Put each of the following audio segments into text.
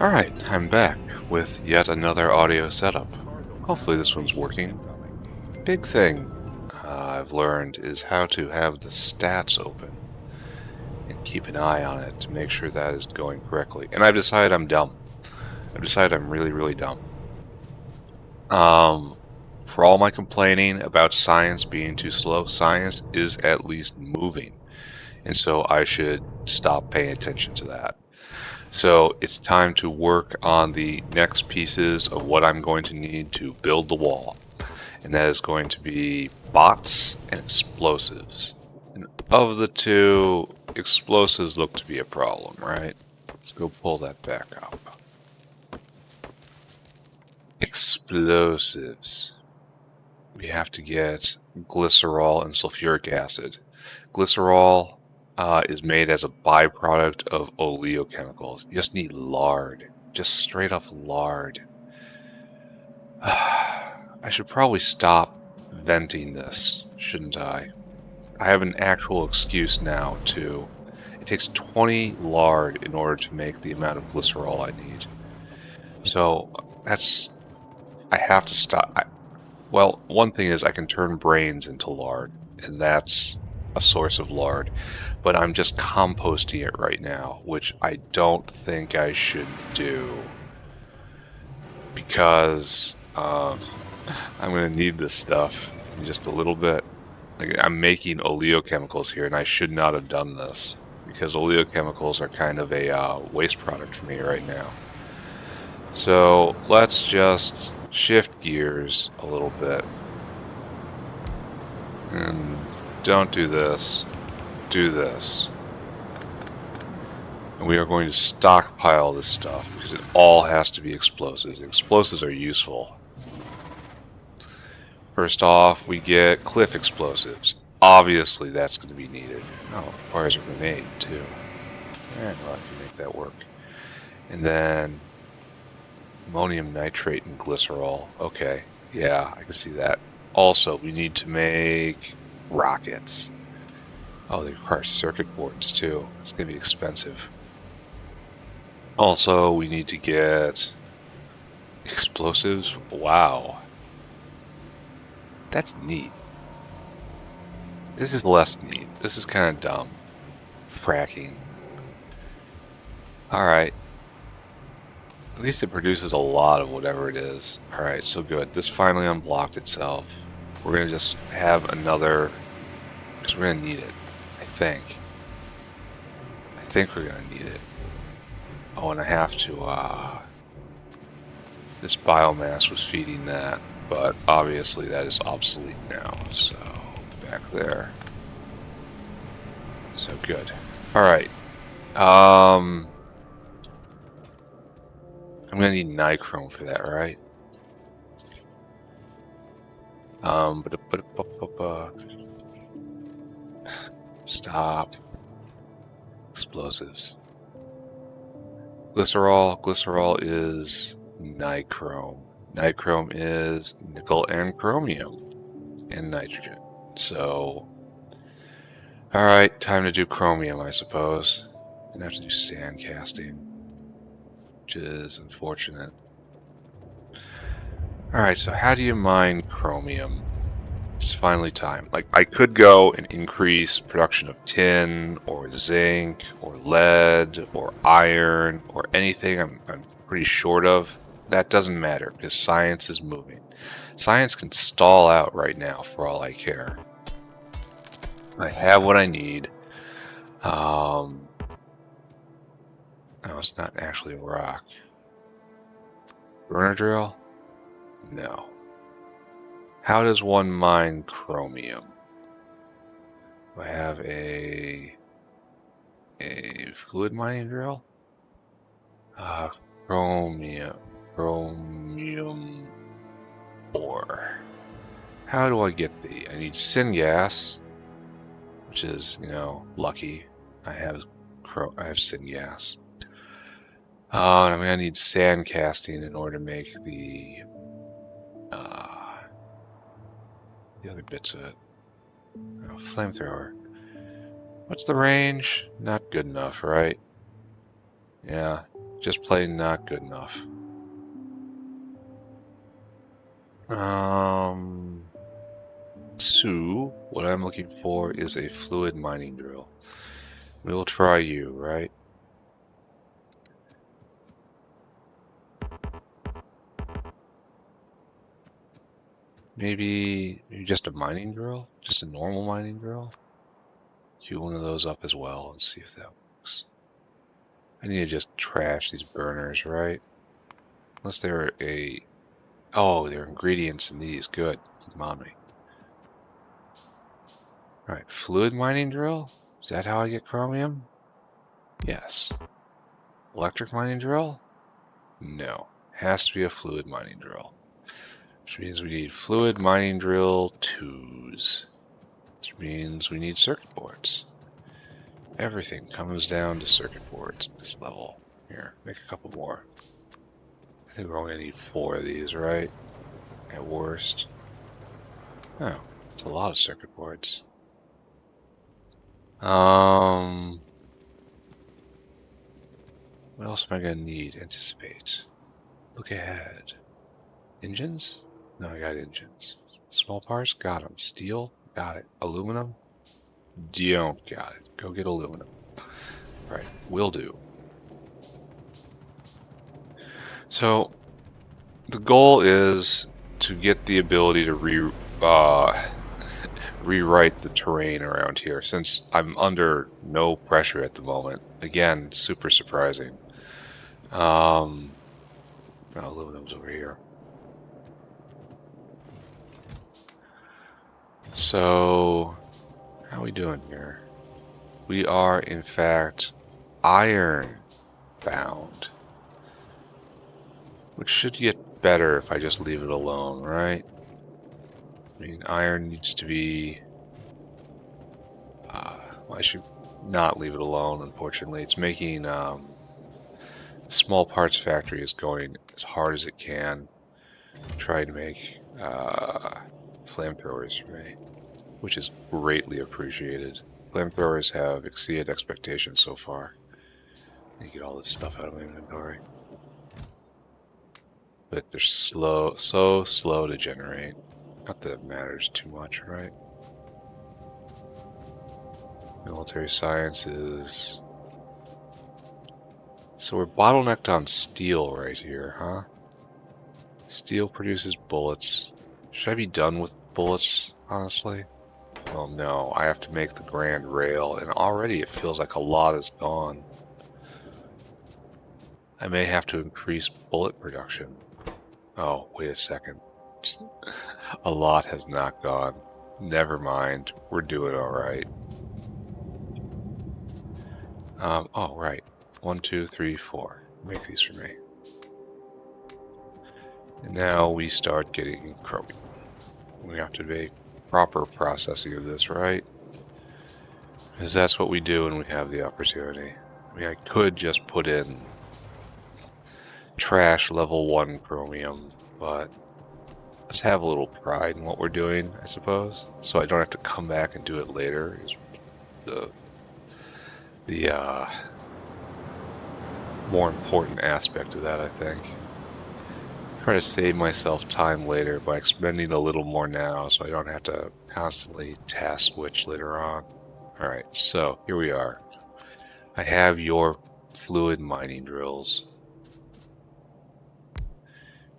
Alright, I'm back with yet another audio setup. Hopefully this one's working. Big thing I've learned is how to have the stats open and keep an eye on it to make sure that is going correctly. And I've decided I'm dumb. I've decided I'm really, really dumb. Um, for all my complaining about science being too slow, science is at least moving. And so I should stop paying attention to that. So it's time to work on the next pieces of what I'm going to need to build the wall. And that is going to be bots and explosives. And of the two, explosives look to be a problem, right? Let's go pull that back up. Explosives. We have to get glycerol and sulfuric acid. Glycerol is made as a byproduct of oleochemicals. You just need lard, just straight up lard. I should probably stop venting this, shouldn't I? I have an actual excuse now to. It takes 20 lard in order to make the amount of glycerol I need. So that's. I have to stop. Well, one thing is I can turn brains into lard, and that's a source of lard. But I'm just composting it right now, which I don't think I should do because I'm going to need this stuff in just a little bit. Like, I'm making oleochemicals here, and I should not have done this because oleochemicals are kind of a waste product for me right now. So let's just shift gears a little bit. And don't do this. Do this. And we are going to stockpile this stuff because it all has to be explosives. Explosives are useful. First off, we get cliff explosives. Obviously, that's going to be needed. Oh, it requires a grenade, too. And well, I can make that work. And then ammonium nitrate and glycerol. Okay, yeah, I can see that. Also, we need to make rockets. Oh, they require circuit boards, too. It's going to be expensive. Also, we need to get explosives. Wow. That's neat. This is less neat. This is kind of dumb. Fracking. Alright. At least it produces a lot of whatever it is. Alright, so good. This finally unblocked itself. We're going to just have another... because we're going to need it. I think. I think we're going to need it. Oh, and I have to, this biomass was feeding that, but obviously that is obsolete now, so back there. So good. Alright. I'm gonna need NiChrome for that, right? Stop. Explosives. Glycerol. Glycerol is NiChrome. NiChrome is nickel and chromium and nitrogen. So, alright, time to do chromium, I suppose. Gonna have to do sand casting, which is unfortunate. Alright, so how do you mine chromium? It's finally time. Like, I could go and increase production of tin, or zinc, or lead, or iron, or anything I'm pretty short of. That doesn't matter, because science is moving. Science can stall out right now, for all I care. I have what I need. No, it's not actually a rock. Burner drill? No. How does one mine chromium? Do I have a fluid mining drill? Chromium ore. How do I get the? I need syngas, which is, you know, lucky. I have syngas. And I'm gonna need sand casting in order to make the other bits of it. Oh, flamethrower. What's the range? Not good enough, right? Yeah. Just plain not good enough. So, what I'm looking for is a fluid mining drill. We will try you, right? Maybe just a mining drill? Just a normal mining drill? Queue one of those up as well and see if that works. I need to just trash these burners, right? Unless they're a... Oh, they're ingredients in these. Good. Keep them on me. Alright, fluid mining drill? Is that how I get chromium? Yes. Electric mining drill? No. Has to be a fluid mining drill. Which means we need fluid mining drill 2s. Which means we need circuit boards. Everything comes down to circuit boards at this level. Here, make a couple more. I think we're only going to need 4 of these, right? At worst. Oh, it's a lot of circuit boards. What else am I going to need? Anticipate. Look ahead. Engines? No, I got engines. Small parts? Got them. Steel? Got it. Aluminum? Don't got it. Go get aluminum. Right, will do. So, the goal is to get the ability to rewrite the terrain around here, since I'm under no pressure at the moment. Again, super surprising. Aluminum's over here. So, how are we doing here? We are, in fact, iron bound. Which should get better if I just leave it alone, right? I mean, iron needs to be... well, I should not leave it alone, unfortunately. It's making... small parts factory is going as hard as it can to try to make flamethrowers for me, which is greatly appreciated. Flamethrowers have exceeded expectations so far. Let me get all this stuff out of my inventory. But they're slow, so slow to generate. Not that it matters too much, right? Military sciences. So we're bottlenecked on steel right here, huh? Steel produces bullets. Should I be done with bullets, honestly? Well, no, I have to make the grand rail, and already it feels like a lot is gone. I may have to increase bullet production. Oh, wait a second. A lot has not gone. Never mind, we're doing alright. Oh, right. 1, 2, 3, 4. Make these for me. And now we start getting chromium. We have to make proper processing of this, right? Because that's what we do when we have the opportunity. I mean, I could just put in trash level 1 chromium, but let's have a little pride in what we're doing, I suppose. So I don't have to come back and do it later is the more important aspect of that, I think. Try to save myself time later by expending a little more now so I don't have to constantly task switch later on. Alright, so here we are. I have your fluid mining drills.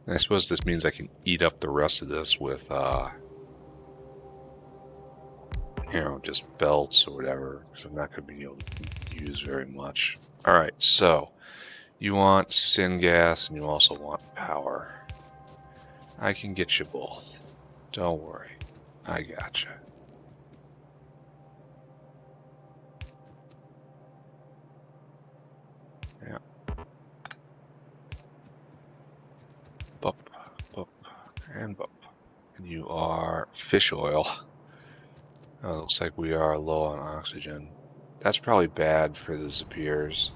And I suppose this means I can eat up the rest of this with, you know, just belts or whatever, because I'm not going to be able to use very much. Alright, so you want syngas and you also want power. I can get you both. Don't worry. I gotcha. Yeah. Bup, bup, and bup. And you are fish oil. Oh, it looks like we are low on oxygen. That's probably bad for the Zapiers.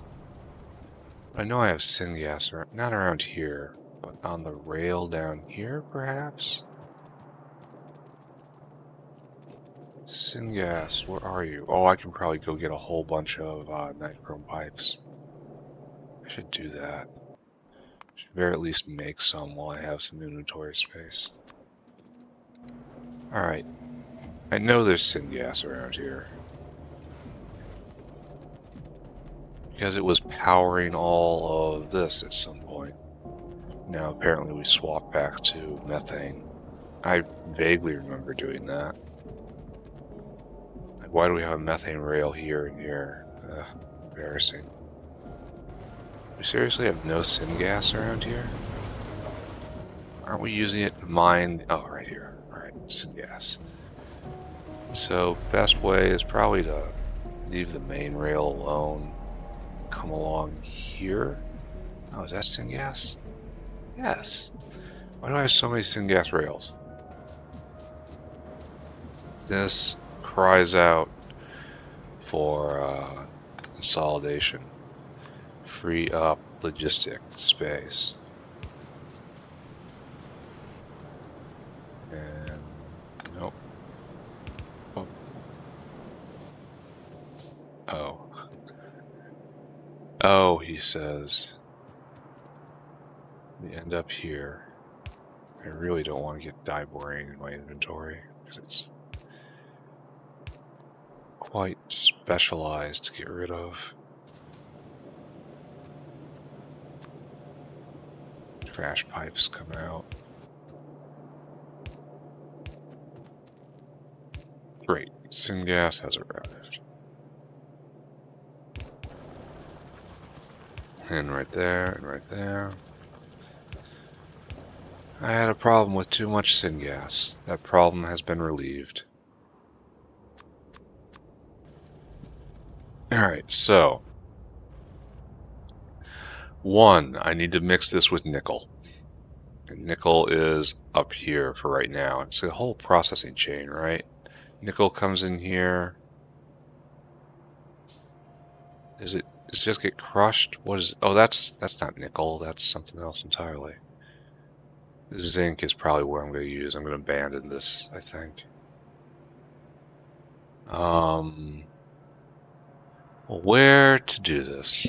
I know I have syngas, not around here, but on the rail down here, perhaps? Syngas, where are you? Oh, I can probably go get a whole bunch of NiChrome pipes. I I should do that. Should very at least make some while I have some inventory space. Alright. I know there's syngas around here. Because it was powering all of this at some point. Now apparently we swapped back to methane. I vaguely remember doing that. Like, why do we have a methane rail here and here? Embarrassing. We seriously have no syngas around here? Aren't we using it to mine? Oh, right here. Alright, syngas. So, best way is probably to leave the main rail alone. Come along here. Oh, is that syngas? Yes. Why do I have so many syngas rails? This cries out for consolidation. Free up logistic space. And nope. Oh. Oh, he says. We end up here. I really don't want to get diborane in my inventory because it's quite specialized to get rid of. Trash pipes come out. Great, syngas has arrived. And right there, and right there. I had a problem with too much syngas. That problem has been relieved. Alright, so. 1, I need to mix this with nickel. And nickel is up here for right now. It's a whole processing chain, right? Nickel comes in here. Does it just get crushed? What is? Oh, that's not nickel. That's something else entirely. Zinc is probably where I'm going to use. I'm going to abandon this, I think. Where to do this?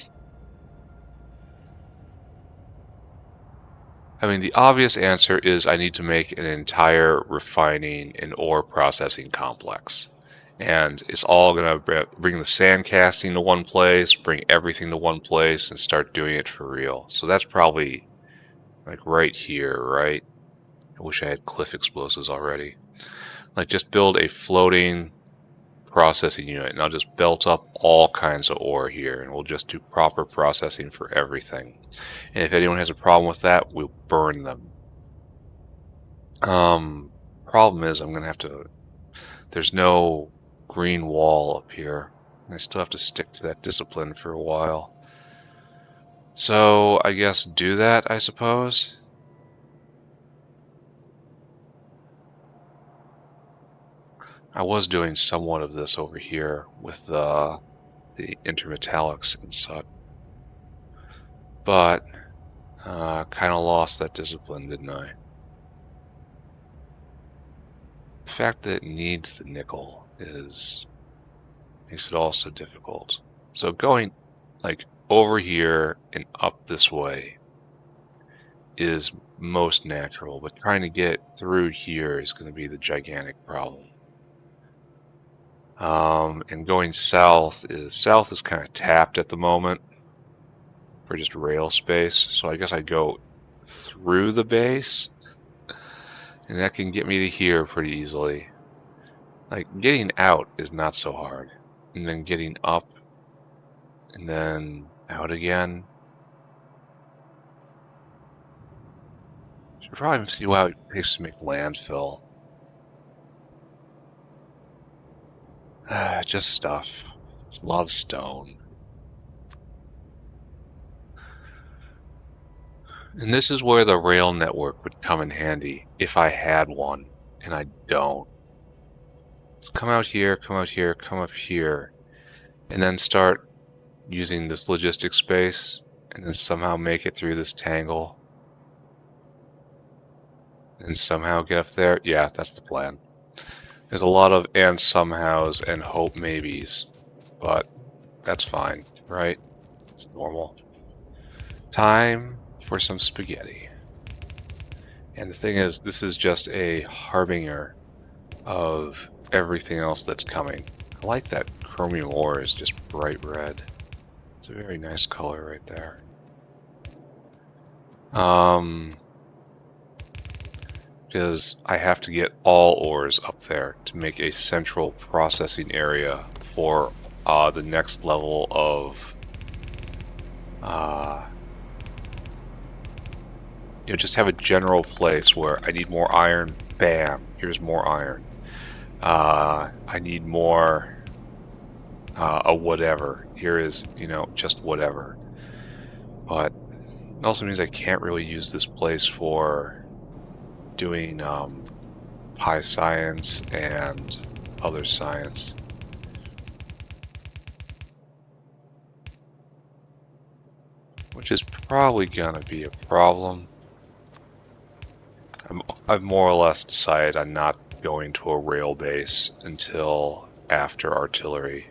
I mean, the obvious answer is I need to make an entire refining and ore processing complex. And it's all going to bring the sand casting to one place, bring everything to one place, and start doing it for real. So that's probably like right here, right? I wish I had cliff explosives already. Like, just build a floating processing unit, and I'll just belt up all kinds of ore here, and we'll just do proper processing for everything. And if anyone has a problem with that, we'll burn them. Problem is, I'm gonna have to. There's no green wall up here. I still have to stick to that discipline for a while. So I guess do that, I suppose. I was doing somewhat of this over here with the intermetallics and such, but kind of lost that discipline, didn't I? The fact that it needs the nickel makes it all so difficult. So going like over here and up this way is most natural, but trying to get through here is going to be the gigantic problem. And going south is kind of tapped at the moment for just rail space. So I guess I go through the base, and that can get me to here pretty easily. Like, getting out is not so hard, and then getting up and then out again. Should probably see how it takes to make landfill. Just stuff. A lot of stone. And this is where the rail network would come in handy if I had one, and I don't. So come out here, come out here, come up here, and then start using this logistic space, and then somehow make it through this tangle. And somehow get up there. Yeah, that's the plan. There's a lot of and somehows and hope maybes, but that's fine, right? It's normal. Time for some spaghetti. And the thing is, this is just a harbinger of everything else that's coming. I like that chromium ore is just bright red. It's a very nice color right there. Because I have to get all ores up there to make a central processing area for the next level of just have a general place where I need more iron. Bam, here's more iron. I need more a whatever. Here is, just whatever. But it also means I can't really use this place for doing pi science and other science. Which is probably gonna be a problem. I've more or less decided I'm not going to a rail base until after artillery,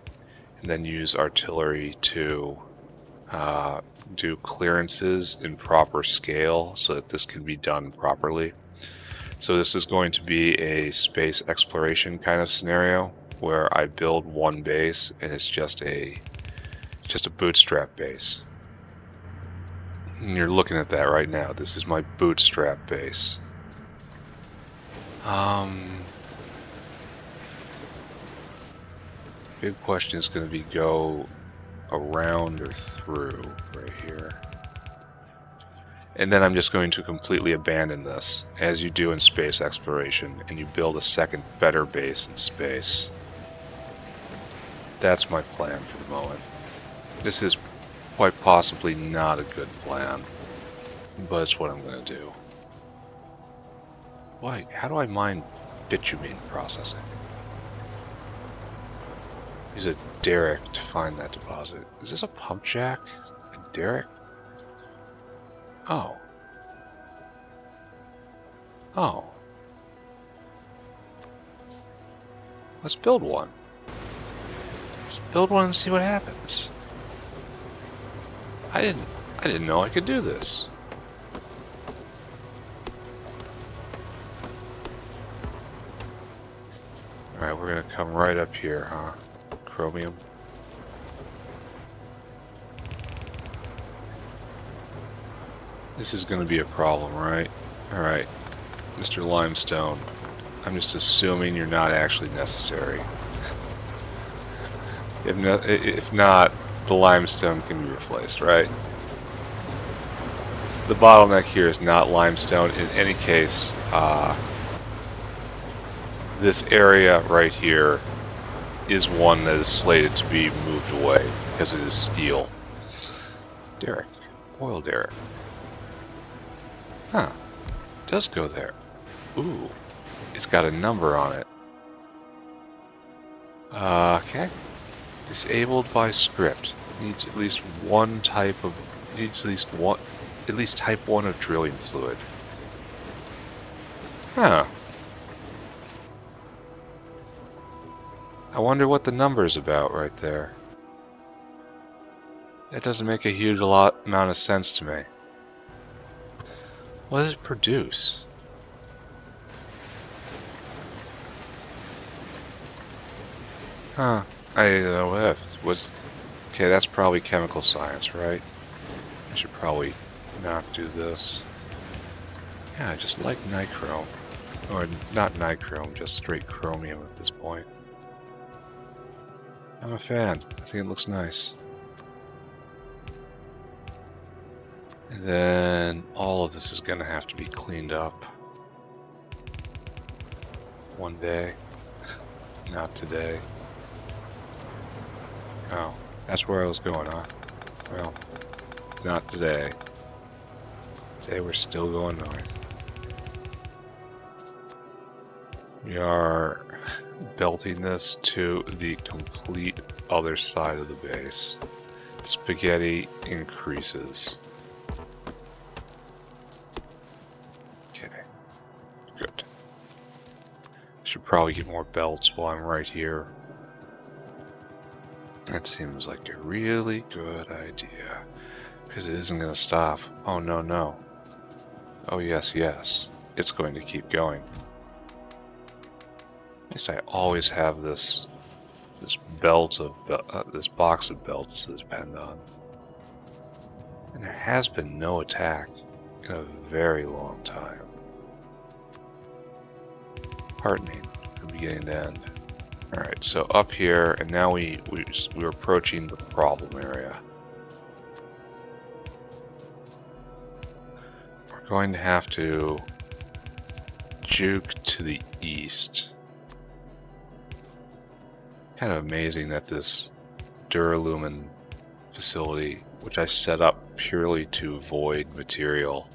and then use artillery to do clearances in proper scale so that this can be done properly. So this is going to be a space exploration kind of scenario where I build one base and it's just a bootstrap base. And you're looking at that right now. This is my bootstrap base. Big question is going to be go around or through right here. And then I'm just going to completely abandon this, as you do in space exploration, and you build a second, better base in space. That's my plan for the moment. This is quite possibly not a good plan, but it's what I'm going to do. Why? How do I mine bitumen processing? Use a derrick to find that deposit. Is this a pump jack? A derrick? Oh. Oh. Let's build one. Let's build one and see what happens. I didn't know I could do this. Alright, we're gonna come right up here, huh? Chromium. This is gonna be a problem, right? Alright, Mr. Limestone. I'm just assuming you're not actually necessary. If not, the limestone can be replaced, right? The bottleneck here is not limestone. In any case, this area right here is one that is slated to be moved away because it is steel. Derrick. Oil derrick. Huh. It does go there. Ooh. It's got a number on it. Okay. Disabled by script. Needs at least one type of... Needs at least type 1 of drilling fluid. Huh. I wonder what the number's about right there. That doesn't make a huge amount of sense to me. What does it produce? Huh. I don't know what was. Okay, that's probably chemical science, right? I should probably not do this. Yeah, I just like NiChrome. Or not NiChrome, just straight chromium at this point. I'm a fan. I think it looks nice. And then all of this is going to have to be cleaned up. One day. Not today. Oh, that's where I was going, huh? Well, not today. Today we're still going north. We are belting this to the complete other side of the base. Spaghetti increases. Okay, good. Should probably get more belts while I'm right here. That seems like a really good idea. Because it isn't going to stop. Oh, no, no. Oh, yes, yes. It's going to keep going. At least I always have this belt of this box of belts to depend on. And there has been no attack in a very long time. Heartening from beginning to end. Alright, so up here, and now we're approaching the problem area. We're going to have to juke to the east. Kind of amazing that this Duralumin facility, which I set up purely to void material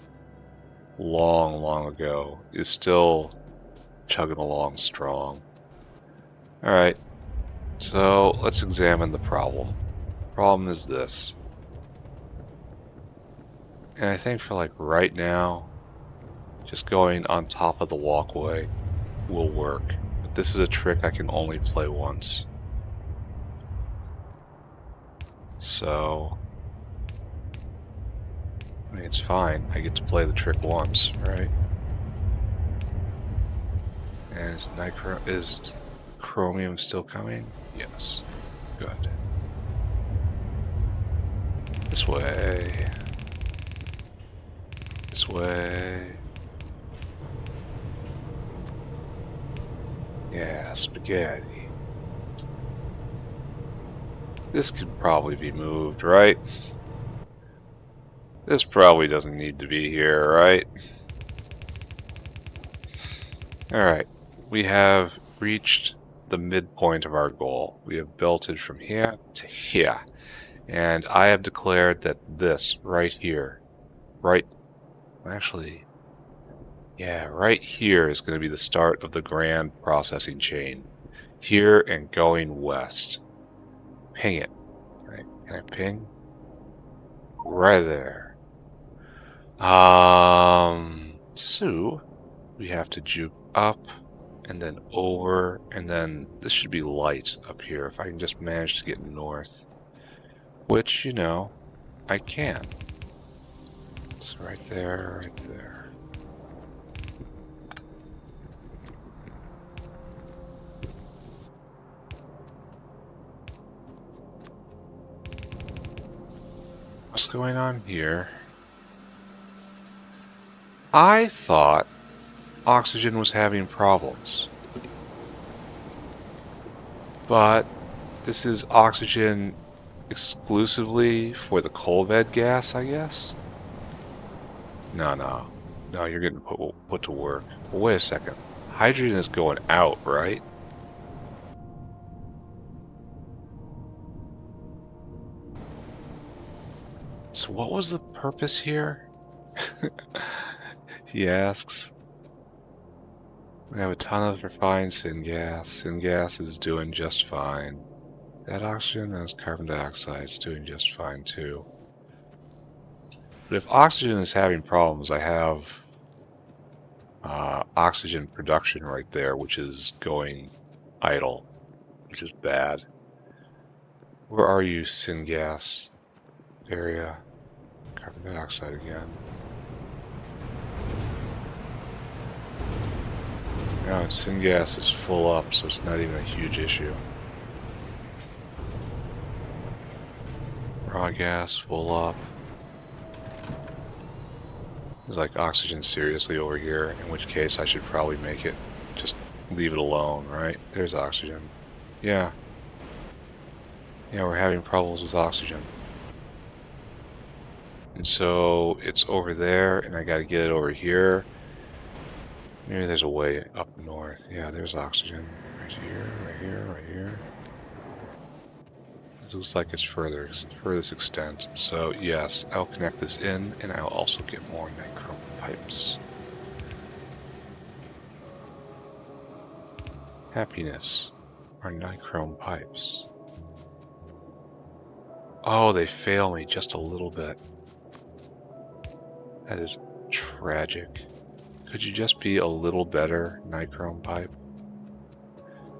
long, long ago, is still chugging along strong. Alright, so let's examine the problem. The problem is this. And I think for like right now, just going on top of the walkway will work. But this is a trick I can only play once. So, I mean, it's fine. I get to play the trick once, right? And is Chromium still coming? Yes. Good. This way. This way. Yeah, spaghetti. This could probably be moved, right? This probably doesn't need to be here, right? Alright, we have reached the midpoint of our goal. We have belted from here to here. And I have declared that this right here, right here is going to be the start of the grand processing chain. Here and going west. Ping it. Right? Can I ping? Right there. So we have to juke up and then over, and then this should be light up here if I can just manage to get north. Which, you know, I can. It's right there, right there. What's going on here? I thought oxygen was having problems. But this is oxygen exclusively for the coal bed gas, I guess? No, you're getting put to work. Well, wait a second. Hydrogen is going out, right? So what was the purpose here? He asks. We have a ton of refined syngas. Syngas is doing just fine. That oxygen has carbon dioxide is doing just fine too. But if oxygen is having problems, I have oxygen production right there, which is going idle, which is bad. Where are you, syngas area? Carbon dioxide again. Now syngas is full up, so it's not even a huge issue. Raw gas full up. There's like oxygen seriously over here, in which case I should probably make it. Just leave it alone, right? There's oxygen. Yeah. Yeah, we're having problems with oxygen. And so it's over there, and I gotta get it over here. Maybe there's a way up north. Yeah, there's oxygen. Right here, right here, right here. It looks like it's furthest extent. So yes, I'll connect this in, and I'll also get more NiChrome pipes. Happiness are NiChrome pipes. Oh, they fail me just a little bit. That is tragic. Could you just be a little better, NiChrome pipe?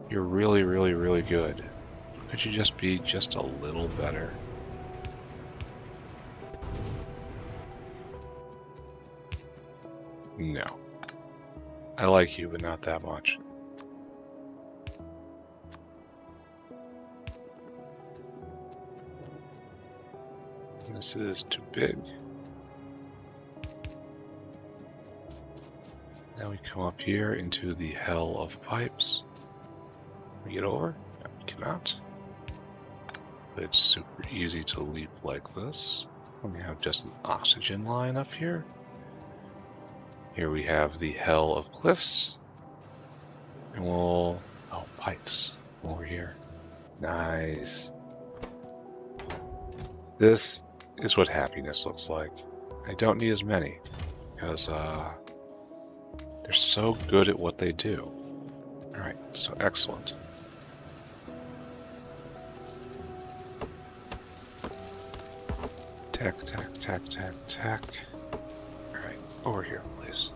You're really, really, really good. Could you just be just a little better? No. I like you, but not that much. This is too big. Now we come up here into the hell of pipes. We get over? No, we cannot. But it's super easy to leap like this. And we have just an oxygen line up here. Here we have the hell of cliffs. And we'll... oh, pipes. Over here. Nice. This is what happiness looks like. I don't need as many, because they're so good at what they do. Alright, so excellent. Tack, tack, tack, tack, tack. Alright, over here, please.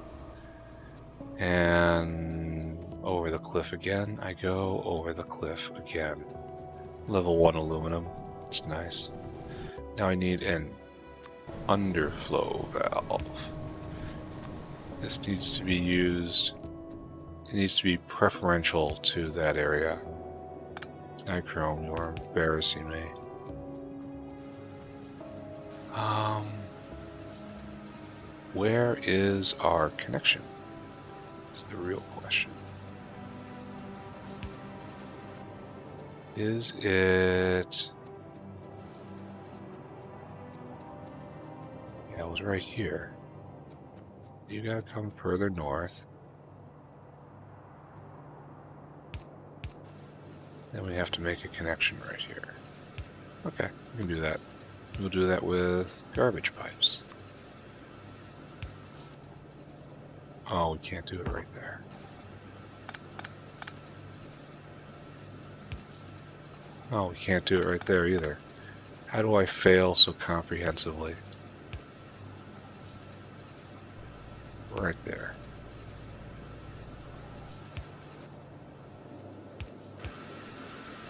And over the cliff again. I go over the cliff again. Level 1 aluminum. It's nice. Now I need an underflow valve. This needs to be used. It needs to be preferential to that area. NiChrome, you're embarrassing me. Where is our connection? Is the real question. Is it... yeah, it was right here. You gotta come further north. Then we have to make a connection right here. Okay, we can do that. We'll do that with garbage pipes. Oh, we can't do it right there. Oh, we can't do it right there either. How do I fail so comprehensively? Right there.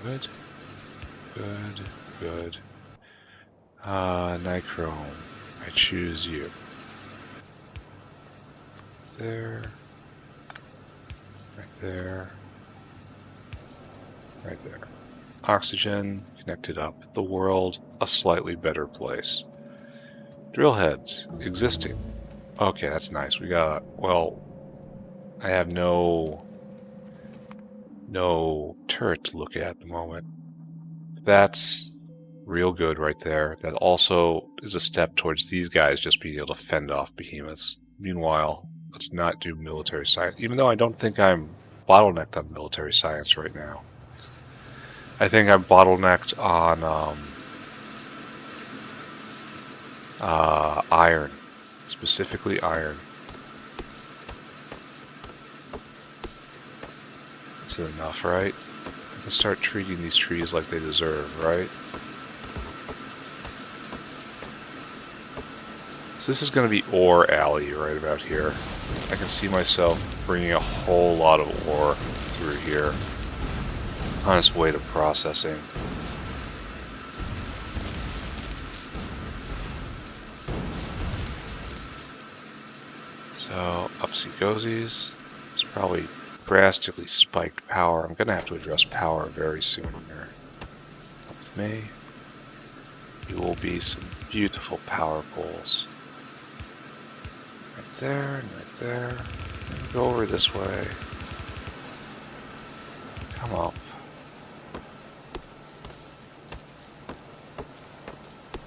Good. Good. Good. NiChrome. I choose you. There. Right there. Right there. Oxygen connected up. The world a slightly better place. Drill heads existing. Okay, that's nice. We got, well, I have no turret to look at the moment. That's real good right there. That also is a step towards these guys just being able to fend off behemoths. Meanwhile, let's not do military science, even though I don't think I'm bottlenecked on military science right now. I think I'm bottlenecked on iron, specifically iron. That's enough, right? I can start treating these trees like they deserve, right? So this is going to be ore alley right about here. I can see myself bringing a whole lot of ore through here on its way to processing. So upsy-goesies. It's probably drastically spiked power. I'm going to have to address power very soon here. Up with me. You will be some beautiful power poles. Right there and right there. And go over this way. Come up.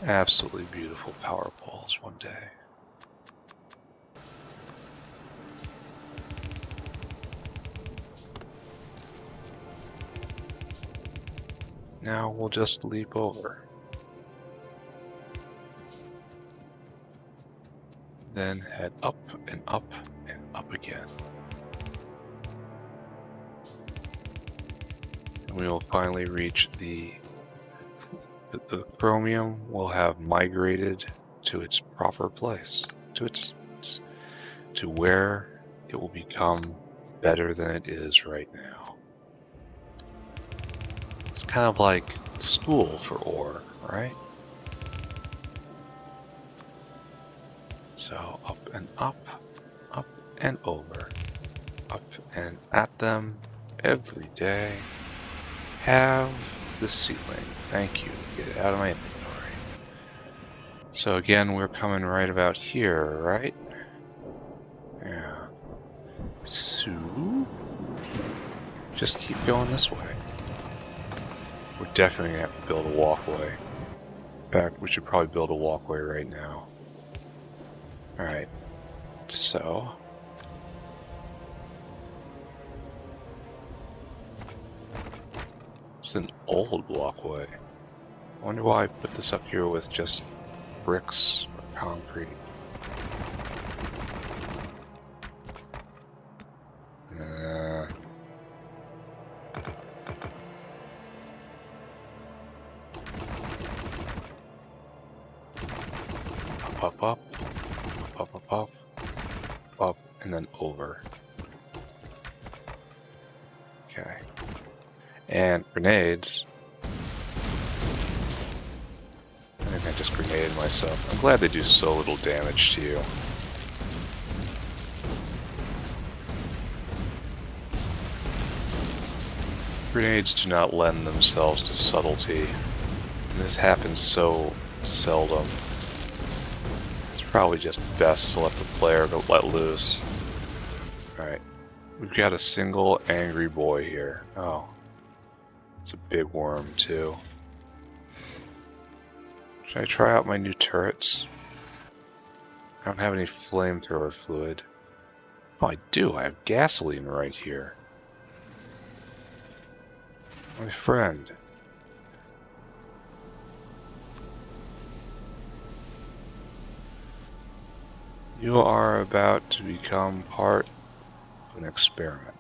Absolutely beautiful power poles one day. Now we'll just leap over. Then head up and up and up again. And we will finally reach the chromium will have migrated to its proper place, to where it will become better than it is right now. It's kind of like school for ore, right? So up and up, up and over. Up and at them every day. Have the ceiling. Thank you. Get it out of my inventory. So again, we're coming right about here, right? Yeah. So, just keep going this way. We're definitely going to have to build a walkway. In fact, we should probably build a walkway right now. Alright, so... it's an old walkway. I wonder why I put this up here with just bricks or concrete. Up, up, and then over. Okay. And grenades. I think I just grenaded myself. I'm glad they do so little damage to you. Grenades do not lend themselves to subtlety, and this happens so seldom. It's probably just best to let the player go let loose. Alright, we've got a single angry boy here. Oh, it's a big worm too. Should I try out my new turrets? I don't have any flamethrower fluid. Oh, I do. I have gasoline right here. My friend. You are about to become part of an experiment.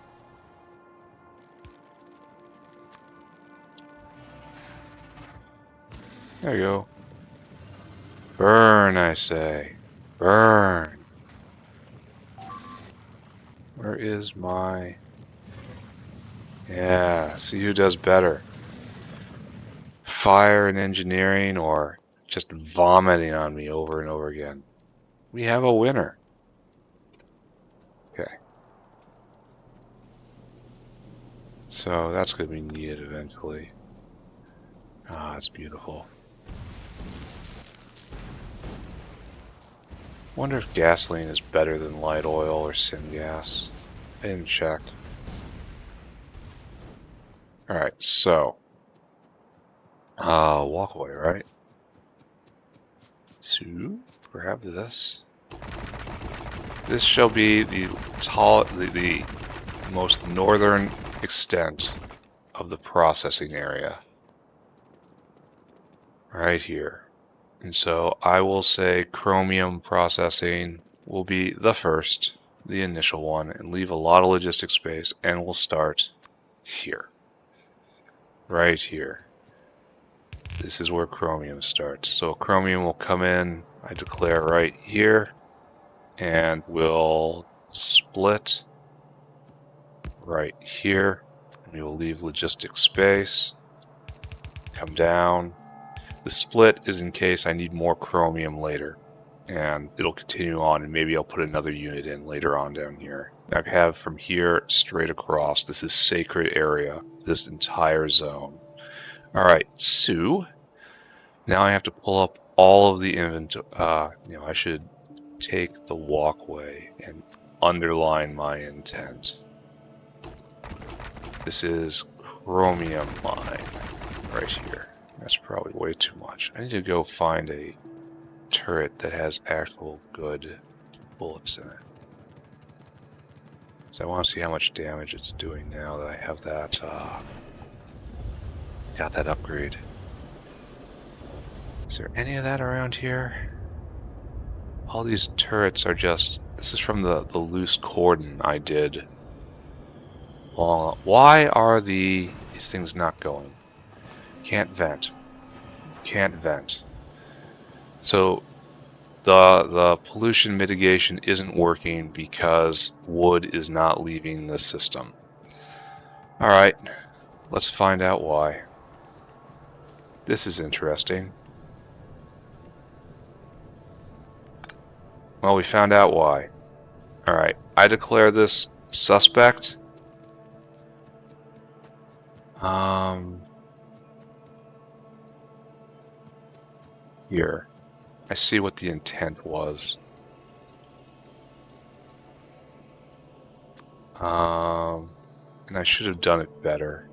There you go. Burn, I say. Burn. Where is my... yeah, see who does better. Fire and engineering or just vomiting on me over and over again. We have a winner. Okay. So that's going to be needed eventually. Ah, it's beautiful. Wonder if gasoline is better than light oil or syngas. I didn't check. Alright, so. Walkway, right? So, grab this. This shall be the most northern extent of the processing area. Right here. And so I will say chromium processing will be the first, the initial one, and leave a lot of logistic space, and we'll start here. Right here. This is where chromium starts. So chromium will come in, I declare right here, and we'll split right here. And we will leave logistic space. Come down. The split is in case I need more chromium later, and it'll continue on, and maybe I'll put another unit in later on down here. I have from here straight across. This is sacred area, this entire zone. Alright, so now I have to pull up all of the inventory. I should take the walkway and underline my intent. This is chromium mine right here. That's probably way too much. I need to go find a turret that has actual good bullets in it. So I want to see how much damage it's doing now that I have that, got that upgrade. Is there any of that around here? All these turrets are just, this is from the loose cordon I did. Why are these things not going? Can't vent. Can't vent. So the pollution mitigation isn't working because wood is not leaving the system. Alright, let's find out why. This is interesting. Well, we found out why. Alright, I declare this suspect. Here. I see what the intent was. And I should have done it better.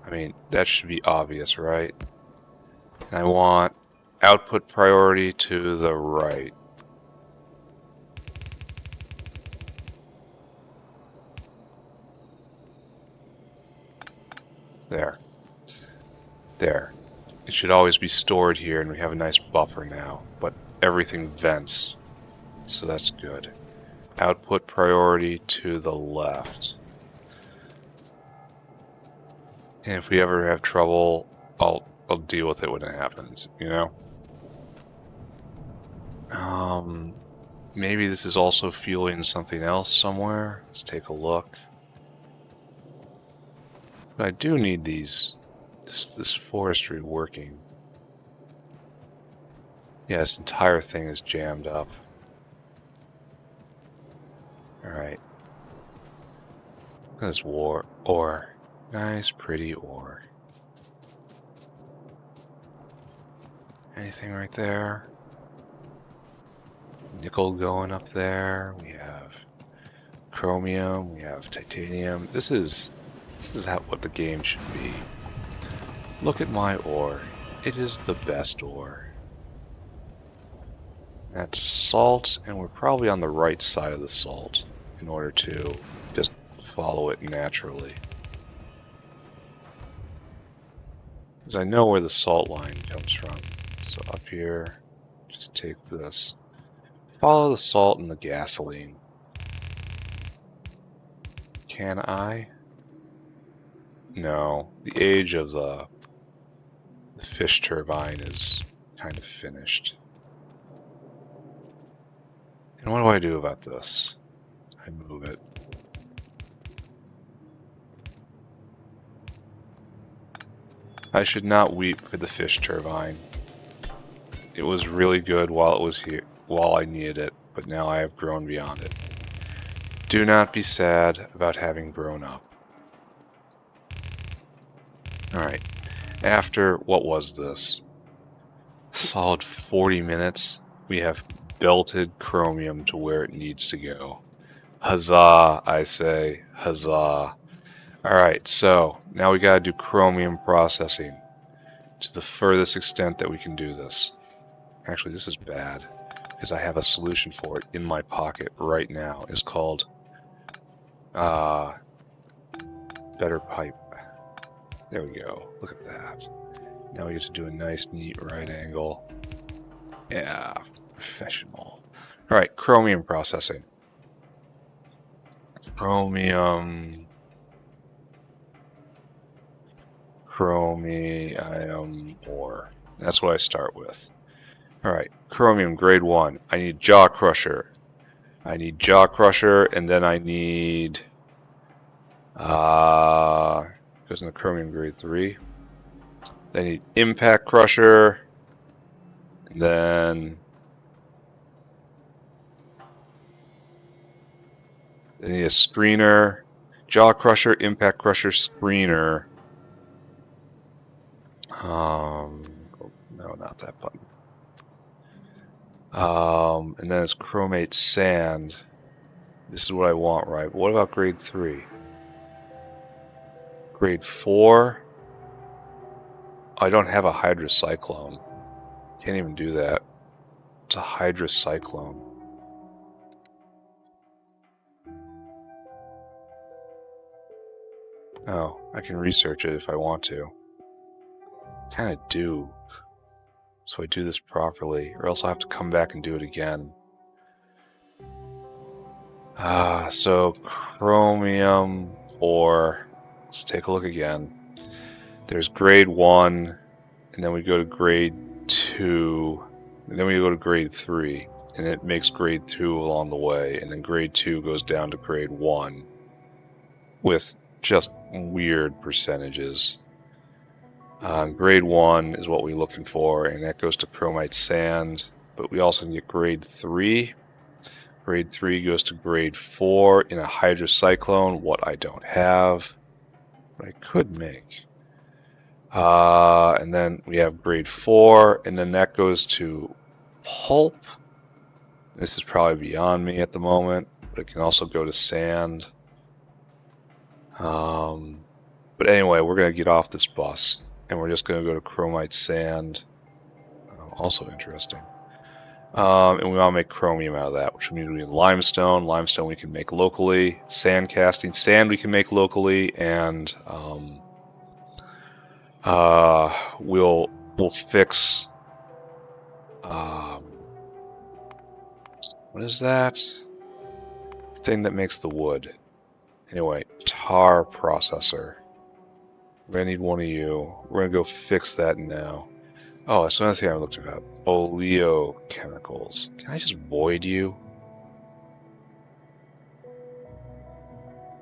I mean, that should be obvious, right? And I want output priority to the right. There. There. It should always be stored here, and we have a nice buffer now, but everything vents, so that's good. Output priority to the left. And if we ever have trouble, I'll deal with it when it happens, you know? Maybe this is also fueling something else somewhere. Let's take a look. But I do need this forestry working. Yeah, this entire thing is jammed up. Alright. Look at this ore. Nice, pretty ore. Anything right there? Nickel going up there. We have chromium. We have titanium. This is what the game should be. Look at my ore. It is the best ore. That's salt, and we're probably on the right side of the salt in order to just follow it naturally. Because I know where the salt line comes from. So up here, just take this. Follow the salt and the gasoline. Can I? No. The age of the fish turbine is kind of finished. And what do I do about this? I move it. I should not weep for the fish turbine. It was really good while it was here, while I needed it, but now I have grown beyond it. Do not be sad about having grown up. Alright, after, what was this? Solid 40 minutes, we have belted chromium to where it needs to go. Huzzah, I say, huzzah. Alright, so now we gotta do chromium processing to the furthest extent that we can do this. Actually, this is bad, because I have a solution for it in my pocket right now. It's called better pipe. There we go. Look at that. Now we get to do a nice, neat right angle. Yeah, professional. Alright, chromium processing. Chromium ore. That's what I start with. Alright, chromium grade 1. I need jaw crusher. And then I need goes in the chromium grade 3. Then I need impact crusher. And then I need a screener. Jaw crusher, impact crusher, screener. No, not that button. And then it's chromate sand. This is what I want, right? But what about grade 3? Grade 4? I don't have a hydrocyclone. Can't even do that. It's a hydrocyclone. Oh, I can research it if I want to. Kinda do. So I do this properly, or else I'll have to come back and do it again. So chromium ore. Let's take a look again. There's grade 1, and then we go to grade 2, and then we go to grade 3, and it makes grade 2 along the way, and then grade 2 goes down to grade 1 with just weird percentages. Grade 1 is what we're looking for, and that goes to chromite sand, but we also get grade 3. Grade 3 goes to grade 4 in a hydrocyclone, what I don't have, but I could make. And then we have grade 4, and then that goes to pulp. This is probably beyond me at the moment, but it can also go to sand. But anyway, we're going to get off this bus, and we're just going to go to chromite sand. Also interesting. And we want to make chromium out of that, which means we need limestone. Limestone we can make locally. Sand casting. Sand we can make locally, and we'll fix. What is that thing that makes the wood? Anyway, tar processor. We're gonna need one of you. We're gonna go fix that now. Oh, that's another thing I looked about. Oleochemicals. Can I just void you?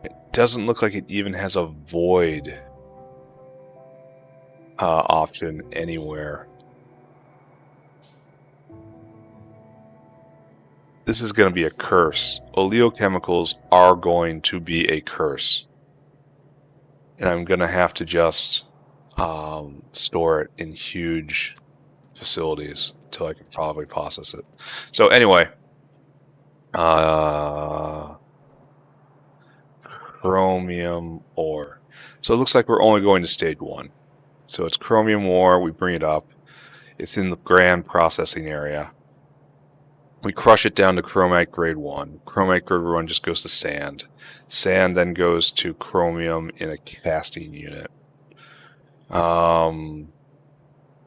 It doesn't look like it even has a void option anywhere. This is going to be a curse. Oleochemicals are going to be a curse. And I'm going to have to just store it in huge facilities until I can probably process it. So anyway, chromium ore. So it looks like we're only going to stage 1. So it's chromium ore, we bring it up. It's in the grand processing area. We crush it down to chromite grade 1. Chromite grade 1 just goes to sand. Sand then goes to chromium in a casting unit.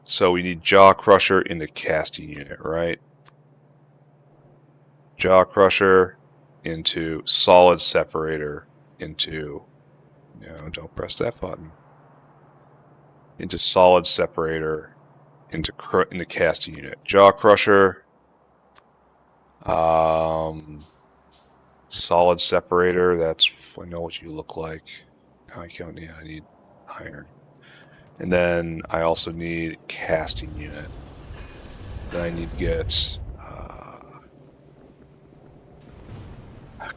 So we need jaw crusher in the casting unit, right? Jaw crusher into solid separator into, no, don't press that button. Into solid separator into casting unit. Jaw crusher, solid separator. That's, I know what you look like. I need iron. And then I also need casting unit. Then I need to get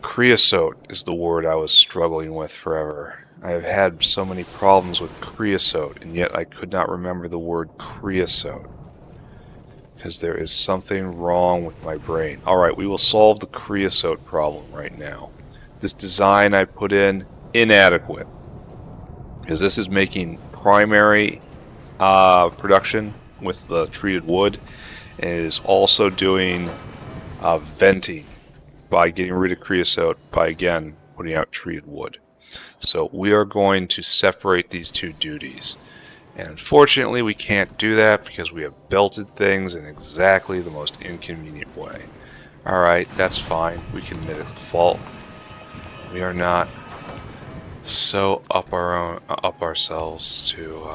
creosote is the word I was struggling with forever. I have had so many problems with creosote, and yet I could not remember the word creosote. Because there is something wrong with my brain. Alright, we will solve the creosote problem right now. This design I put in, inadequate. Because this is making primary production with the treated wood, and it is also doing venting by getting rid of creosote by, again, putting out treated wood. So we are going to separate these two duties. And unfortunately, we can't do that because we have belted things in exactly the most inconvenient way. Alright, that's fine. We can admit a fault. We are not so up ourselves to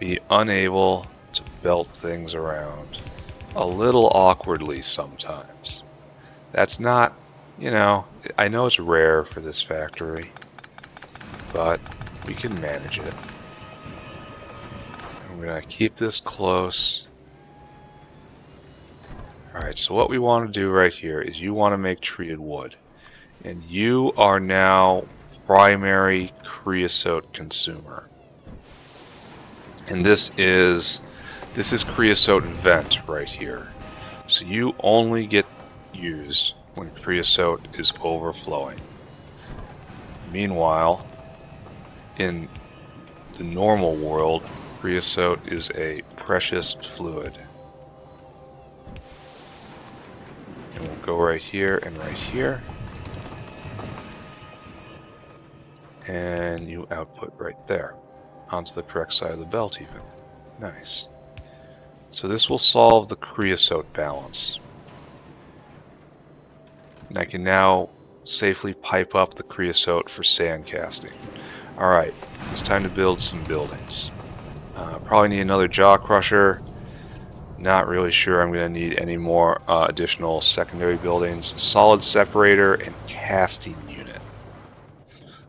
be unable to belt things around a little awkwardly sometimes. That's not, you know, I know it's rare for this factory, but we can manage it. We're going to keep this close. Alright, so what we want to do right here is you want to make treated wood. And you are now primary creosote consumer. And this is creosote vent right here. So you only get used when creosote is overflowing. Meanwhile, in the normal world, creosote is a precious fluid. And we'll go right here and right here. And you output right there. Onto the correct side of the belt even. Nice. So this will solve the creosote balance. And I can now safely pipe up the creosote for sand casting. Alright, it's time to build some buildings. Probably need another jaw crusher. Not really sure I'm going to need any more additional secondary buildings. Solid separator and casting unit.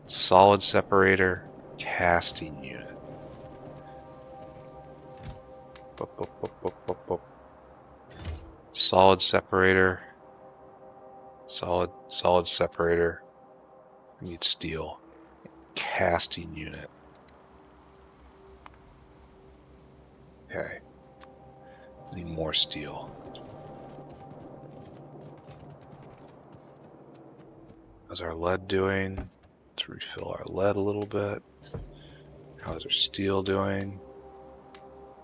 Solid separator, casting unit. Solid separator. Solid separator. I need steel. Casting unit. Okay. I need more steel. How's our lead doing? Let's refill our lead a little bit. How's our steel doing?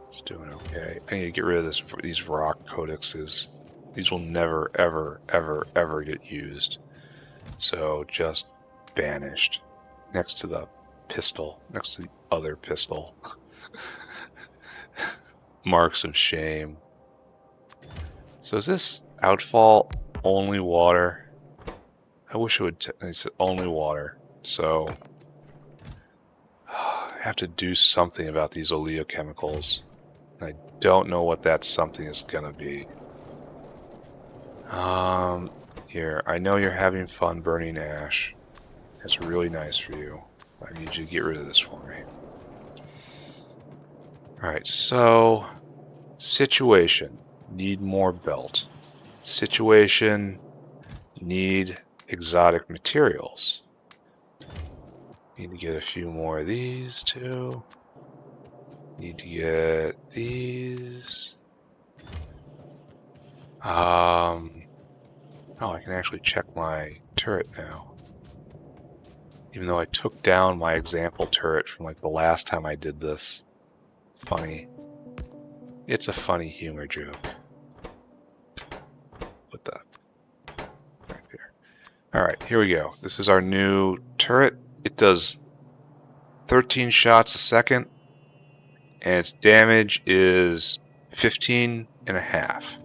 It's doing okay. I need to get rid of these rock codexes. These will never, ever, ever, ever get used. So just banished. Next to the pistol. Next to the other pistol. Marks of shame. So is this outfall only water? I wish it would. It's only water. So I have to do something about these oleochemicals. I don't know what that something is gonna be. Here, I know you're having fun burning ash. That's really nice for you. I need you to get rid of this for me. Alright, so situation, need more belt. Situation, need exotic materials. Need to get a few more of these too. Need to get these. Oh, I can actually check my turret now. Even though I took down my example turret from like the last time I did this. Funny. It's a funny humor joke. Put that right there. Alright, here we go. This is our new turret. It does 13 shots a second, and its damage is 15 and a half.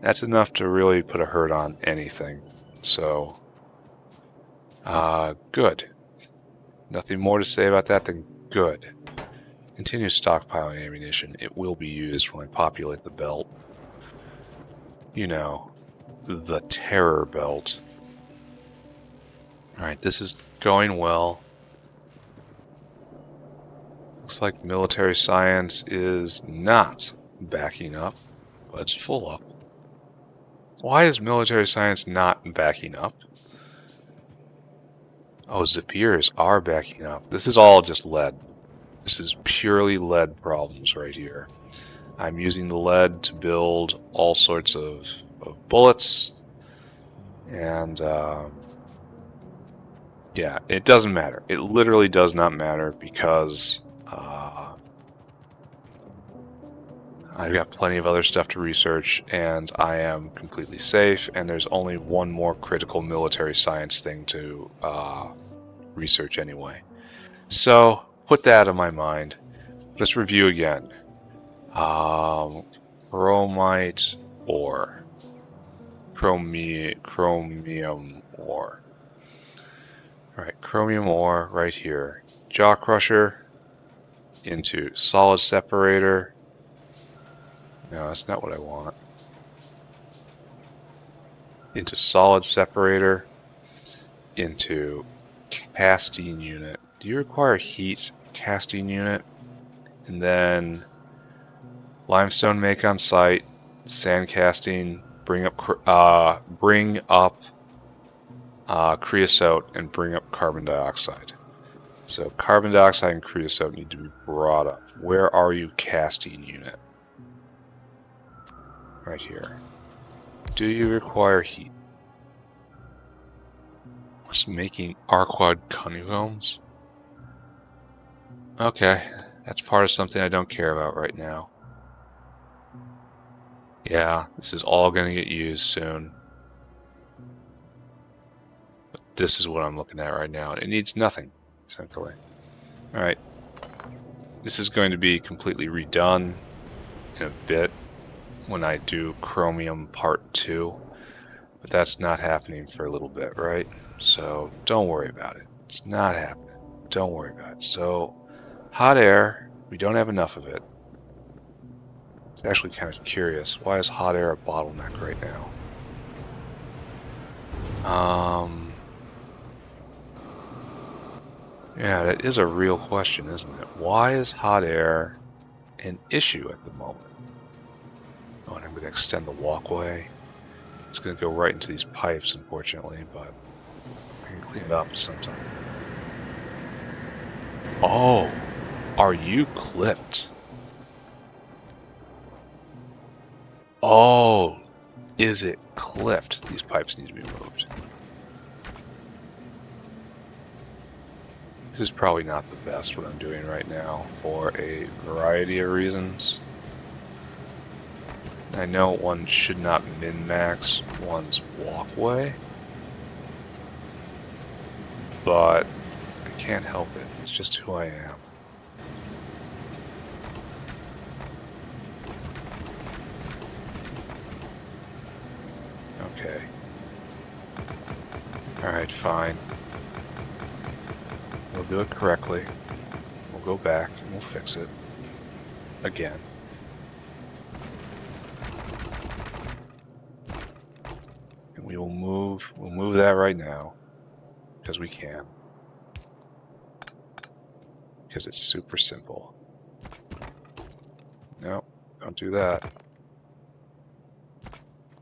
That's enough to really put a hurt on anything. So, good. Nothing more to say about that than good. Continue stockpiling ammunition. It will be used when I populate the belt. You know, the terror belt. Alright, this is going well. Looks like military science is not backing up, but it's full up. Why is military science not backing up? Oh, Zapiers are backing up. This is all just lead. This is purely lead problems right here. I'm using the lead to build all sorts of bullets. And, yeah, it doesn't matter. It literally does not matter because I've got plenty of other stuff to research, and I am completely safe, and there's only one more critical military science thing to research anyway. So, put that in my mind. Let's review again. Chromite ore. Chromium ore. Alright, chromium ore right here. Jaw crusher into solid separator. No, that's not what I want. Into solid separator. Into casting unit. Do you require heat? Casting unit. And then limestone make on site. Sand casting. Bring up creosote and bring up carbon dioxide. So carbon dioxide and creosote need to be brought up. Where are you, casting unit? Right here. Do you require heat? What's making arquad honeycombs? Okay, that's part of something I don't care about right now. Yeah, this is all going to get used soon. But this is what I'm looking at right now. It needs nothing, essentially. Alright. This is going to be completely redone in a bit when I do Chromium Part 2. But that's not happening for a little bit, right? So don't worry about it. It's not happening. Don't worry about it. So hot air, we don't have enough of it. It's actually kind of curious. Why is hot air a bottleneck right now? Yeah, that is a real question, isn't it? Why is hot air an issue at the moment? Oh, and I'm going to extend the walkway. It's going to go right into these pipes, unfortunately, but I can clean it up sometime. Oh, are you clipped? Oh, is it clipped? These pipes need to be moved. This is probably not the best what I'm doing right now for a variety of reasons. I know one should not min-max one's walkway, but I can't help it. It's just who I am. Okay. Alright, fine. We'll do it correctly. We'll go back and we'll fix it. Again. And we'll move that right now. Because we can. Because it's super simple. No, don't do that.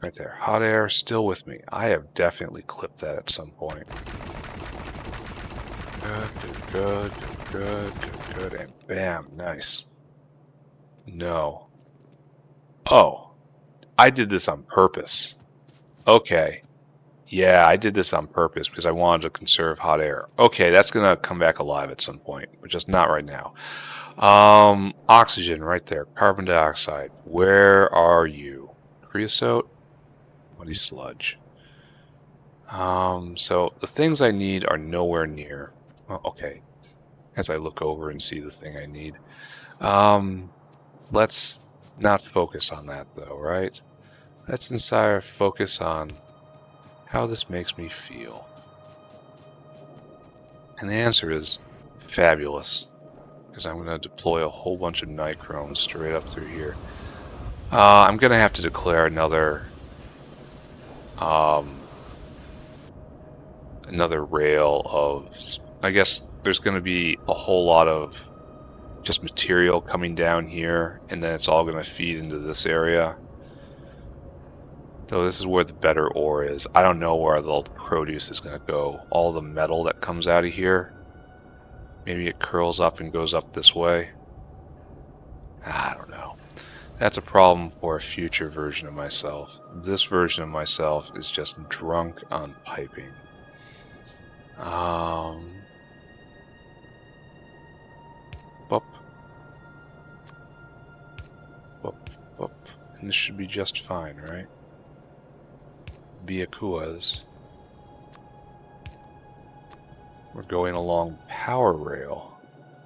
Right there. Hot air still with me. I have definitely clipped that at some point. Good, and bam, nice. No. Oh, I did this on purpose. Okay. Yeah, I did this on purpose because I wanted to conserve hot air. Okay, that's gonna come back alive at some point, but just not right now. Oxygen right there. Carbon dioxide. Where are you? Creosote? Muddy sludge. So the things I need are nowhere near. Well, okay. As I look over and see the thing I need. Let's not focus on that though, right? Let's instead focus on how this makes me feel. And the answer is fabulous, because I'm going to deploy a whole bunch of NiChrome straight up through here. I'm going to have to declare another rail of, I guess there's going to be a whole lot of just material coming down here, and then it's all going to feed into this area. So this is where the better ore is. I don't know where the produce is going to go. All the metal that comes out of here, maybe it curls up and goes up this way. I don't know. That's a problem for a future version of myself. This version of myself is just drunk on piping. Boop. Boop. Boop. And this should be just fine, right? Biakuas. We're going along power rail,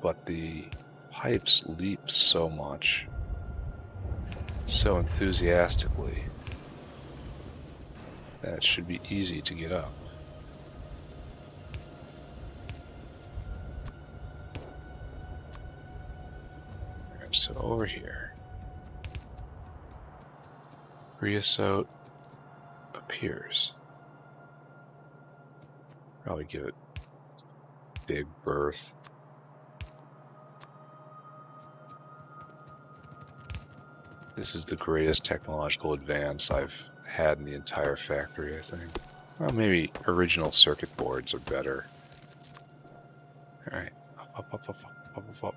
but the pipes leap so much, so enthusiastically, that it should be easy to get up. Alright, so over here, creosote appears. Probably give it big berth. This is the greatest technological advance I've had in the entire factory, I think. Well, maybe original circuit boards are better. Alright, up.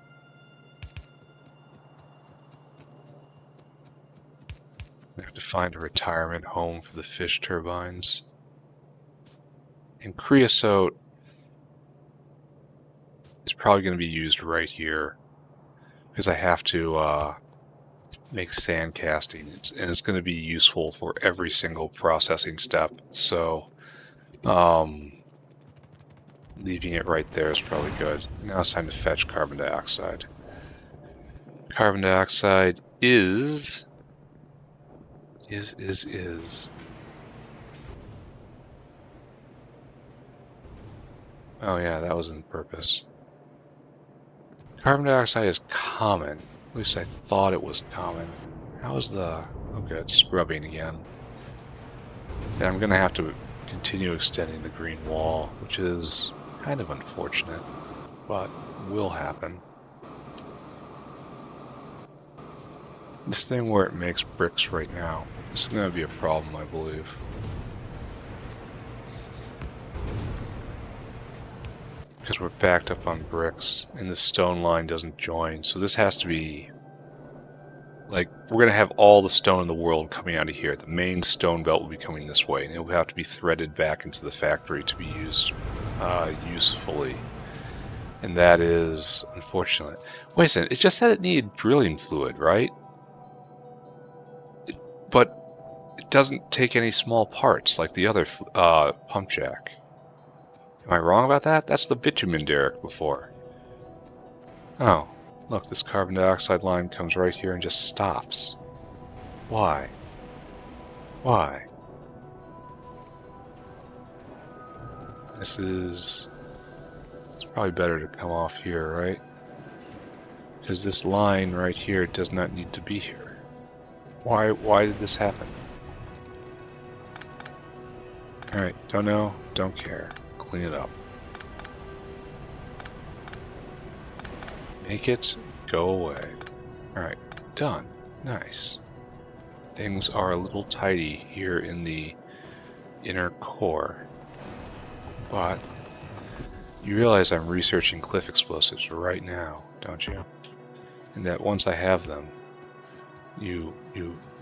I have to find a retirement home for the fish turbines. And creosote is probably going to be used right here because I have to make sand casting, and it's going to be useful for every single processing step. So leaving it right there is probably good. Now it's time to fetch carbon dioxide. Carbon dioxide is. Oh yeah, that was on purpose. Carbon dioxide is common. At least I thought it was common. How's the... Okay, it's scrubbing again. And I'm going to have to continue extending the green wall, which is kind of unfortunate, but will happen. This thing where it makes bricks right now, this is going to be a problem, I believe. Because we're backed up on bricks, and the stone line doesn't join, so this has to be... Like, we're going to have all the stone in the world coming out of here. The main stone belt will be coming this way, and it will have to be threaded back into the factory to be used usefully. And that is unfortunate. Wait a second, it just said it needed drilling fluid, right? But it doesn't take any small parts like the other pump jack. Am I wrong about that? That's the bitumen derrick before. Oh, look, this carbon dioxide line comes right here and just stops. Why? Why? This is... It's probably better to come off here, right? Because this line right here does not need to be here. Why did this happen? Alright, don't know, don't care. Clean it up. Make it go away. Alright, done. Nice. Things are a little tidy here in the inner core. But you realize I'm researching cliff explosives right now, don't you? And that once I have them, you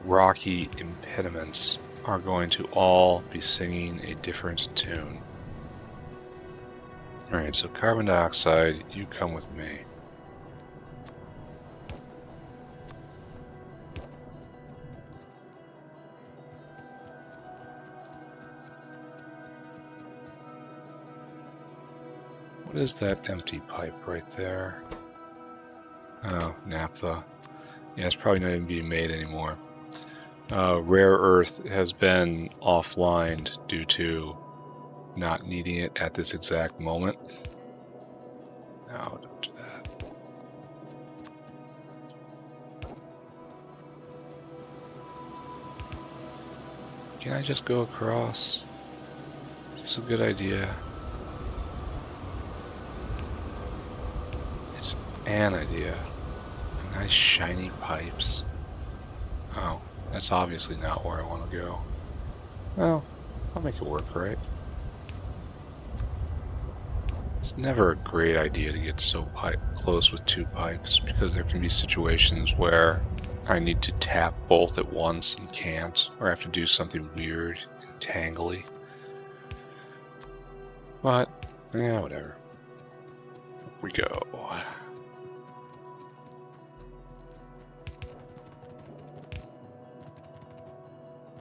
rocky impediments are going to all be singing a different tune. Alright, so carbon dioxide, you come with me. What is that empty pipe right there? Oh, naphtha. Yeah, it's probably not even being made anymore. Rare earth has been offline due to not needing it at this exact moment. No, don't do that. Can I just go across? Is this a good idea? It's an idea. Nice shiny pipes. Oh, that's obviously not where I want to go. Well, I'll make it work, right? It's never a great idea to get so close with two pipes, because there can be situations where I need to tap both at once and can't, or I have to do something weird and tangly. But, yeah, whatever. Here we go.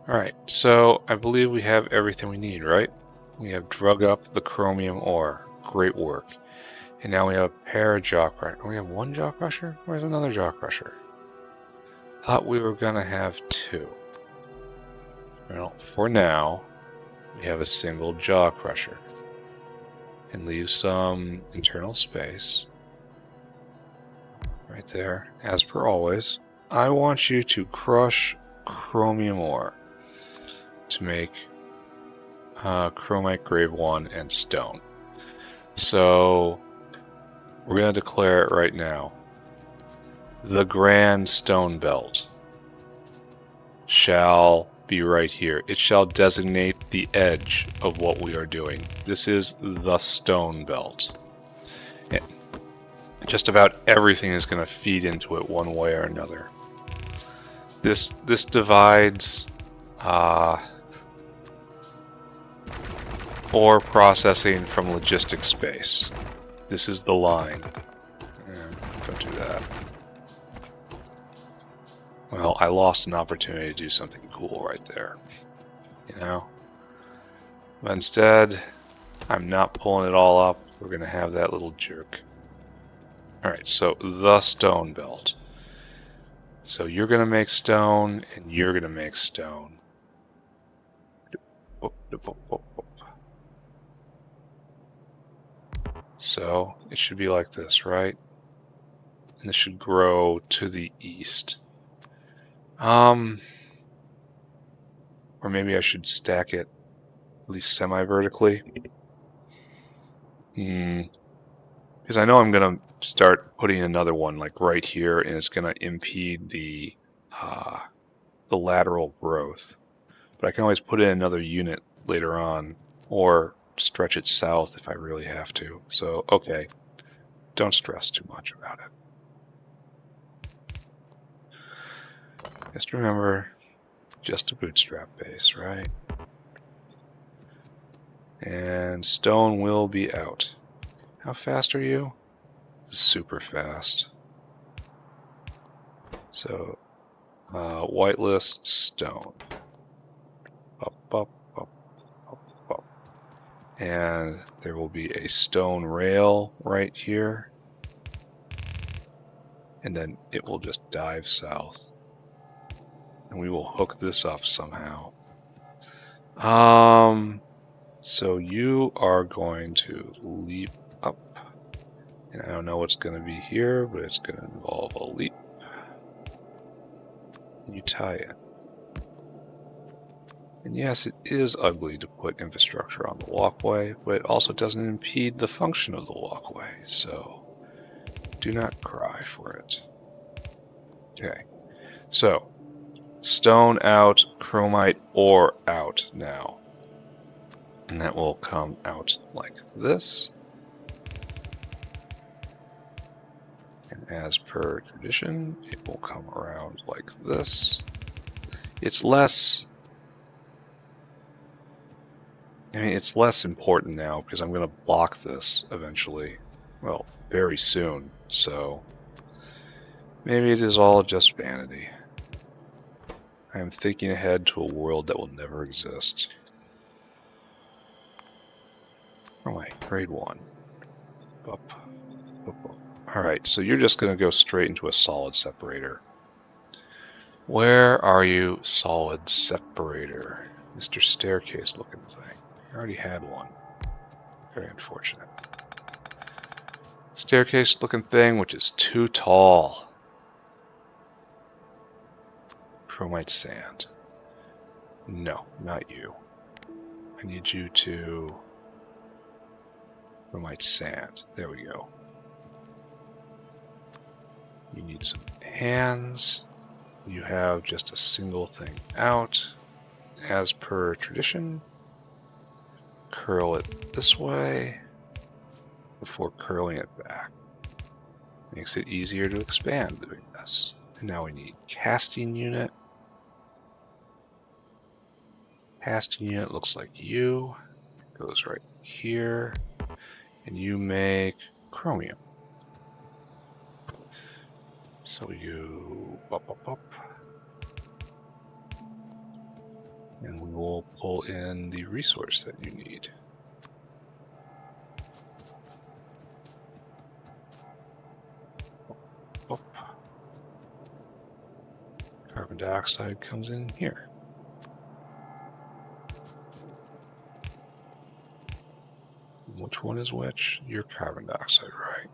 Alright, so I believe we have everything we need, right? We have drug up the chromium ore. Great work. And now we have a pair of jaw crushers. We have one jaw crusher? Where's another jaw crusher? Thought we were gonna have two. Well, for now, we have a single jaw crusher. And leave some internal space. Right there. As per always, I want you to crush chromium ore to make chromite grade 1 and stone. So we're going to declare it right now. The grand stone belt shall be right here. It shall designate the edge of what we are doing. This is the stone belt. And just about everything is going to feed into it one way or another. This divides ore processing from logistics space. This is the line. Don't do that. Well, I lost an opportunity to do something cool right there. You know? But instead, I'm not pulling it all up. We're going to have that little jerk. Alright, so the stone belt. So you're going to make stone, and you're going to make stone. So it should be like this, right? And this should grow to the east. Or maybe I should stack it at least semi-vertically. Because I know I'm going to start putting another one like right here, and it's going to impede the the lateral growth. But I can always put in another unit later on, or stretch it south if I really have to. So, okay, don't stress too much about it. Just remember, just a bootstrap base, right? And stone will be out. How fast are you? Super fast. So, whitelist stone. Up, up, up, up, up. And there will be a stone rail right here. And then it will just dive south. And we will hook this up somehow. So you are going to leap up. And I don't know what's going to be here, but it's going to involve a leap. And you tie it. And yes, it is ugly to put infrastructure on the walkway, but it also doesn't impede the function of the walkway, so do not cry for it. Okay, so stone out, chromite ore out now. And that will come out like this. And as per tradition, it will come around like this. It's less important now because I'm going to block this eventually. Well, very soon. So maybe it is all just vanity. I am thinking ahead to a world that will never exist. Alright, grade 1. Up, up, up. Alright, so you're just going to go straight into a solid separator. Where are you, solid separator? Mr. Staircase looking thing. I already had one. Very unfortunate. Staircase looking thing, which is too tall. Chromite sand. No, not you. I need you to... Chromite sand. There we go. You need some hands. You have just a single thing out. As per tradition, curl it this way before curling it back. Makes it easier to expand doing this. And now we need casting unit. Casting unit looks like you. Goes right here. And you make chromium. So you up, up, up. And we will pull in the resource that you need. Up, up. Carbon dioxide comes in here. Which one is which? Your carbon dioxide, right?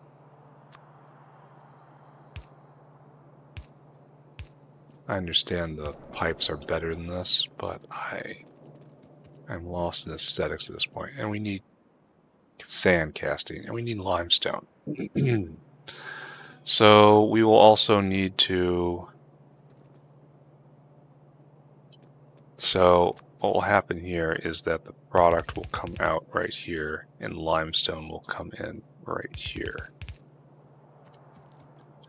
I understand the pipes are better than this, but I'm lost in aesthetics at this point. And we need sand casting, and we need limestone. So we will also need to... So what will happen here is that the product will come out right here, and limestone will come in right here.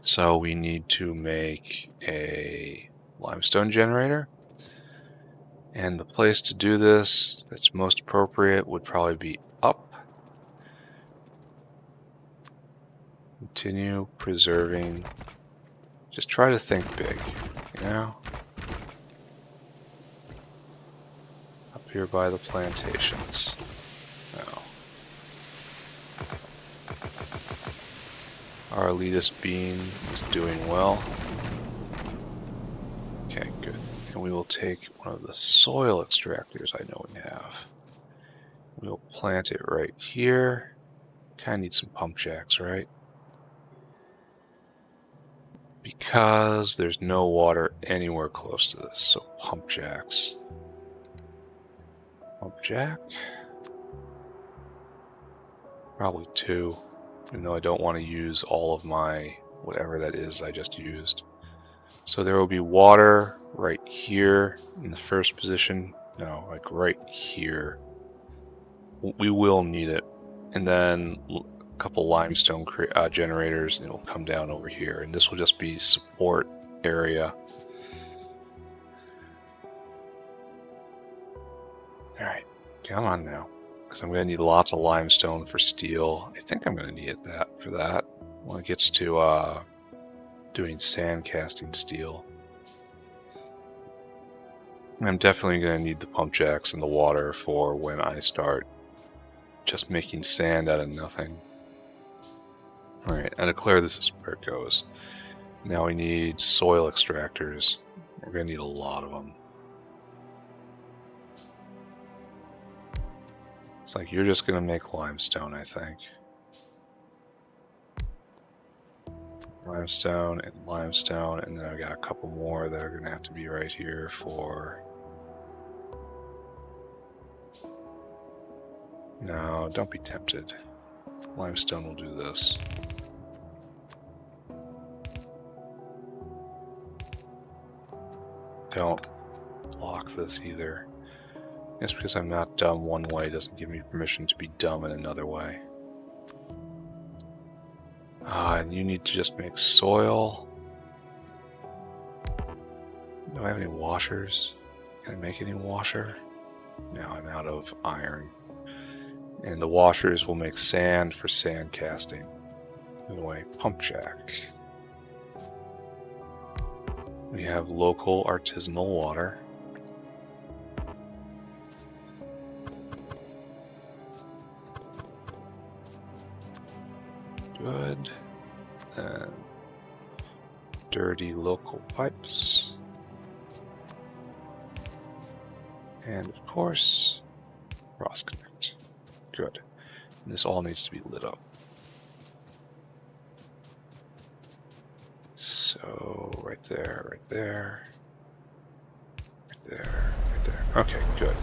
So we need to make a limestone generator. And the place to do this that's most appropriate would probably be up. Continue preserving. Just try to think big, you know? Up here by the plantations. No. Our elitist bean is doing well. Okay, good. And we will take one of the soil extractors I know we have. We'll plant it right here. Kind of need some pump jacks, right? Because there's no water anywhere close to this, so pump jacks. Pump jack. Probably 2, even though I don't want to use all of my whatever that is I just used. So there will be water right here in the first position. No, like right here. We will need it. And then a couple limestone generators, and it will come down over here. And this will just be support area. Alright, come on now. Because I'm going to need lots of limestone for steel. I think I'm going to need that for that when it gets to doing sand casting steel. I'm definitely going to need the pump jacks and the water for when I start just making sand out of nothing. Alright, I declare this is where it goes. Now we need soil extractors. We're going to need a lot of them. It's like you're just going to make limestone, I think. Limestone, and then I've got a couple more that are going to have to be right here for... No, don't be tempted. Limestone will do this. Don't block this either. Just because I'm not dumb one way doesn't give me permission to be dumb in another way. And you need to just make soil. Do I have any washers? Can I make any washer? No, I'm out of iron. And the washers will make sand for sand casting. Anyway, pump jack. We have local artisanal water. Good. And dirty local pipes. And of course, cross connect. Good. And this all needs to be lit up. So right there, right there, right there, right there. Okay, good.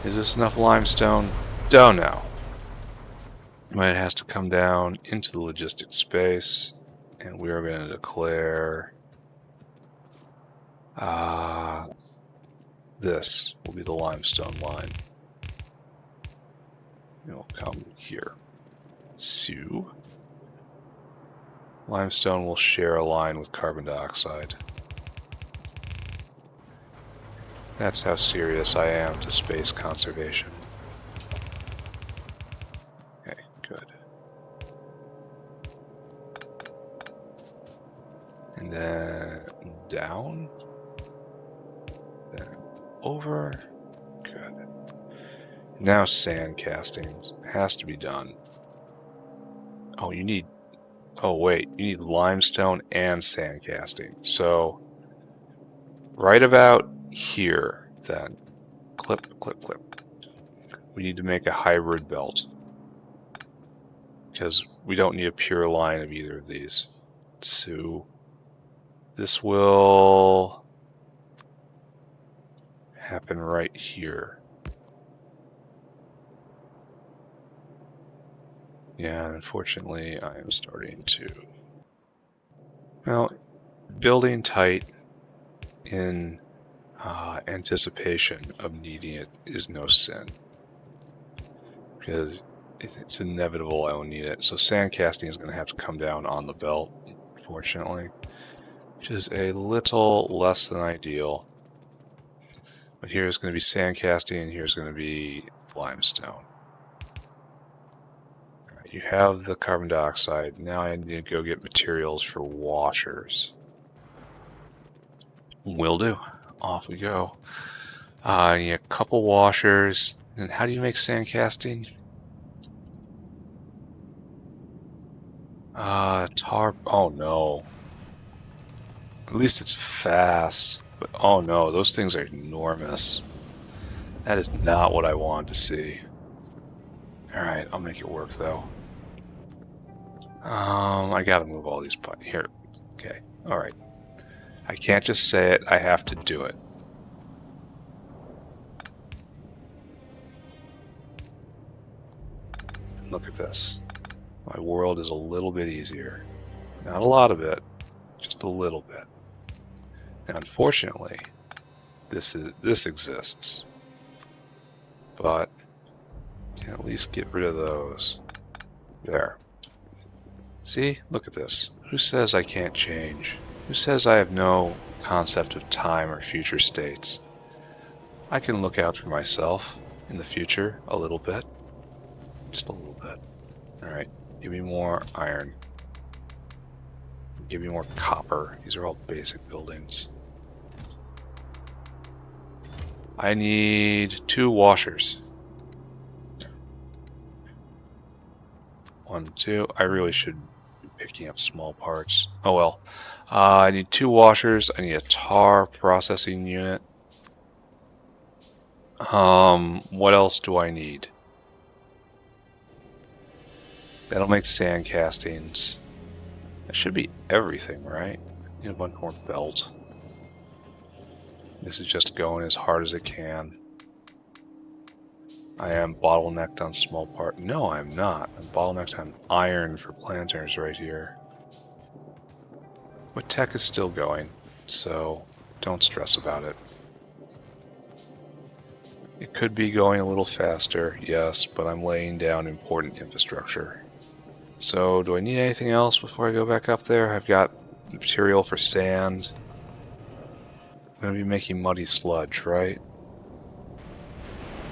Is this enough limestone? Don't know. But it has to come down into the logistic space, and we are going to declare this will be the limestone line. It will come here. So limestone will share a line with carbon dioxide. That's how serious I am to space conservation. Okay, good. And then down. Then over. Good. Now sand casting has to be done. Oh, you need... Oh, wait. You need limestone and sand casting. So, right about here, then. Clip, clip, clip. We need to make a hybrid belt. Because we don't need a pure line of either of these. So, this will happen right here. Yeah, unfortunately, I am starting to... Well, building tight in anticipation of needing it is no sin. Because it's inevitable I will need it. So sand casting is going to have to come down on the belt, unfortunately. Which is a little less than ideal. But here's going to be sand casting, and here's going to be limestone. You have the carbon dioxide. Now I need to go get materials for washers. Will do. Off we go. I need a couple washers. And how do you make sand casting? Tar. Oh no. At least it's fast. But oh no, those things are enormous. That is not what I wanted to see. Alright, I'll make it work though. I gotta move all these here. Okay, alright. I can't just say it, I have to do it. And look at this. My world is a little bit easier. Not a lot of it, just just a little bit. Now, unfortunately, this exists, but can at least get rid of those. There. See? Look at this. Who says I can't change? Who says I have no concept of time or future states? I can look out for myself in the future a little bit. Just a little bit. Alright, give me more iron. Give me more copper. These are all basic buildings. I need 2 washers. 1, 2. I really should be picking up small parts. Oh well. I need 2 washers. I need a tar processing unit. What else do I need? That'll make sand castings. That should be everything, right? Need a bunch more belt. This is just going as hard as it can. I am bottlenecked on small part. No, I'm not. I'm bottlenecked on iron for planters right here. But tech is still going, so don't stress about it. It could be going a little faster, yes, but I'm laying down important infrastructure. So, do I need anything else before I go back up there? I've got material for sand. I'm going to be making muddy sludge, right?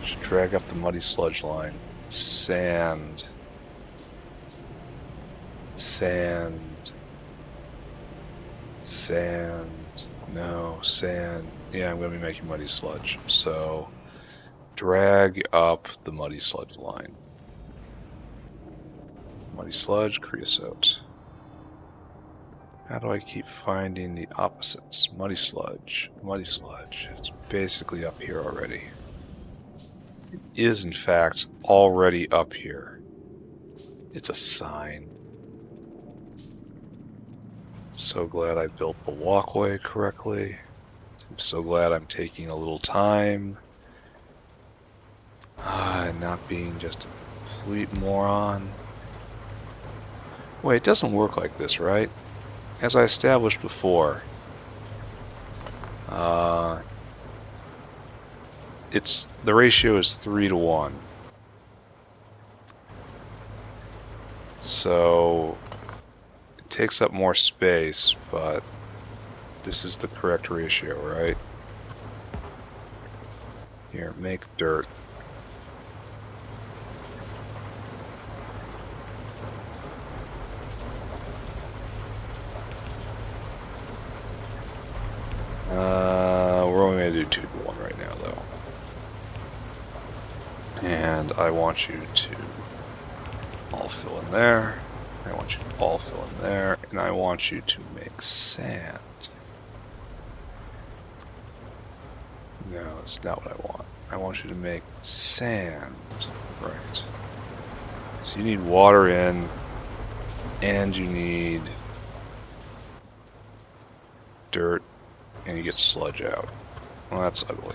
Should drag up the muddy sludge line. Sand. Sand. Sand. No, sand. Yeah, I'm going to be making muddy sludge. So, drag up the muddy sludge line. Muddy sludge, creosote. How do I keep finding the opposites? Muddy sludge, muddy sludge. It's basically up here already. It is, in fact, already up here. It's a sign. So glad I built the walkway correctly. I'm so glad I'm taking a little time. And not being just a complete moron. Wait, it doesn't work like this, right? As I established before, the ratio is 3 to 1. So it takes up more space, but this is the correct ratio, right? Here, make dirt. We're only going to do 2 to 1 right now, though. And I want you to all fill in there. I want you to all fill in there. And I want you to make sand. No, it's not what I want. I want you to make sand. Right. So you need water in, and you need dirt, and you get sludge out. Well, that's ugly.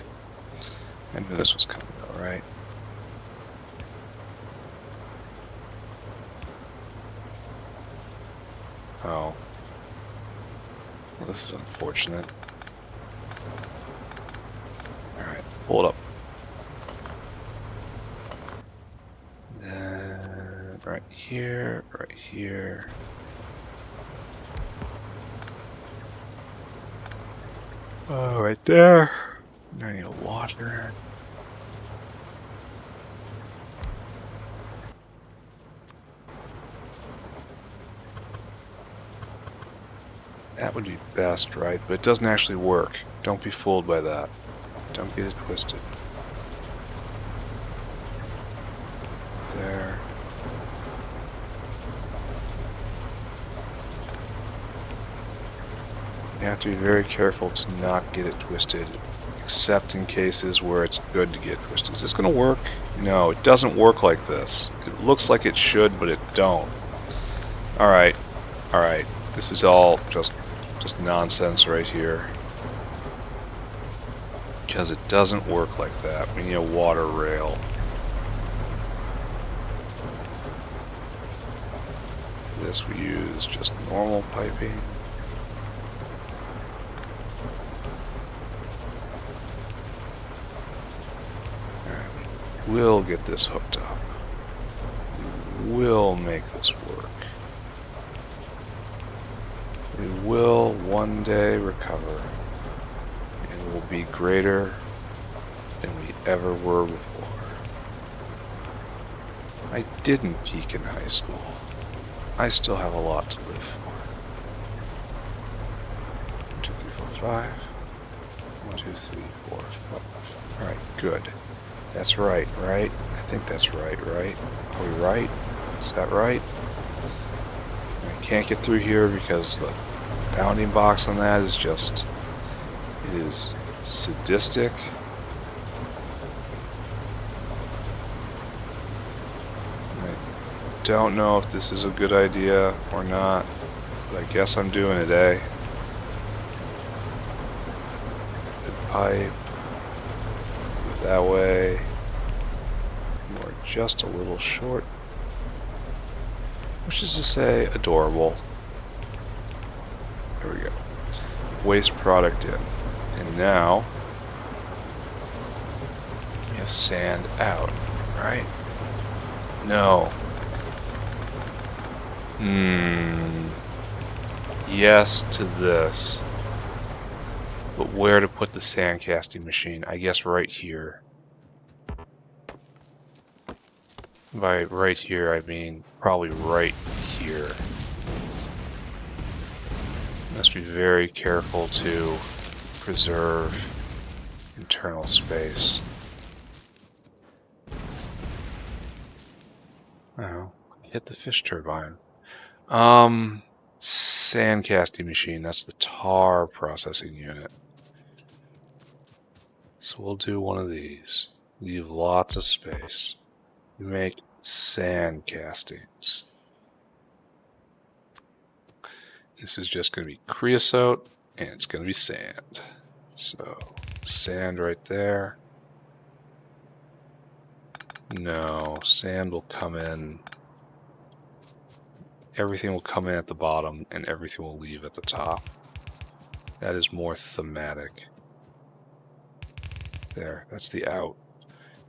I knew this was coming though, right? Oh. Well, this is unfortunate. Alright, pull it up. Then right here, right here. Oh, right there. I need a water. That would be best, right? But it doesn't actually work. Don't be fooled by that. Don't get it twisted. There. You have to be very careful to not get it twisted, except in cases where it's good to get it twisted. Is this going to work? No, it doesn't work like this. It looks like it should, but it don't. Alright, alright. This is all just nonsense right here. Because it doesn't work like that. We need a water rail. For this we use just normal piping. We'll get this hooked up. We'll make this work. We will one day recover, and will be greater than we ever were before. I didn't peak in high school. I still have a lot to live for. 1, 2, 3, 4, 5. 1, 2, 3, 4, 5. Alright, good. That's right, right? I think that's right, right? Are we right? Is that right? I can't get through here because the bounding box on that is just... it is sadistic. I don't know if this is a good idea or not, but I guess I'm doing it, eh? Good pipe. That way. You are just a little short. Which is to say, adorable. There we go. Waste product in. And now, we have sand out, right? No. Yes to this. But where to put the sand casting machine? I guess right here. By right here, I mean probably right here. Must be very careful to preserve internal space. Oh, hit the fish turbine. Sand casting machine, that's the tar processing unit. So we'll do one of these. Leave lots of space. We make sand castings. This is just going to be creosote, and it's going to be sand. So, sand right there. No, sand will come in. Everything will come in at the bottom, and everything will leave at the top. That is more thematic. There, that's the out.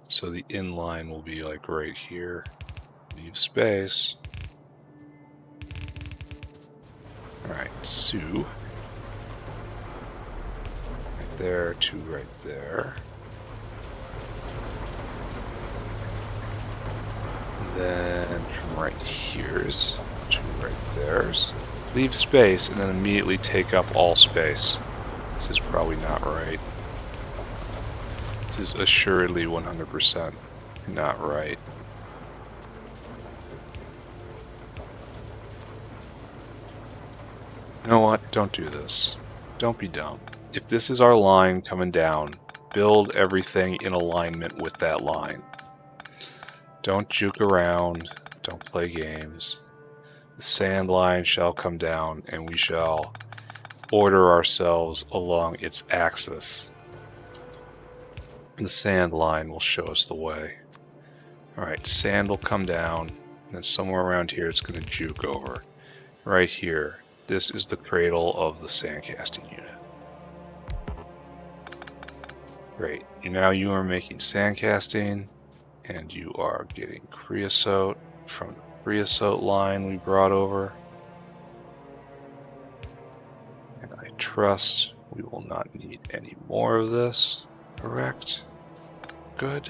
So the inline will be like right here. Leave space. Alright, Sue. Right there, 2 right there. And then from right here's 2 right there's. Leave space and then immediately take up all space. This is probably not right. This is assuredly 100% not right. You know what? Don't do this. Don't be dumb. If this is our line coming down, build everything in alignment with that line. Don't juke around. Don't play games. The sand line shall come down, and we shall order ourselves along its axis. The sand line will show us the way. Alright, sand will come down, and then somewhere around here it's going to juke over. Right here. This is the cradle of the sand casting unit. Great. Now you are making sand casting, and you are getting creosote from the creosote line we brought over. And I trust we will not need any more of this. Correct. Good.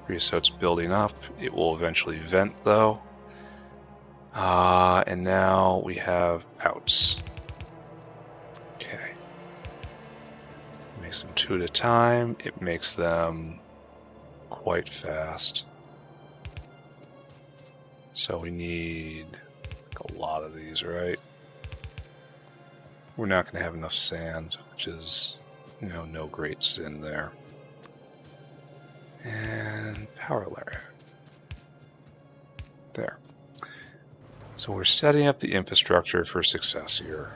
Creosote's building up. It will eventually vent though. And now we have outs. Okay. Makes them 2 at a time. It makes them quite fast. So we need like a lot of these, right? We're not going to have enough sand, which is, you know, no great sin there. And power layer. There. So we're setting up the infrastructure for success here.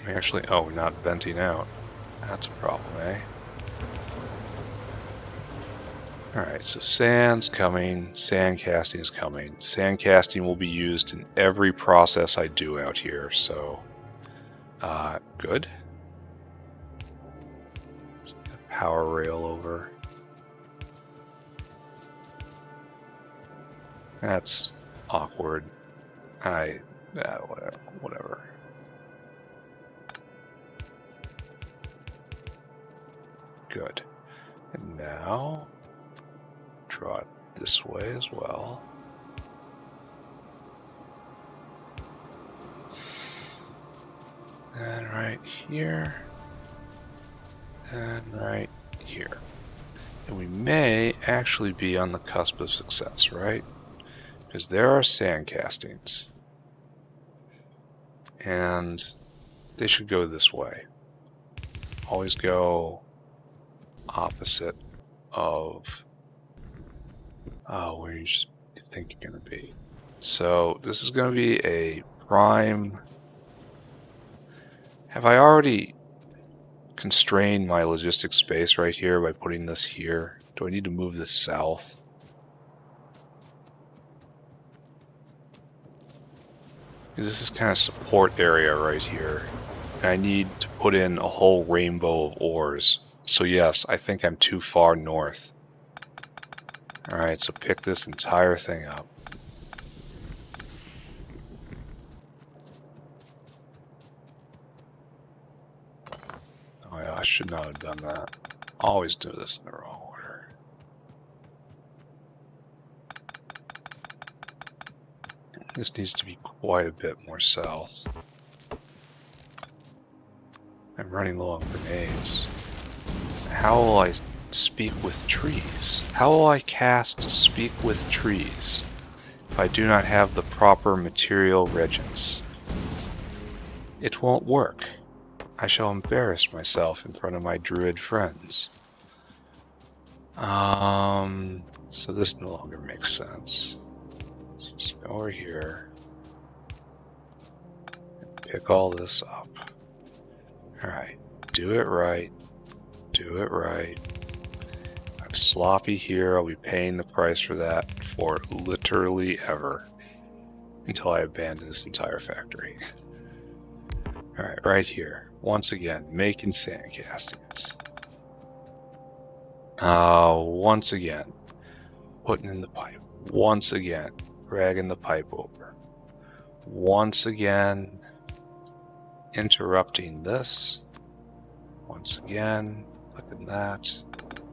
We actually, oh, we're not venting out. That's a problem, eh? Alright, so sand's coming, sand casting is coming. Sand casting will be used in every process I do out here, so good. Power rail over. That's awkward. Whatever. Good. And now, draw it this way as well. And right here. And right here. And we may actually be on the cusp of success, right? Because there are sand castings. And they should go this way. Always go opposite of where you think you're going to be. So this is going to be a prime. Have I already constrained my logistic space right here by putting this here? Do I need to move this south? This is kind of support area right here. And I need to put in a whole rainbow of ores. So yes, I think I'm too far north. Alright, so pick this entire thing up. Oh yeah, I should not have done that. Always do this in the wrong order. This needs to be quite a bit more south. I'm running low on grenades. How will I speak with trees? How will I cast speak with trees if I do not have the proper material regents? It won't work. I shall embarrass myself in front of my druid friends. So this no longer makes sense. Let's just go over here and pick all this up. Alright, do it right. Do it right. I'm sloppy here. I'll be paying the price for that for literally ever until I abandon this entire factory. Alright, right here. Once again, making sand castings. Once again, putting in the pipe. Once again, dragging the pipe over. Once again, interrupting this. Once again, clicking that.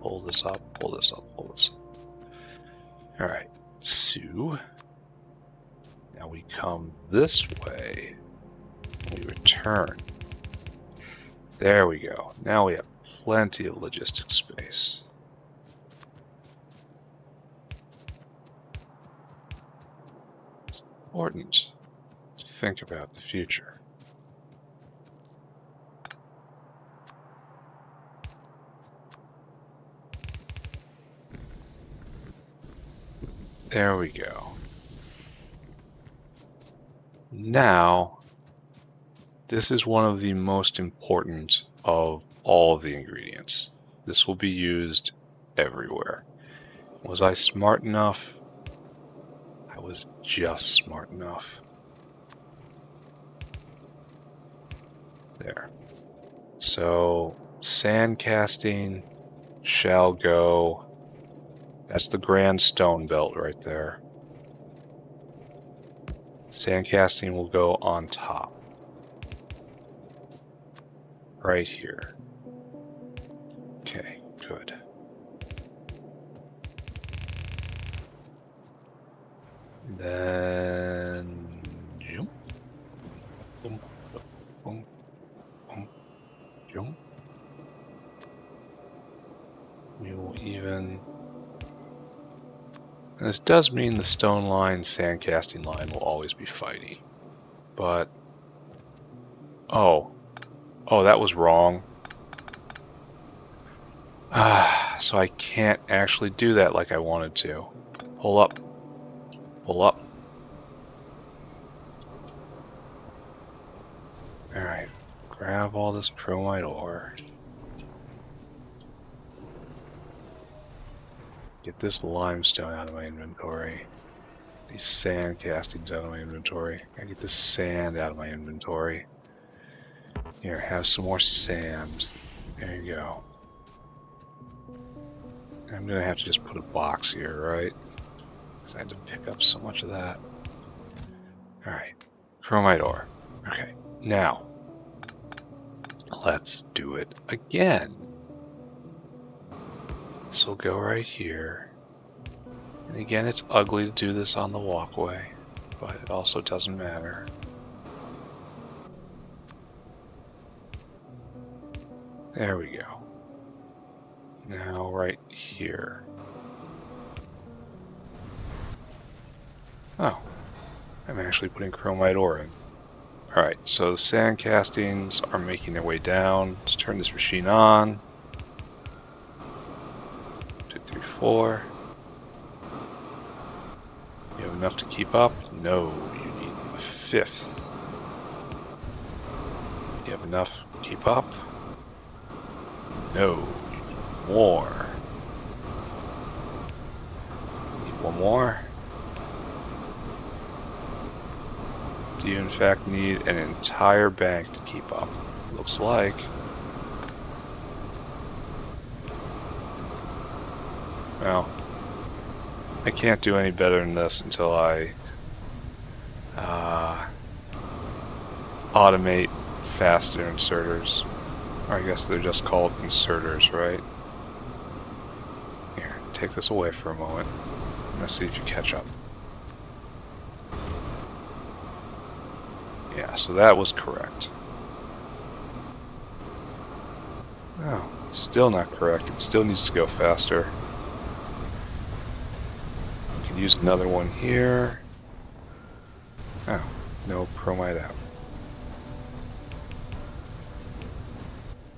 Pull this up, pull this up, pull this up. Alright, so now we come this way. We return. There we go. Now we have plenty of logistic space. It's important to think about the future. There we go. Now, this is one of the most important of all of the ingredients. This will be used everywhere. Was I smart enough? I was just smart enough. There. So, sand casting shall go. That's the grand stone belt right there. Sand casting will go on top. Right here. Okay, good. Then jump. Boom, boom, boom, jump. We will even. This does mean the stone line, sand casting line will always be fighty. But oh, that was wrong. So I can't actually do that like I wanted to. Pull up. Pull up. Alright, grab all this chromite ore. Get this limestone out of my inventory. These sand castings out of my inventory. I get this sand out of my inventory. Here, have some more sand. There you go. I'm gonna have to just put a box here, right? because I had to pick up so much of that. Alright, chromite ore. Okay, now let's do it again. This will go right here. And again, it's ugly to do this on the walkway, but it also doesn't matter. There we go. Now right here. Oh, I'm actually putting chromite ore in. Alright, so the sand castings are making their way down. Let's turn this machine on. 2, 3, 4. You have enough to keep up? No, you need a fifth. You have enough to keep up? No, you need more. Need one more? Do you in fact need an entire bank to keep up? Looks like. Well, I can't do any better than this until I automate faster inserters. Or I guess they're just called inserters, right? Here, take this away for a moment. Let's see if you catch up. Yeah, so that was correct. No, it's still not correct. It still needs to go faster. We can use another one here. Oh, no chromite out.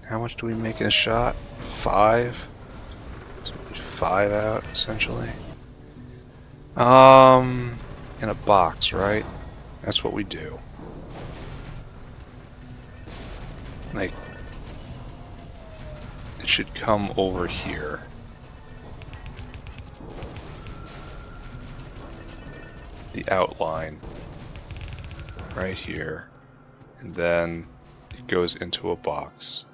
How much do we make in a shot? 5? So we need 5 out, essentially. In a box, right? That's what we do. Like, it should come over here. The outline. Right here. And then it goes into a box.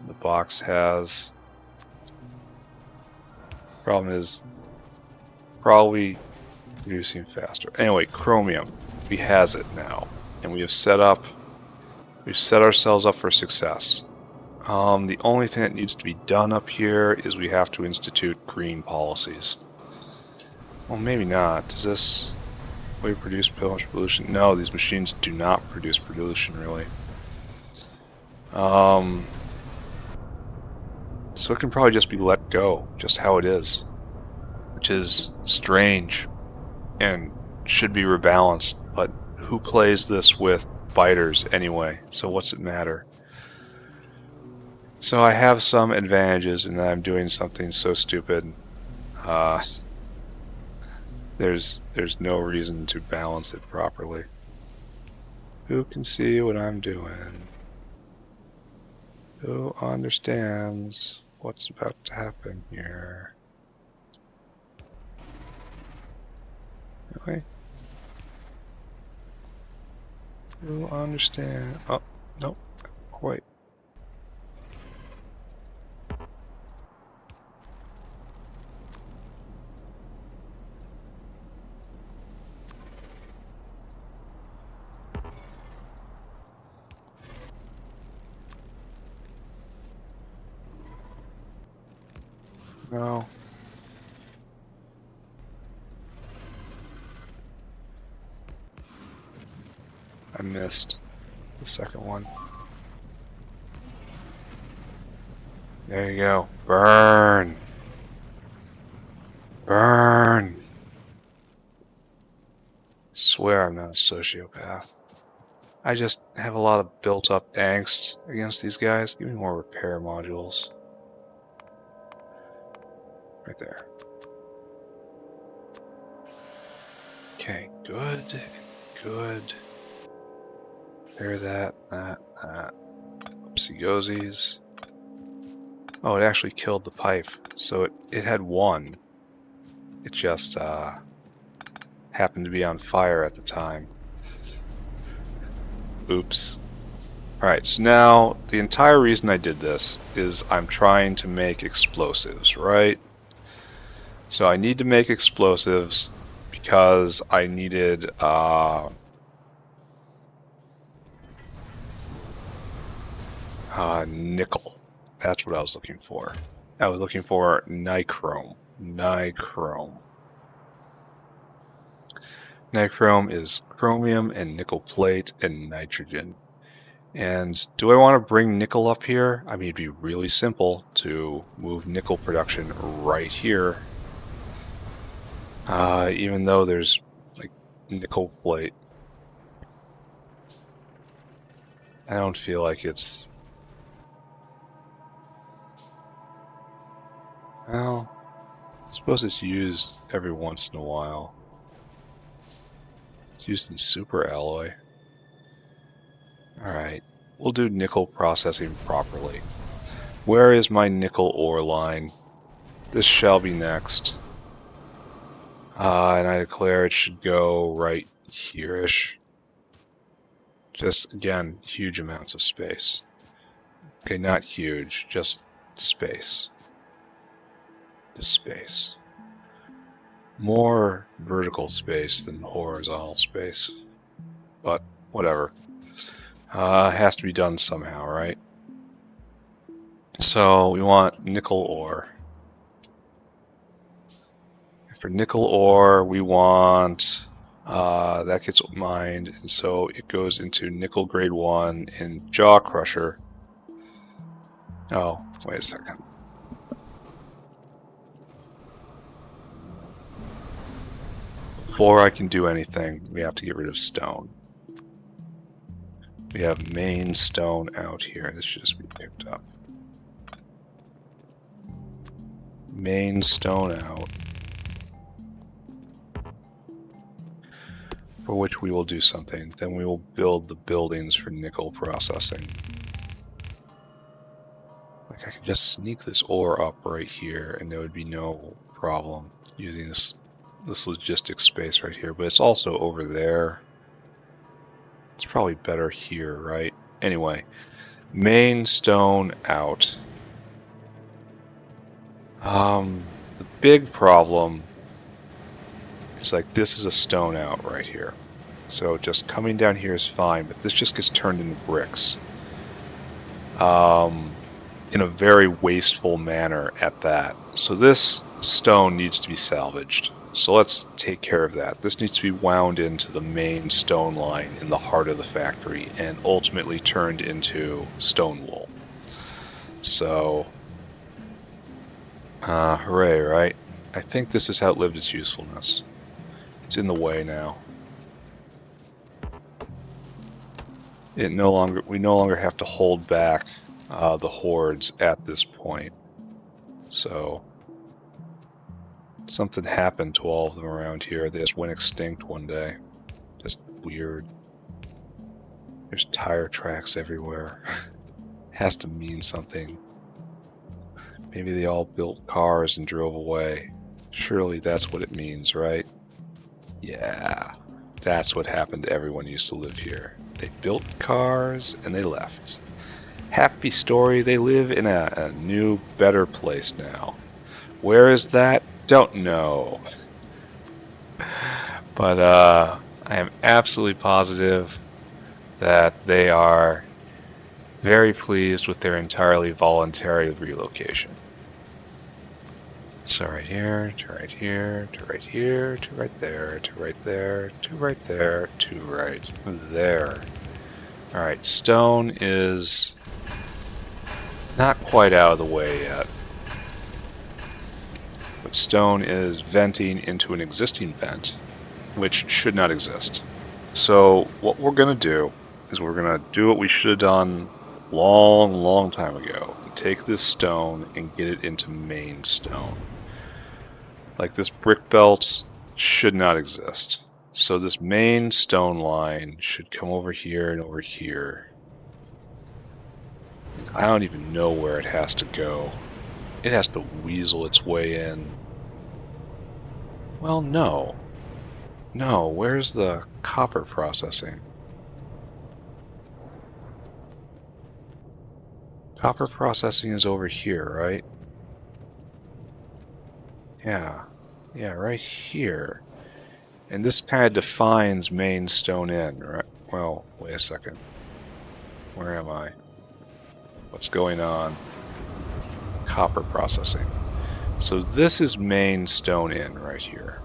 The box has... Problem is probably producing faster. Anyway, chromium. We has it now. And we have set ourselves up for success. The only thing that needs to be done up here is we have to institute green policies. Well, maybe not. Does this way produce pollution? No, these machines do not produce pollution, really. So it can probably just be let go, just how it is. Which is strange and should be rebalanced, but who plays this with biters anyway, so what's it matter? So I have some advantages in that I'm doing something so stupid. There's no reason to balance it properly. Who can see what I'm doing? Who understands what's about to happen here? Really? Who understand? Oh, nope, quite. No. I missed the second one. There you go. Burn! Burn! Swear I'm not a sociopath. I just have a lot of built-up angst against these guys. Give me more repair modules. Right there. Okay, good. Good. Repair that. Oopsie-gozies. Oh, it actually killed the pipe. So it had one. It just happened to be on fire at the time. Oops. Alright, so now the entire reason I did this is I'm trying to make explosives, right? So I need to make explosives because I needed nickel. That's what I was looking for. I was looking for NiChrome. NiChrome. NiChrome is chromium and nickel plate and nitrogen. And do I want to bring nickel up here? I mean, it'd be really simple to move nickel production right here. Even though there's like nickel plate. I don't feel like it's... Well, I suppose it's used every once in a while. It's used in super alloy. Alright, we'll do nickel processing properly. Where is my nickel ore line? This shall be next. And I declare it should go right here-ish. Just, again, huge amounts of space. Okay, not huge, just space. Just space. More vertical space than horizontal space. But, whatever. Has to be done somehow, right? So, we want nickel ore. For nickel ore, we want... that gets mined, and so it goes into nickel grade 1 in Jaw Crusher. Oh, wait a second. Before I can do anything, we have to get rid of stone. We have main stone out here. This should just be picked up. Main stone out. For which we will do something. Then we will build the buildings for nickel processing. Like I could just sneak this ore up right here and there would be no problem using this logistics space right here, but it's also over there. It's probably better here, right? Anyway, main stone out. The big problem is like this is a stone out right here. So just coming down here is fine, but this just gets turned into bricks. In a very wasteful manner at that. So this stone needs to be salvaged. So let's take care of that. This needs to be wound into the main stone line in the heart of the factory and ultimately turned into stone wool. So, hooray, right? I think this has outlived its usefulness. It's in the way now. We no longer have to hold back the hordes at this point. So something happened to all of them around here. They just went extinct one day. Just weird. There's tire tracks everywhere. Has to mean something. Maybe they all built cars and drove away. Surely that's what it means, right? Yeah, that's what happened to everyone who used to live here. They built cars and they left. Happy story, they live in a new, better place now. Where is that? Don't know. But I am absolutely positive that they are very pleased with their entirely voluntary relocation. So right here, to right here, to right here, to right there, to right there, to right there, to right there. Alright, stone is not quite out of the way yet. But stone is venting into an existing vent, which should not exist. So what we're going to do is we're going to do what we should have done long time ago. Take this stone and get it into main stone. Like this brick belt should not exist. So this main stone line should come over here and over here. I don't even know where it has to go. It has to weasel its way in. Well, no. No, where's the copper processing? Copper processing is over here, right? Yeah. Yeah, right here. And this kind of defines main stone in, right? Well, wait a second. Where am I? What's going on? Copper processing. So this is main stone in right here.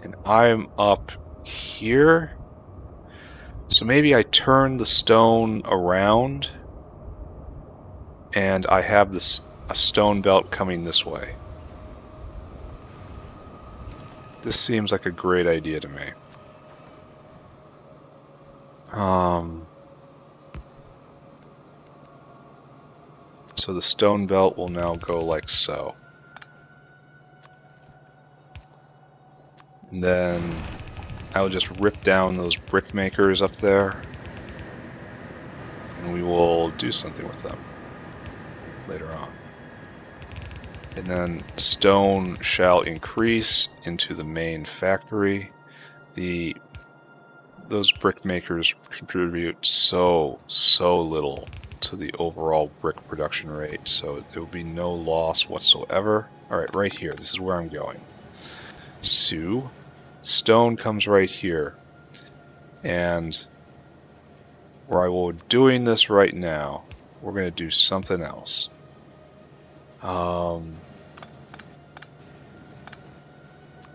And I'm up here. So maybe I turn the stone around and I have this a stone belt coming this way. This seems like a great idea to me. So the stone belt will now go like so. And then I'll just rip down those brick makers up there. And we will do something with them later on. And then stone shall increase into the main factory. Those brick makers contribute so little to the overall brick production rate, so there will be no loss whatsoever. Alright, right here, this is where I'm going. So, stone comes right here. And where we're doing this right now, we're going to do something else.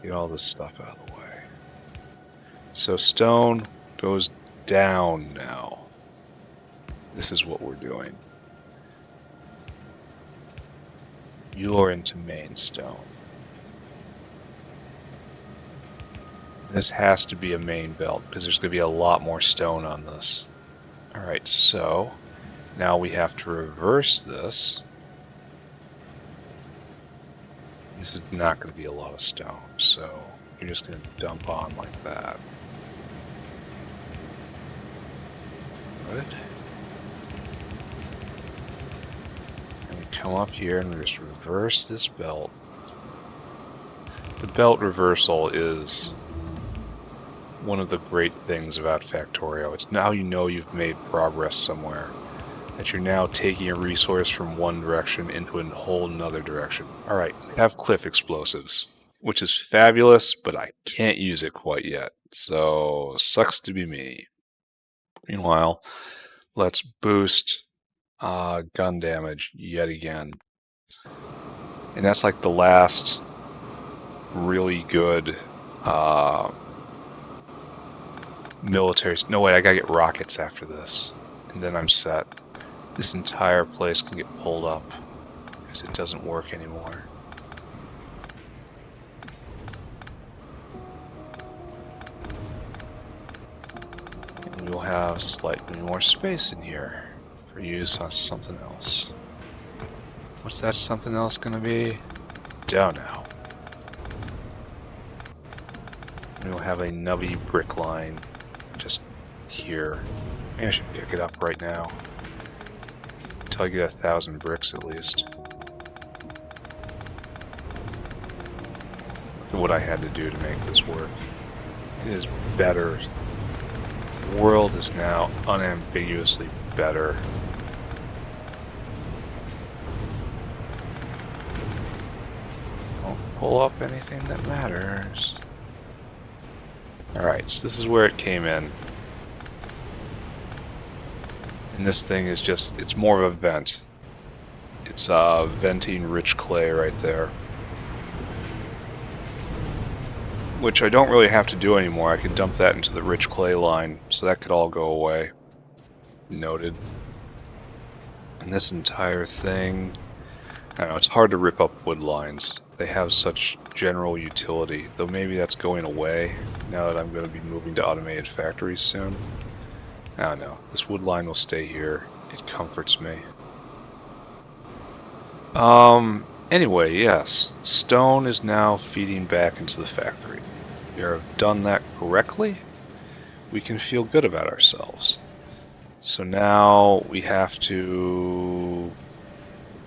Get all this stuff out of the way. So stone goes down now. This is what we're doing. You're into main stone. This has to be a main belt because there's going to be a lot more stone on this. Alright, so now we have to reverse this. This is not going to be a lot of stone, so you're just going to dump on like that. Good. And we come up here and we just reverse this belt. The belt reversal is one of the great things about Factorio. It's now you know you've made progress somewhere. That you're now taking a resource from one direction into a whole nother direction. Alright, we have cliff explosives, which is fabulous, but I can't use it quite yet. So, sucks to be me. Meanwhile, let's boost gun damage yet again. And that's like the last really good military... No, wait, I gotta get rockets after this. And then I'm set. This entire place can get pulled up because it doesn't work anymore. And we'll have slightly more space in here for use on something else. What's that something else going to be? Don't know. We'll have a nubby brick line just here. Maybe I should pick it up right now. Until I get 1,000 bricks at least. Look at what I had to do to make this work. It is better. The world is now unambiguously better. Don't pull up anything that matters. Alright, so this is where it came in. And this thing is just, it's more of a vent. It's venting rich clay right there. Which I don't really have to do anymore. I can dump that into the rich clay line, so that could all go away. Noted. And this entire thing, I don't know, it's hard to rip up wood lines. They have such general utility, though maybe that's going away now that I'm going to be moving to automated factories soon. I don't know. This wood line will stay here. It comforts me. Anyway, yes. Stone is now feeding back into the factory. We have done that correctly. We can feel good about ourselves. So now we have to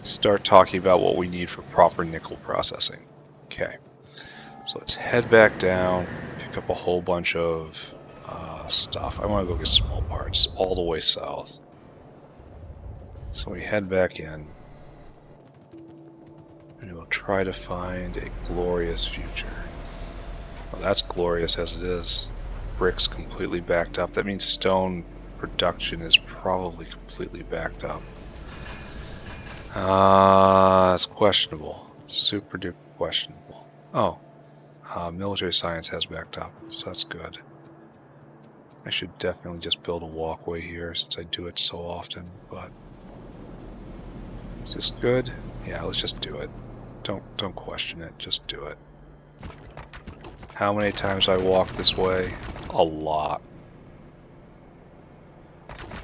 start talking about what we need for proper nickel processing. Okay. So let's head back down, pick up a whole bunch of stuff. I want to go get small parts all the way south. So we head back in. And we'll try to find a glorious future. Well, that's glorious as it is. Bricks completely backed up. That means stone production is probably completely backed up. It's questionable. Super duper questionable. Oh, military science has backed up, so that's good. I should definitely just build a walkway here since I do it so often, but is this good? Yeah, let's just do it. Don't question it, just do it. How many times I walk this way? A lot.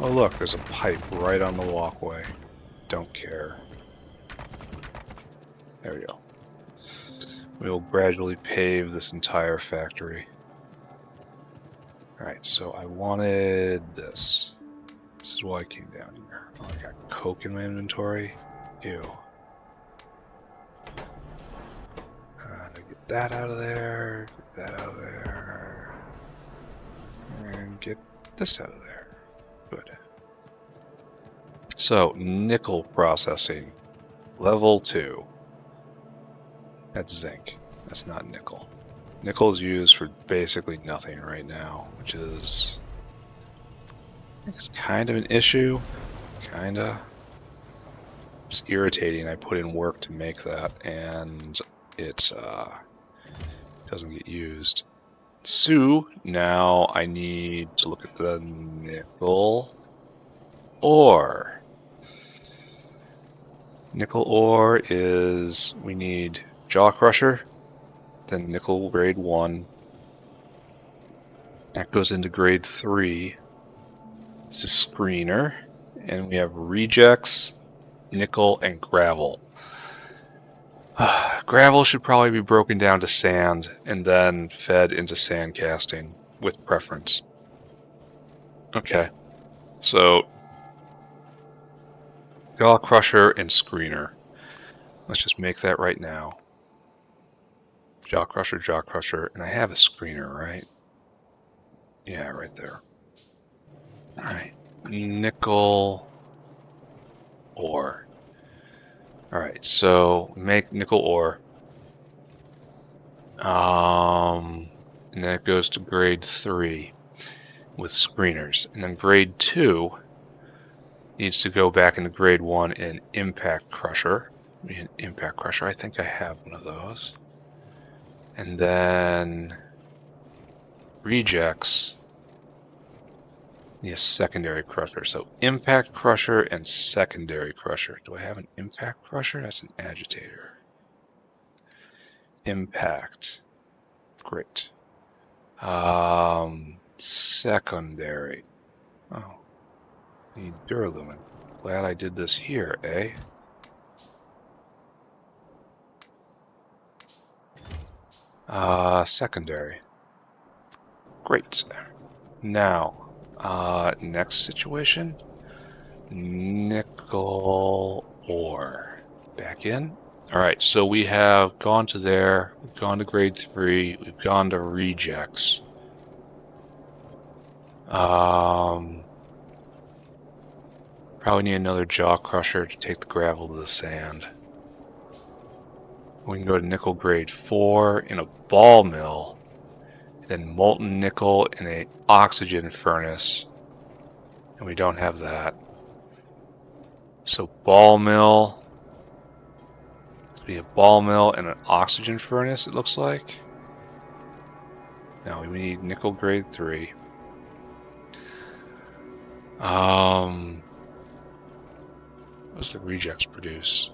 Oh look, there's a pipe right on the walkway. Don't care. There we go. We'll gradually pave this entire factory. Alright, so I wanted this. This is why I came down here. Oh, I got coke in my inventory. Ew. Get that out of there. Get that out of there. And get this out of there. Good. So, nickel processing. Level 2. That's zinc. That's not nickel. Nickel is used for basically nothing right now, which is... I think it's kind of an issue. Kinda. It's irritating. I put in work to make that, and it doesn't get used. So, now I need to look at the nickel ore. Nickel ore is... we need jaw crusher, then nickel grade 1. That goes into grade 3. This is screener, and we have rejects, nickel, and gravel. Gravel should probably be broken down to sand and then fed into sand casting with preference. Okay, so jaw crusher and screener. Let's just make that right now. Jaw crusher, and I have a screener, right? Yeah, right there. Alright, nickel ore. Alright, so make nickel ore. And then it goes to grade 3 with screeners. And then grade 2 needs to go back into grade 1 in impact crusher. Impact crusher, I think I have one of those. And then rejects need a secondary crusher. So impact crusher and secondary crusher. Do I have an impact crusher? That's an agitator. Impact. Great. Secondary. Oh. Need duralumin. Glad I did this here, eh? Secondary. Great. Now, next situation. Nickel ore. Back in. Alright, so we have gone to there, we've gone to grade 3, we've gone to rejects. Probably need another jaw crusher to take the gravel to the sand. We can go to nickel grade 4 in a ball mill, then molten nickel in an oxygen furnace, and we don't have that. So ball mill, it's be a ball mill and an oxygen furnace, it looks like. Now we need nickel grade 3. What does the rejects produce?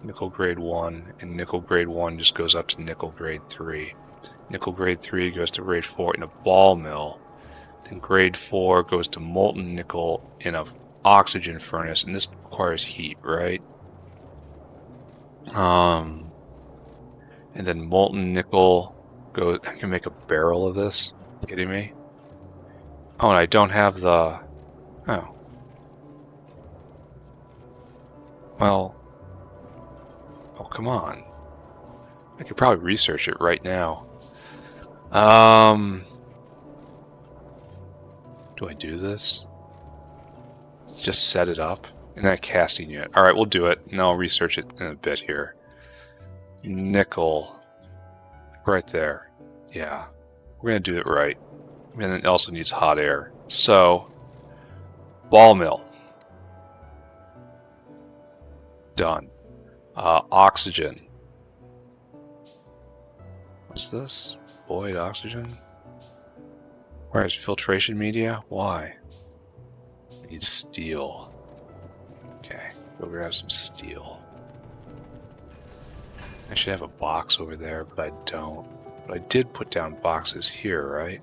Nickel grade 1, and nickel grade 1 just goes up to nickel grade 3. Nickel grade 3 goes to grade 4 in a ball mill. Then grade 4 goes to molten nickel in an oxygen furnace, and this requires heat, right? And then molten nickel goes... I can make a barrel of this? Are you kidding me? Oh, and I don't have the... Oh. Well... Oh, come on. I could probably research it right now. Do I do this? Just set it up? And not casting yet. Alright, we'll do it. And I'll research it in a bit here. Nickel. Right there. Yeah, we're gonna do it right. And it also needs hot air. So, ball mill. Done. Oxygen. What's this? Void oxygen? Where's filtration media? Why? Need steel. Okay, go grab some steel. I should have a box over there, but I don't. But I did put down boxes here, right?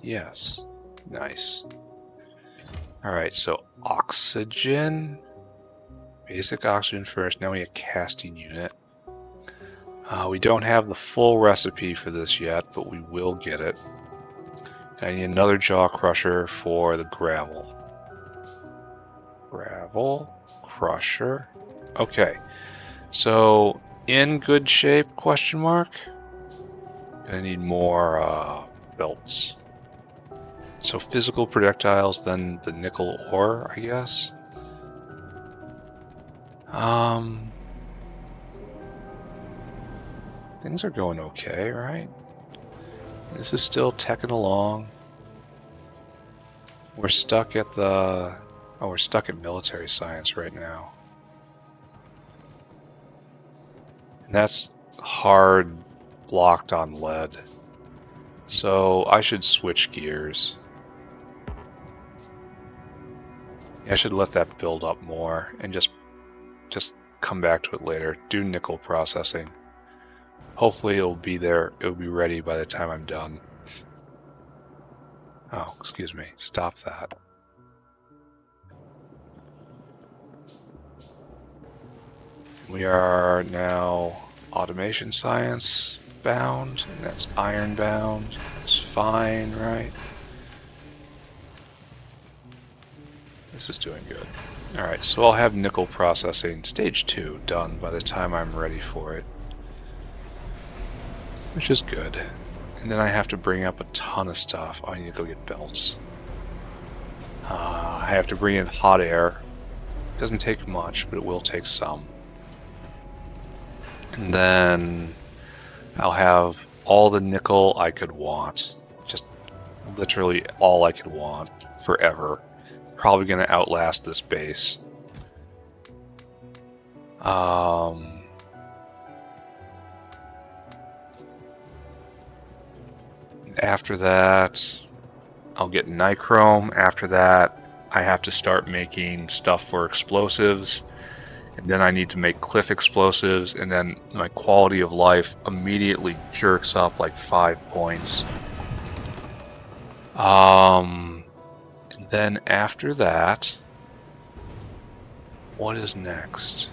Yes. Nice. Alright, so oxygen. Basic oxygen first. Now we need a casting unit. We don't have the full recipe for this yet, but we will get it. I need another jaw crusher for the gravel. Gravel crusher. Okay, so in good shape? Question mark. Gonna need more belts. So physical projectiles, then the nickel ore, I guess. Things are going okay, right? This is still teching along. We're stuck at the... Oh, we're stuck at military science right now. And that's hard blocked on lead. So I should switch gears. I should let that build up more and just come back to it later. Do nickel processing. Hopefully it'll be there. It'll be ready by the time I'm done. Oh, excuse me. Stop that. We are now automation science bound, and that's iron bound. That's fine, right? This is doing good. Alright, so I'll have nickel processing stage 2 done by the time I'm ready for it. Which is good. And then I have to bring up a ton of stuff. Oh, I need to go get belts. I have to bring in hot air. It doesn't take much, but it will take some. And then I'll have all the nickel I could want. Just literally all I could want forever. Probably going to outlast this base. After that, I'll get NiChrome. After that, I have to start making stuff for explosives. And then I need to make cliff explosives, and then my quality of life immediately jerks up like 5 points. And then after that, what is next?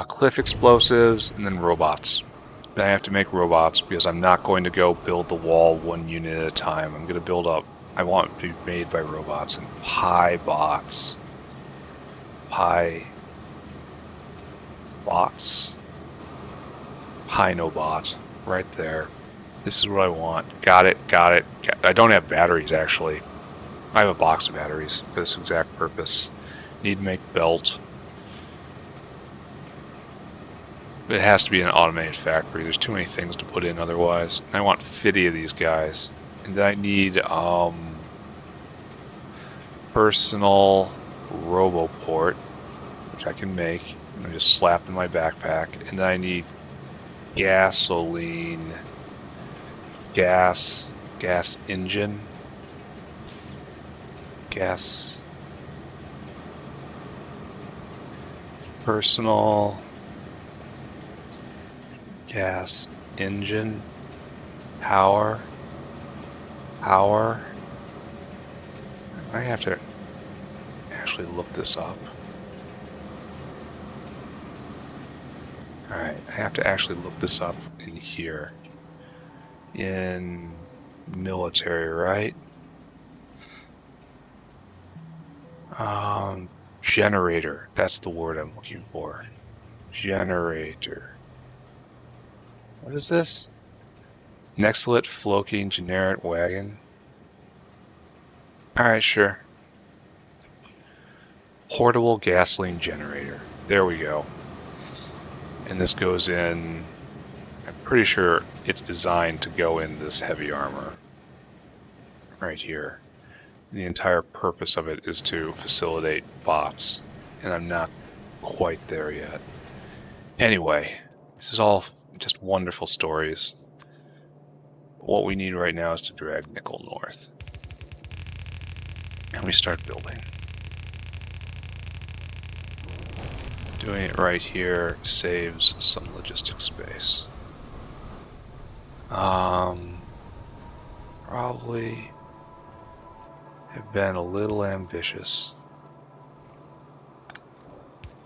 Cliff explosives, and then robots. Then I have to make robots because I'm not going to go build the wall 1 unit at a time. I'm going to build up. I want it to be made by robots and pi bots. Pyanodon, right there. This is what I want. Got it. I don't have batteries, actually. I have a box of batteries for this exact purpose. Need to make belt. It has to be an automated factory. There's too many things to put in otherwise. I want 50 of these guys. And then I need personal roboport, which I can make. And I just slap in my backpack. And then I need gasoline, gas engine, personal gas engine, power. I have to actually look this up. Alright, I have to actually look this up in here. In military, right? Generator. That's the word I'm looking for. Generator. What is this? Nextlit Floking Generic Wagon. Alright, sure. Portable gasoline generator. There we go. And this goes in, I'm pretty sure it's designed to go in this heavy armor right here. The entire purpose of it is to facilitate bots, and I'm not quite there yet. Anyway, this is all just wonderful stories. What we need right now is to drag nickel north. And we start building. Doing it right here saves some logistics space. Probably have been a little ambitious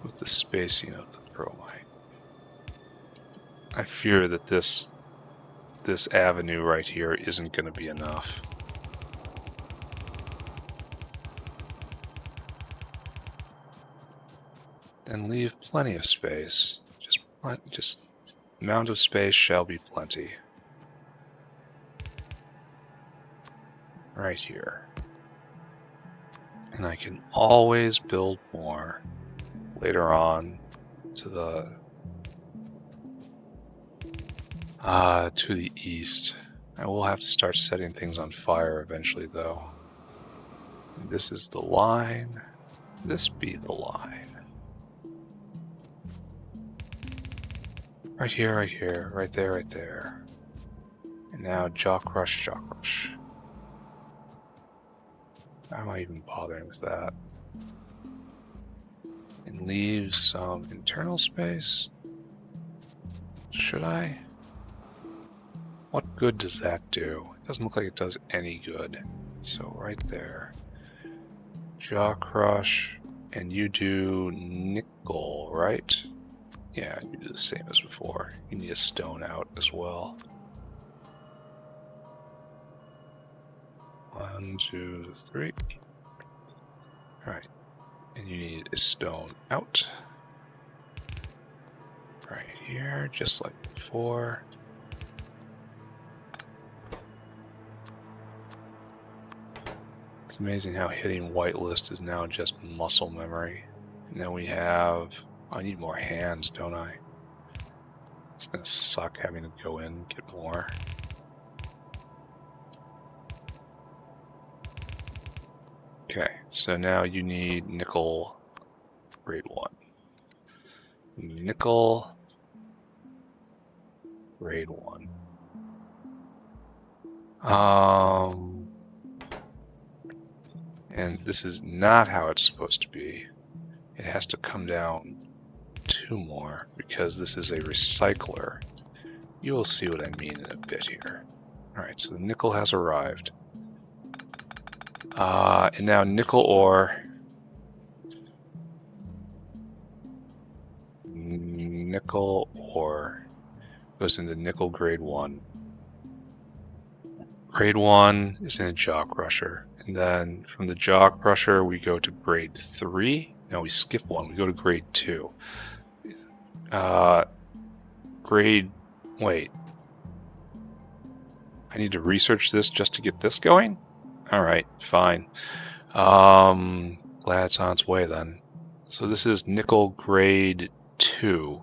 with the spacing of the chromite. I fear that this avenue right here isn't going to be enough. Then leave plenty of space. Just amount of space shall be plenty. Right here. And I can always build more later on to the east. I will have to start setting things on fire eventually, though. This is the line. This be the line. Right here, right here, right there, right there. And now jaw crush, jaw crush. Why am I even bothering with that? And leave some internal space. Should I? What good does that do? It doesn't look like it does any good. So right there. Jaw crush. And you do nickel, right? Yeah, you do the same as before. You need a stone out as well. 1, 2, 3. Alright. And you need a stone out. Right here, just like before. It's amazing how hitting whitelist is now just muscle memory. And then we have... I need more hands, don't I? It's gonna suck having to go in and get more. Okay, so now you need nickel grade 1. Nickel grade 1. And this is not how it's supposed to be. It has to come down 2 more because this is a recycler. You will see what I mean in a bit here. Alright, so the nickel has arrived. And now nickel ore. Nickel ore goes into nickel grade 1. Grade 1 is in a jaw crusher. And then from the jaw crusher we go to grade 3. No, we skip 1. We go to grade 2. Wait. I need to research this just to get this going? Alright, fine. Glad it's on its way then. So this is nickel grade 2,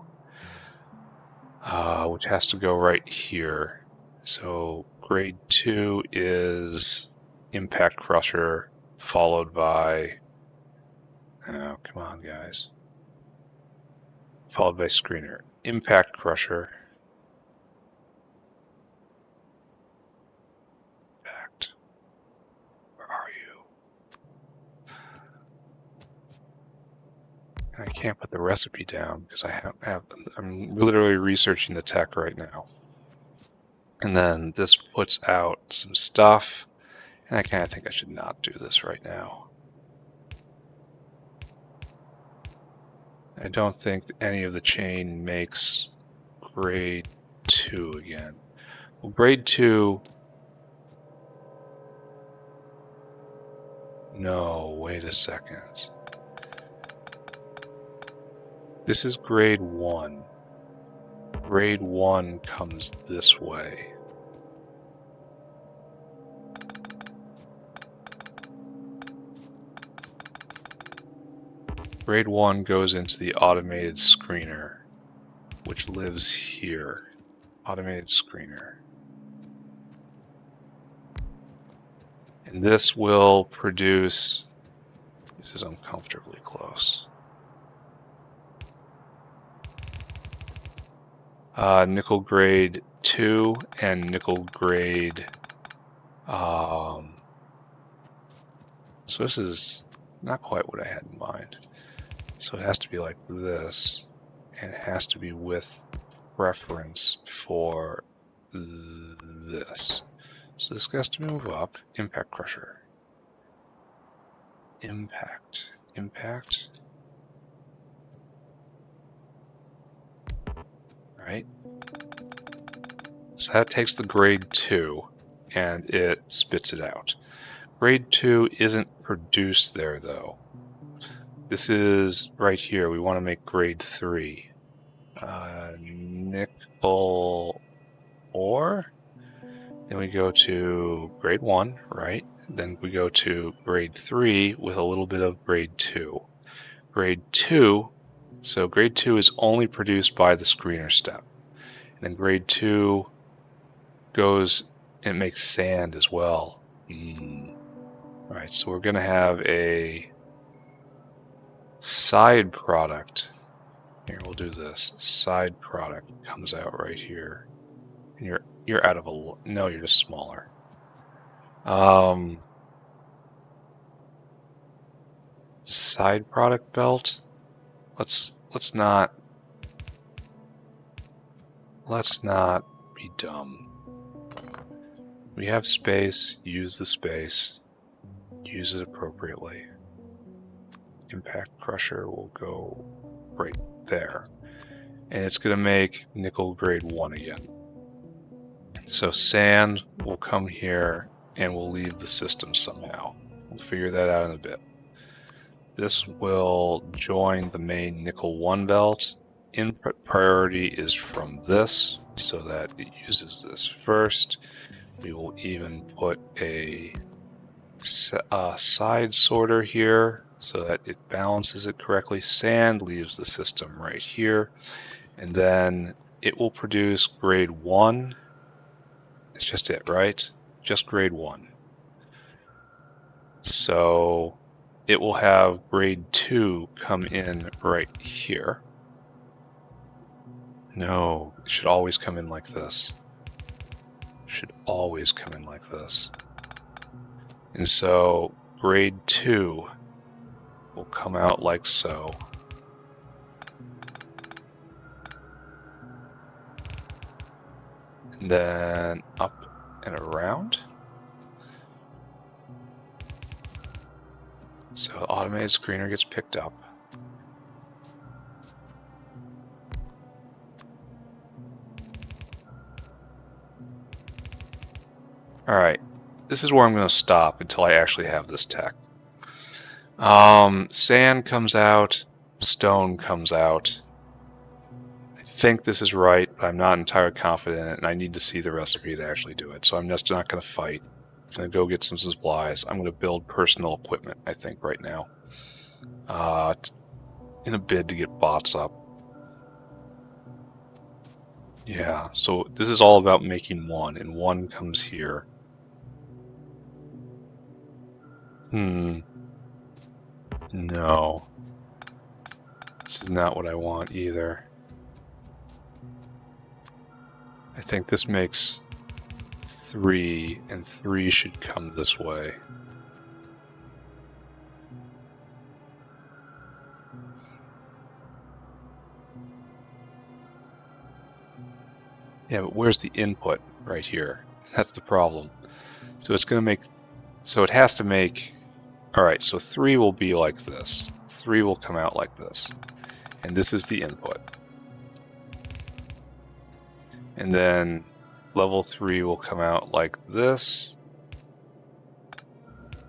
which has to go right here. So grade 2 is impact crusher, followed by... Oh, come on, guys. Followed by screener. Impact crusher. Impact. Where are you? I can't put the recipe down because I'm literally researching the tech right now. And then this puts out some stuff, and I kind of think I should not do this right now. I don't think any of the chain makes grade 2 again. Well, grade 2... No, wait a second. This is grade 1. Grade 1 comes this way. Grade 1 goes into the automated screener, which lives here. automated screener. And this will produce, this is uncomfortably close. Nickel grade 2 and nickel grade, so this is not quite what I had in mind. So it has to be like this, and it has to be with reference for this. So this has to move up. Impact crusher. Impact. Right? So that takes the grade 2 and it spits it out. Grade 2 isn't produced there though. This is right here. We want to make grade 3. Nickel ore. Then we go to grade 1, right? Then we go to grade 3 with a little bit of grade 2. Grade 2, so grade 2 is only produced by the screener step. And then grade 2 goes and makes sand as well. All right, so we're going to have a side product. Here, we'll do this. Side product comes out right here. And you're out of a, no, you're just smaller. Side product belt. Let's not be dumb. We have space, use the space, use it appropriately. Impact crusher will go right there. And it's going to make nickel grade 1 again. So sand will come here and we'll leave the system somehow. We'll figure that out in a bit. This will join the main nickel 1 belt. Input priority is from this, so that it uses this first. We will even put a side sorter here so that it balances it correctly. Sand leaves the system right here, and then it will produce grade 1. That's just it, right? Just grade 1. So it will have grade 2 come in right here. No, it should always come in like this. Should always come in like this. And so grade 2 will come out like so. And then up and around. So automated screener gets picked up. All right, this is where I'm going to stop until I actually have this tech. Sand comes out, stone comes out. I think this is right, but I'm not entirely confident in it, and I need to see the recipe to actually do it. So I'm just not going to fight. I'm going to go get some supplies. I'm going to build personal equipment, I think, right now, in a bid to get bots up. Yeah, so this is all about making 1, and 1 comes here. No. This is not what I want either. I think this makes 3, and 3 should come this way. Yeah, but where's the input? Right here. That's the problem. So it's going to make, so it has to make, all right, so 3 will be like this. 3 will come out like this. And this is the input. And then level 3 will come out like this.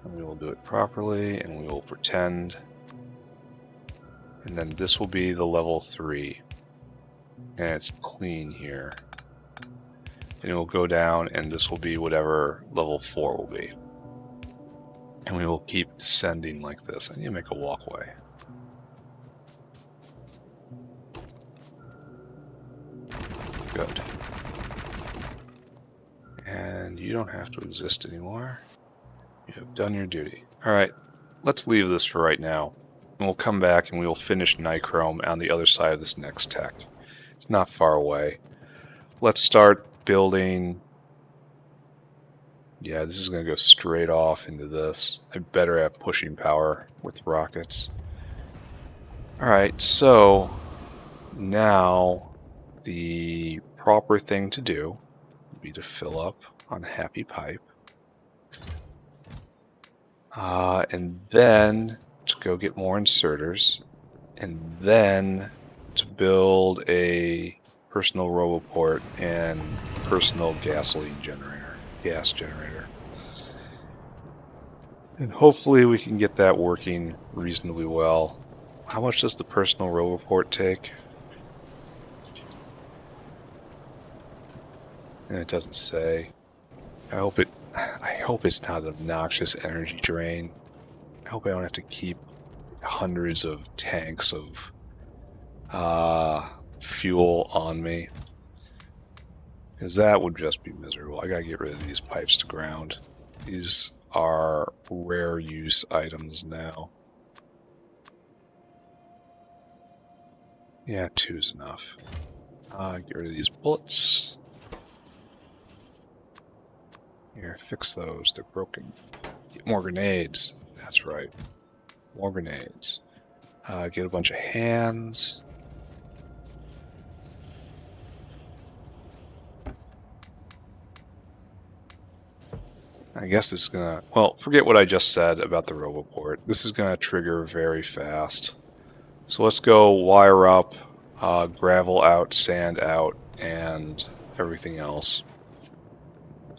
And we will do it properly, and we will pretend. And then this will be the level 3. And it's clean here. And it will go down, and this will be whatever level 4 will be. And we will keep descending like this. I need to make a walkway. Good. you don't have to exist anymore. You have done your duty. Alright, let's leave this for right now. And we'll come back and we will finish NiChrome on the other side of this next tech. It's not far away. Let's start building. Yeah, this is going to go straight off into this. I better have pushing power with rockets. Alright, so now the proper thing to do would be to fill up on Happy Pipe. And then to go get more inserters. And then to build a personal roboport and personal gasoline generator, gas generator. And hopefully we can get that working reasonably well. How much does the personal roboport take? And it doesn't say. I hope it's not an obnoxious energy drain. I hope I don't have to keep hundreds of tanks of fuel on me, because that would just be miserable. I gotta get rid of these pipes to ground. These are rare use items now. Yeah, 2's enough. Get rid of these bullets. Here, fix those. They're broken. Get more grenades. That's right. More grenades. Get a bunch of hands. I guess this is gonna, well, forget what I just said about the roboport. This is gonna trigger very fast. So let's go wire up, gravel out, sand out, and everything else.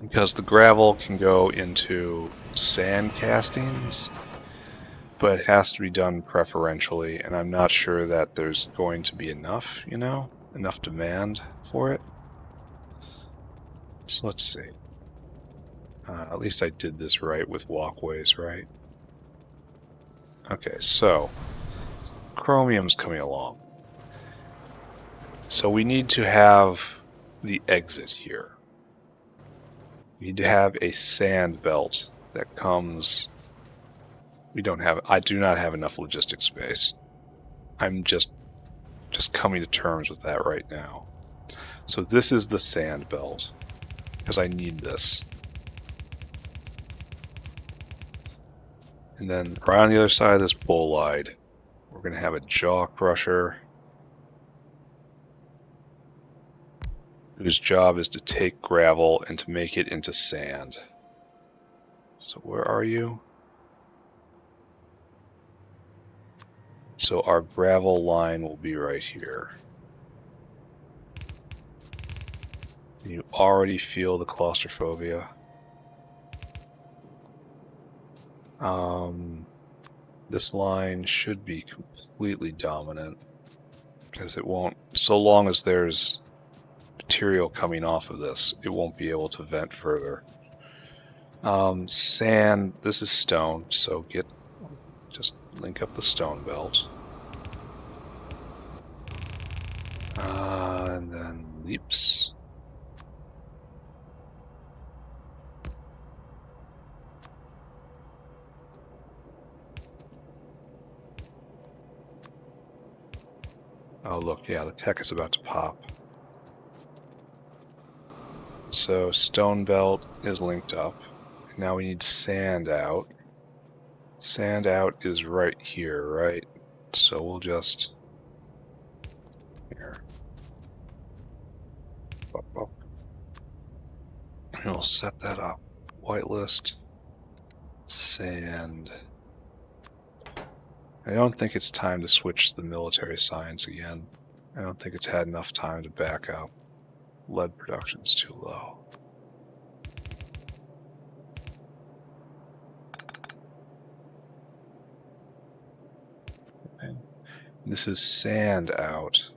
Because the gravel can go into sand castings, but it has to be done preferentially, and I'm not sure that there's going to be enough, enough demand for it. So let's see. At least I did this right with walkways, right? Okay, so chromium's coming along. So we need to have the exit here. We need to have a sand belt that comes. I do not have enough logistic space. I'm just coming to terms with that right now. So this is the sand belt, because I need this. And then right on the other side of this bolide, we're going to have a jaw crusher whose job is to take gravel and to make it into sand. So where are you? So our gravel line will be right here. You already feel the claustrophobia. This line should be completely dominant, because it won't, so long as there's material coming off of this, it won't be able to vent further. Sand, this is stone, so just link up the stone belt. And then leaps. Oh look, yeah, the tech is about to pop. So stone belt is linked up. Now we need sand out. Sand out is right here, right? So we'll just here. And we'll set that up. Whitelist. Sand. I don't think it's time to switch the military science again. I don't think it's had enough time to back up. Lead production's too low. Okay. This is sand out.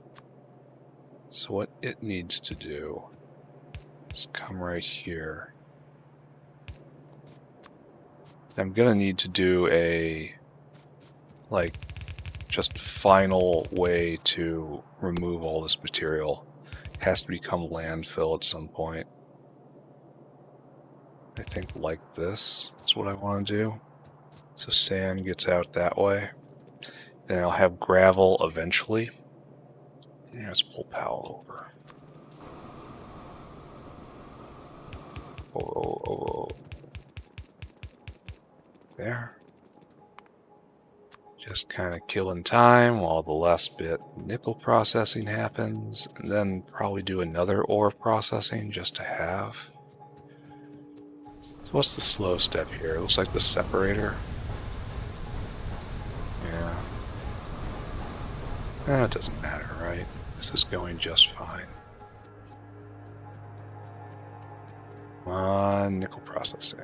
So what it needs to do is come right here. I'm gonna need to do a just final way to remove all this material. It has to become landfill at some point. think like this is what I want to do. So sand gets out that way. Then I'll have gravel eventually. Yeah, let's pull Powell over. Oh. There. Just kind of killing time while the last bit nickel processing happens, and then probably do another ore processing just to have. So what's the slow step here? It looks like the separator. Yeah. It doesn't matter, right? This is going just fine. Come on, nickel processing.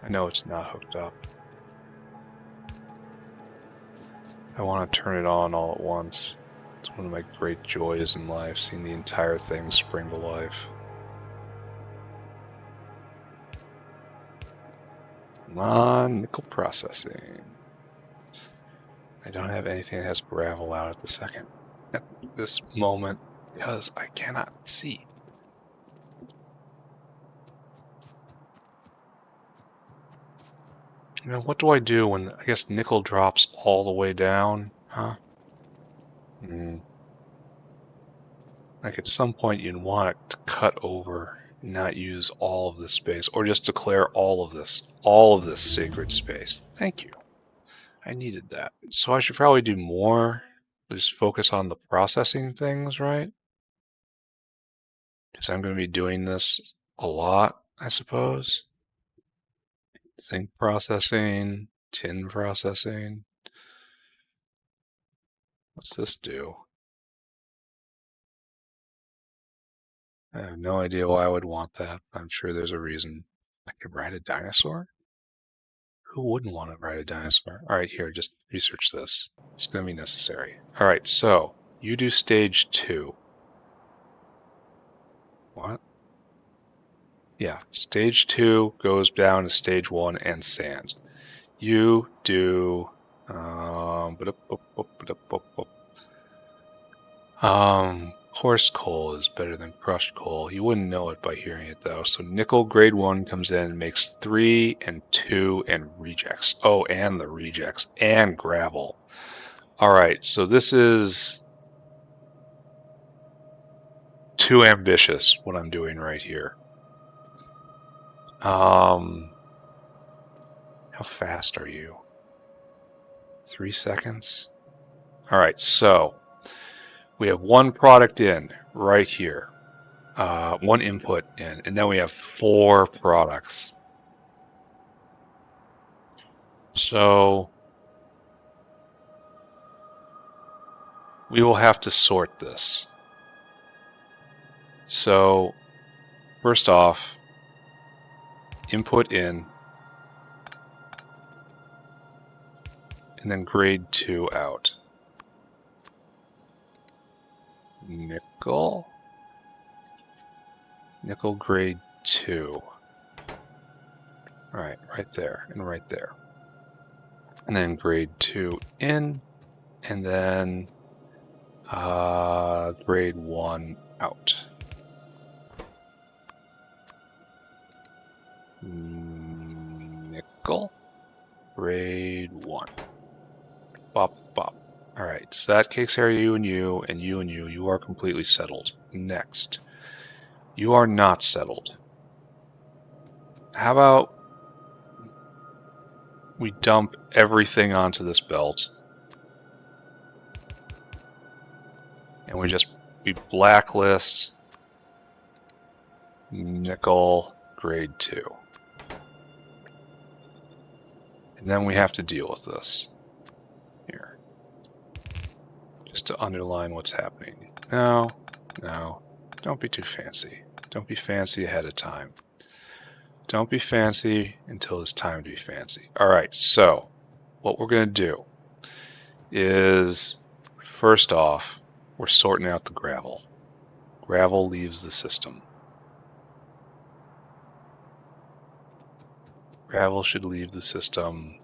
I know it's not hooked up. I want to turn it on all at once. It's one of my great joys in life, seeing the entire thing spring to life. Come on, nickel processing. I don't have anything that has gravel out at the second. At this moment, because I cannot see. Now, what do I do when, I guess, nickel drops all the way down? Huh? Like at some point you'd want it to cut over, not use all of this space, or just declare all of this sacred space. Thank you. I needed that. So I should probably do more, just focus on the processing things, right? Because I'm going to be doing this a lot, I suppose. Zinc processing, tin processing. What's this do? I have no idea why I would want that. I'm sure there's a reason. I could ride a dinosaur? Who wouldn't want to ride a dinosaur? All right, here, just research this. It's going to be necessary. All right, so you do stage 2. What? Yeah, stage 2 goes down to stage 1 and sand. You do coarse coal is better than crushed coal. You wouldn't know it by hearing it though. So nickel grade 1 comes in and makes 3 and 2 and rejects. Oh, and the rejects and gravel. All right, so this is too ambitious what I'm doing right here. How fast are you? 3 seconds? All right, so we have one product in right here, one input in, and then we have 4 products. So we will have to sort this. So first off, input in, and then grade 2 out. Nickel grade 2. All right, right there and right there. And then grade 2 in, and then grade 1 out. Nickel grade 1. Bop, bop. All right, so that takes care of you and you and you and you. You are completely settled. Next, you are not settled. How about we dump everything onto this belt and we blacklist nickel grade 2. And then we have to deal with this here, just to underline what's happening. No, don't be too fancy. Don't be fancy ahead of time. Don't be fancy until it's time to be fancy. All right, so what we're going to do is, first off, we're sorting out the gravel. Gravel leaves the system. Gravel should leave the system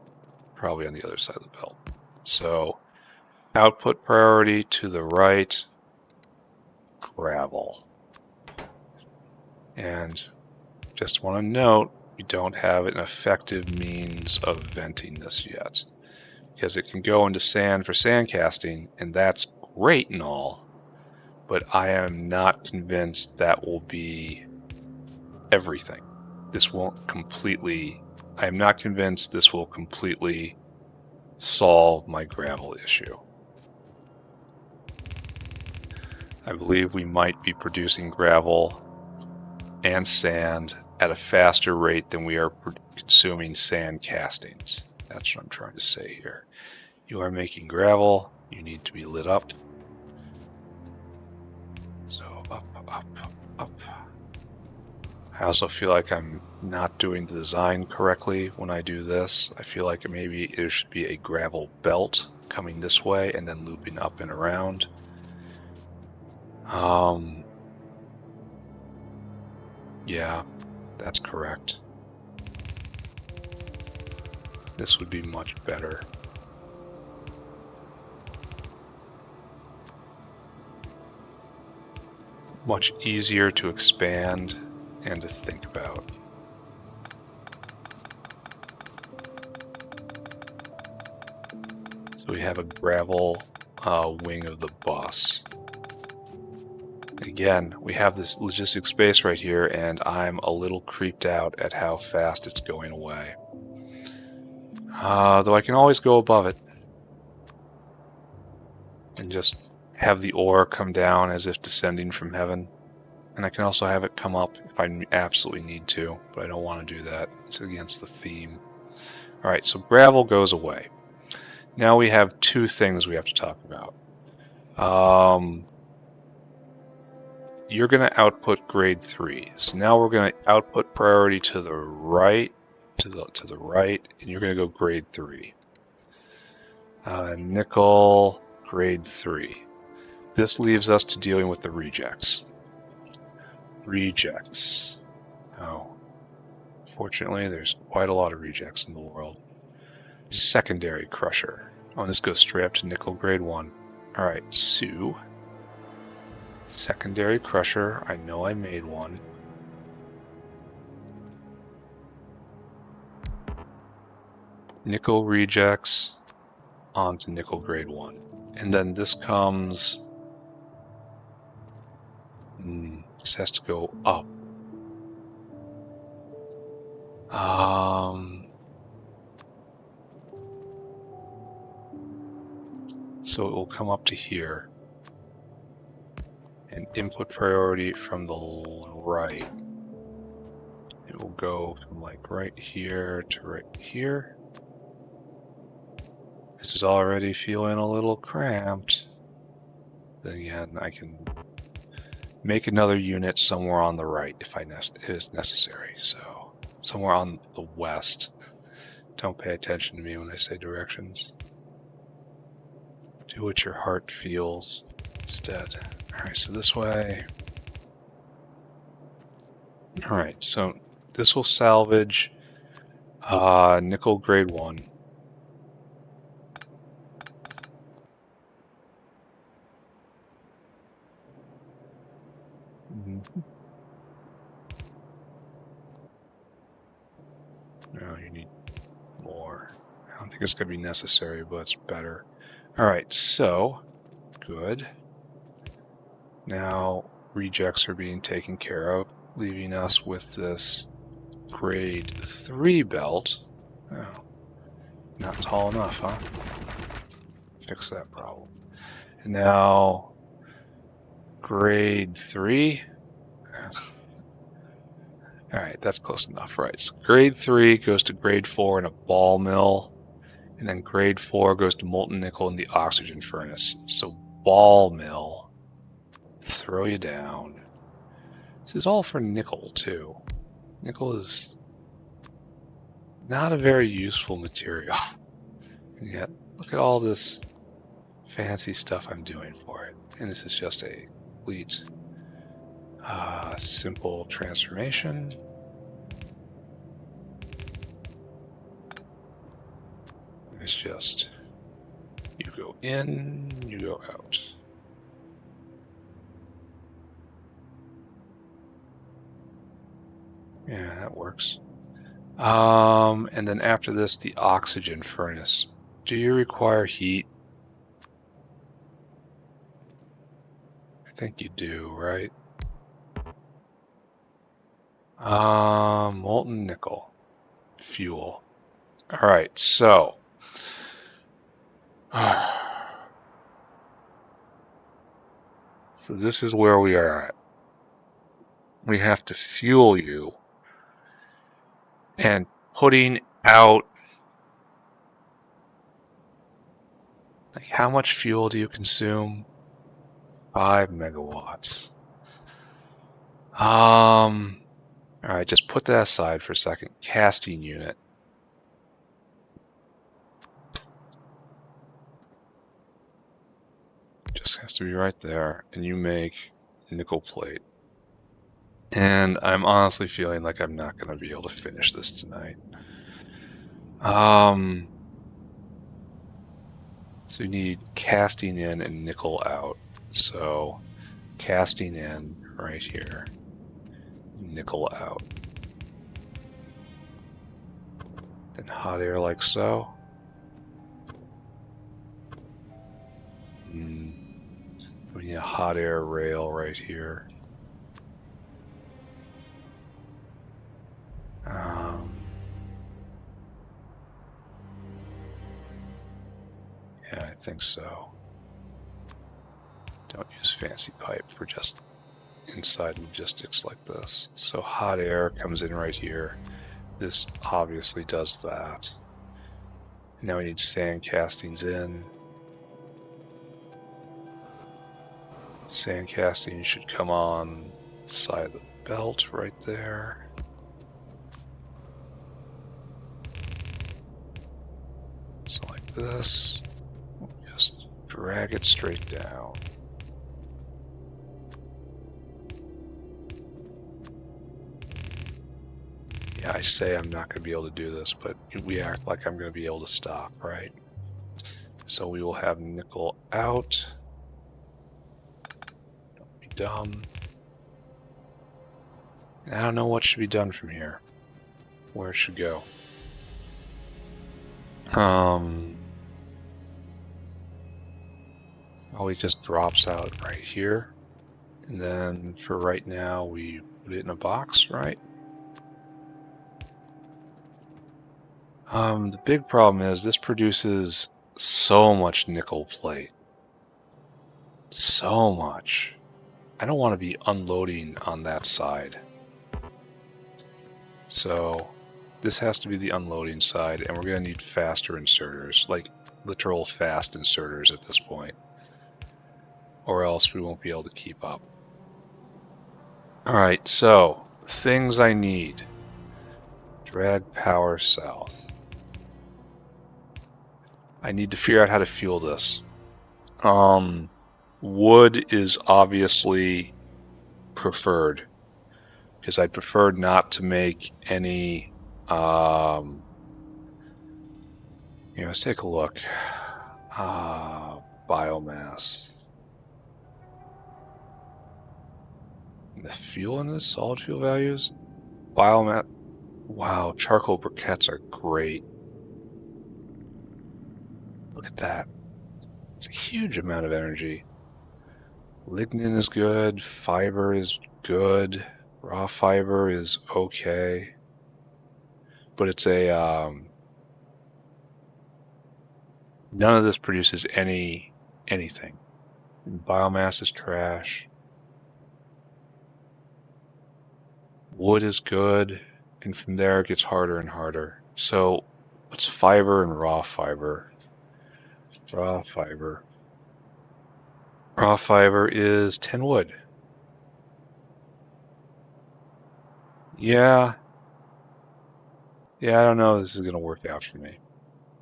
probably on the other side of the belt. So output priority to the right, gravel. And just want to note, we don't have an effective means of venting this yet, because it can go into sand for sand casting, and that's great and all, but I am not convinced that will be everything. This won't completely, I am not convinced this will completely solve my gravel issue. I believe we might be producing gravel and sand at a faster rate than we are consuming sand castings. That's what I'm trying to say here. You are making gravel, you need to be lit up. So up, up, up. I also feel like I'm not doing the design correctly when I do this. I feel like maybe there should be a gravel belt coming this way and then looping up and around. Yeah, that's correct. This would be much better. Much easier to expand and to think about. So we have a gravel wing of the bus. Again, we have this logistic space right here, and I'm a little creeped out at how fast it's going away. Though I can always go above it and just have the ore come down as if descending from heaven. And I can also have it come up if I absolutely need to, but I don't want to do that. It's against the theme. All right, so gravel goes away. Now we have two things we have to talk about. You're going to output grade 3. So now we're going to output priority to the right, to the right, and you're going to go grade 3. Nickel, grade 3. This leaves us to dealing with the rejects. Rejects. Oh, fortunately, there's quite a lot of rejects in the world. Secondary crusher. Oh, this goes straight up to nickel grade 1. All right, so secondary crusher. I know I made one. Nickel rejects onto nickel grade 1. And then this comes... this has to go up. So it will come up to here. And input priority from the right. It will go from like right here to right here. This is already feeling a little cramped. Then again, I can make another unit somewhere on the right if it is necessary. So somewhere on the west. Don't pay attention to me when I say directions. Do what your heart feels instead. Alright, so this way. Alright, so this will salvage nickel grade 1. No, you need more. I don't think it's going to be necessary, but it's better. Alright, so, good. Now, rejects are being taken care of, leaving us with this grade 3 belt. Oh, not tall enough, huh? Fix that problem. And now, grade 3. Alright, that's close enough, right? So grade 3 goes to grade 4 in a ball mill, and then grade 4 goes to molten nickel in the oxygen furnace. So ball mill, throw you down. This is all for nickel, too. Nickel is not a very useful material. And yet, look at all this fancy stuff I'm doing for it. And this is just a complete Simple transformation. It's just you go in, you go out. Yeah, that works. And then after this, the oxygen furnace. Do you require heat? I think you do, right? Molten nickel. Fuel. All right, so. So this is where we are at. We have to fuel you. And putting out, like, how much fuel do you consume? 5 megawatts. All right, just put that aside for a second. Casting unit. Just has to be right there, and you make nickel plate. And I'm honestly feeling like I'm not going to be able to finish this tonight. So you need casting in and nickel out. So casting in right here, nickel out. Then hot air like so. We need a hot air rail right here. Yeah, I think so. Don't use fancy pipe for just inside logistics like this. So hot air comes in right here. This obviously does that. Now we need sand castings in. Sand casting should come on the side of the belt right there. So like this. Just drag it straight down. Yeah, I say I'm not going to be able to do this, but we act like I'm going to be able to stop, right? So we will have nickel out. Don't be dumb. I don't know what should be done from here. Where it should go. Probably just drops out right here. And then for right now, we put it in a box, right? The big problem is this produces so much nickel plate. So much. I don't want to be unloading on that side. So this has to be the unloading side, and we're going to need faster inserters, like literal fast inserters at this point, or else we won't be able to keep up. All right, so things I need. Drag power south. I need to figure out how to fuel this. Wood is obviously preferred because I'd prefer not to make any. Let's take a look. Biomass. The fuel in this, solid fuel values, biomass. Wow, charcoal briquettes are great. Look at that. It's a huge amount of energy. Lignin is good. Fiber is good. Raw fiber is okay. But it's a none of this produces anything. Biomass is trash. Wood is good, and from there it gets harder and harder. So what's fiber and raw fiber? Raw fiber. Raw fiber is 10 wood. Yeah, I don't know if this is going to work out for me.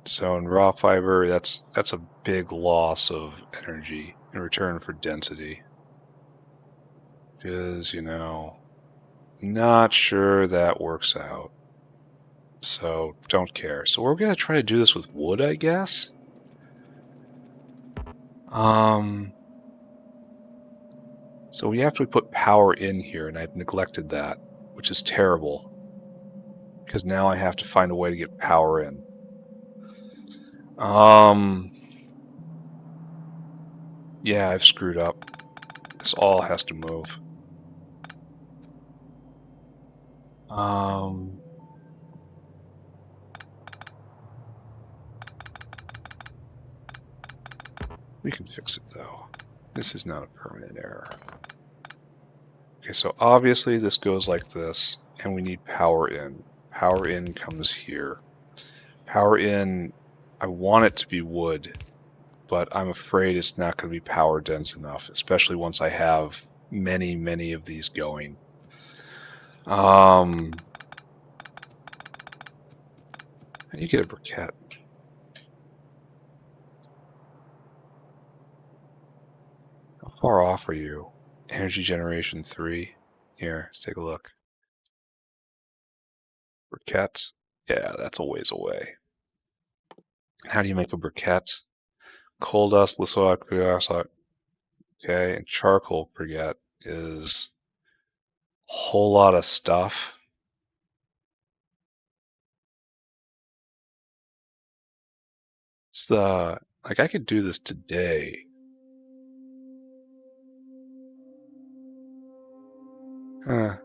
So in raw fiber, that's a big loss of energy in return for density. is, not sure that works out. So don't care. So we're going to try to do this with wood, I guess. So we have to put power in here, and I've neglected that, which is terrible, because now I have to find a way to get power in. Yeah, I've screwed up. This all has to move. We can fix it, though. This is not a permanent error. Okay, so obviously this goes like this, and we need power in. Power in comes here. Power in, I want it to be wood, but I'm afraid it's not going to be power dense enough, especially once I have many, many of these going. How do you get a briquette? How far off are you? Energy generation 3. Here, let's take a look. Briquettes? Yeah, that's a ways away. How do you make a briquette? Coal dust, lithoxide, okay, and charcoal briquette is a whole lot of stuff. It's like I could do this today. Huh.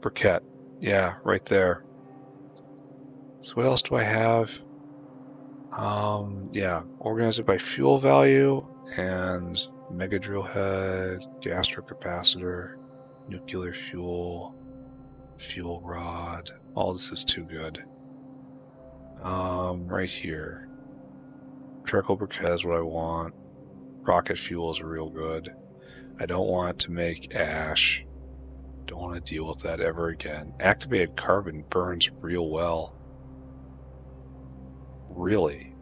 Briquette. Yeah, right there. So what else do I have? Yeah, organize it by fuel value and mega drill head, gastrocapacitor, nuclear fuel, fuel rod. All this is too good. Right here. Charcoal briquette is what I want. Rocket fuel is real good. I don't want to make ash. Don't want to deal with that ever again. Activated carbon burns real well. Really?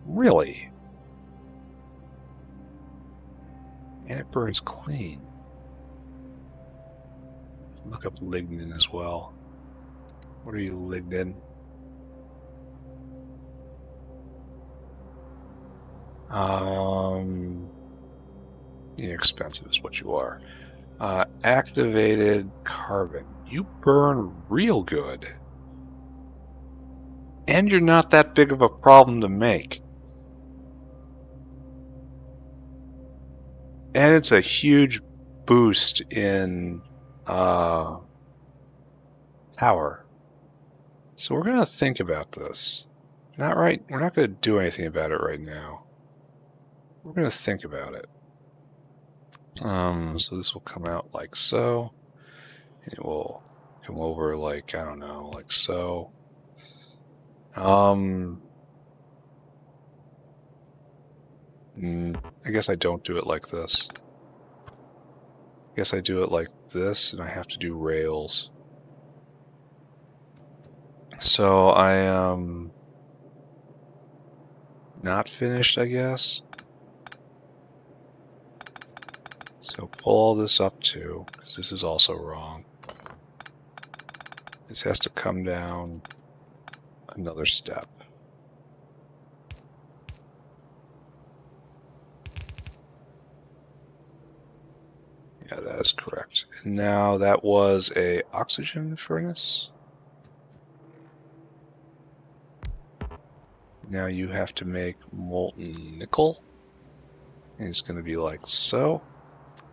Really? And it burns clean. Look up lignin as well. What are you, lignin? Inexpensive is what you are. Activated carbon. You burn real good. And you're not that big of a problem to make. And it's a huge boost in power. So we're going to think about this. Not right. We're not going to do anything about it right now. We're going to think about it. So this will come out like so. It will come over like, I don't know, like so. I guess I don't do it like this. I guess I do it like this, and I have to do rails. So I am not finished, I guess. So pull all this up too, because this is also wrong. This has to come down another step. Yeah, that is correct. And now that was a oxygen furnace. Now you have to make molten nickel. And it's going to be like so.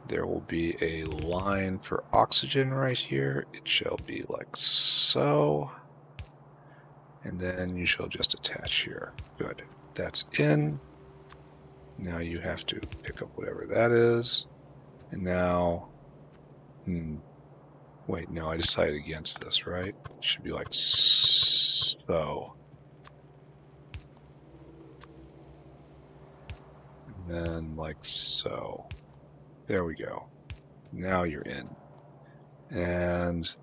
There will be a line for oxygen right here. It shall be like so. And then you shall just attach here. Good. That's in. Now you have to pick up whatever that is. And now, wait, no, I decided against this, right? It should be like so. And then like so. There we go. Now you're in. And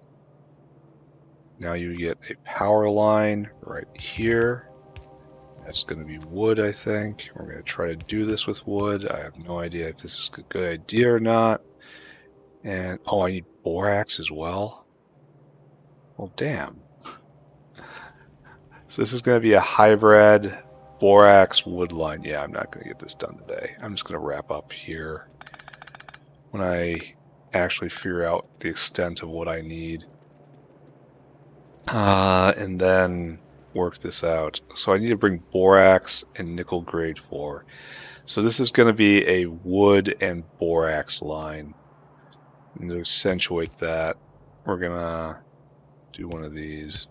Now you get a power line right here. That's going to be wood, I think. We're going to try to do this with wood. I have no idea if this is a good idea or not. And, oh, I need borax as well. Well, damn. So this is going to be a hybrid borax wood line. Yeah, I'm not going to get this done today. I'm just going to wrap up here when I actually figure out the extent of what I need. And then work this out. So I need to bring borax and nickel grade 4. So this is going to be a wood and borax line. And to accentuate that, we're going to do one of these.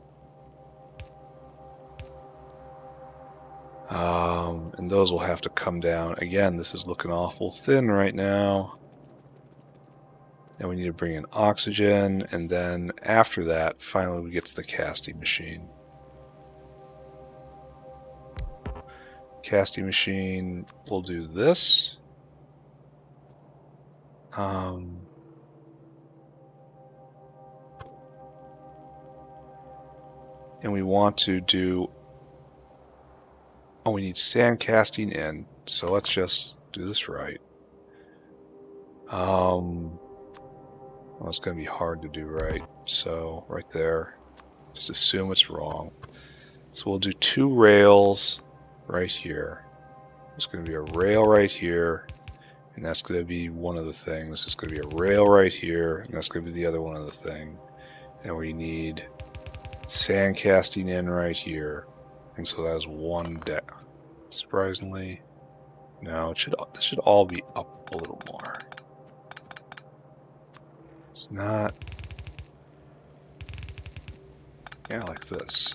And those will have to come down. Again, this is looking awful thin right now. And we need to bring in oxygen, and then after that, finally we get to the casting machine. Casting machine, we'll do this. And we want to do, oh, we need sand casting in, so let's just do this right. Well, it's going to be hard to do right, so right there, just assume it's wrong. So we'll do 2 rails right here. There's going to be a rail right here, and that's going to be one of the things. It's going to be a rail right here, and that's going to be the other one of the thing. And we need sand casting in right here, and so that is 1 deck. Surprisingly, no, this should all be up a little more. It's not, yeah, like this.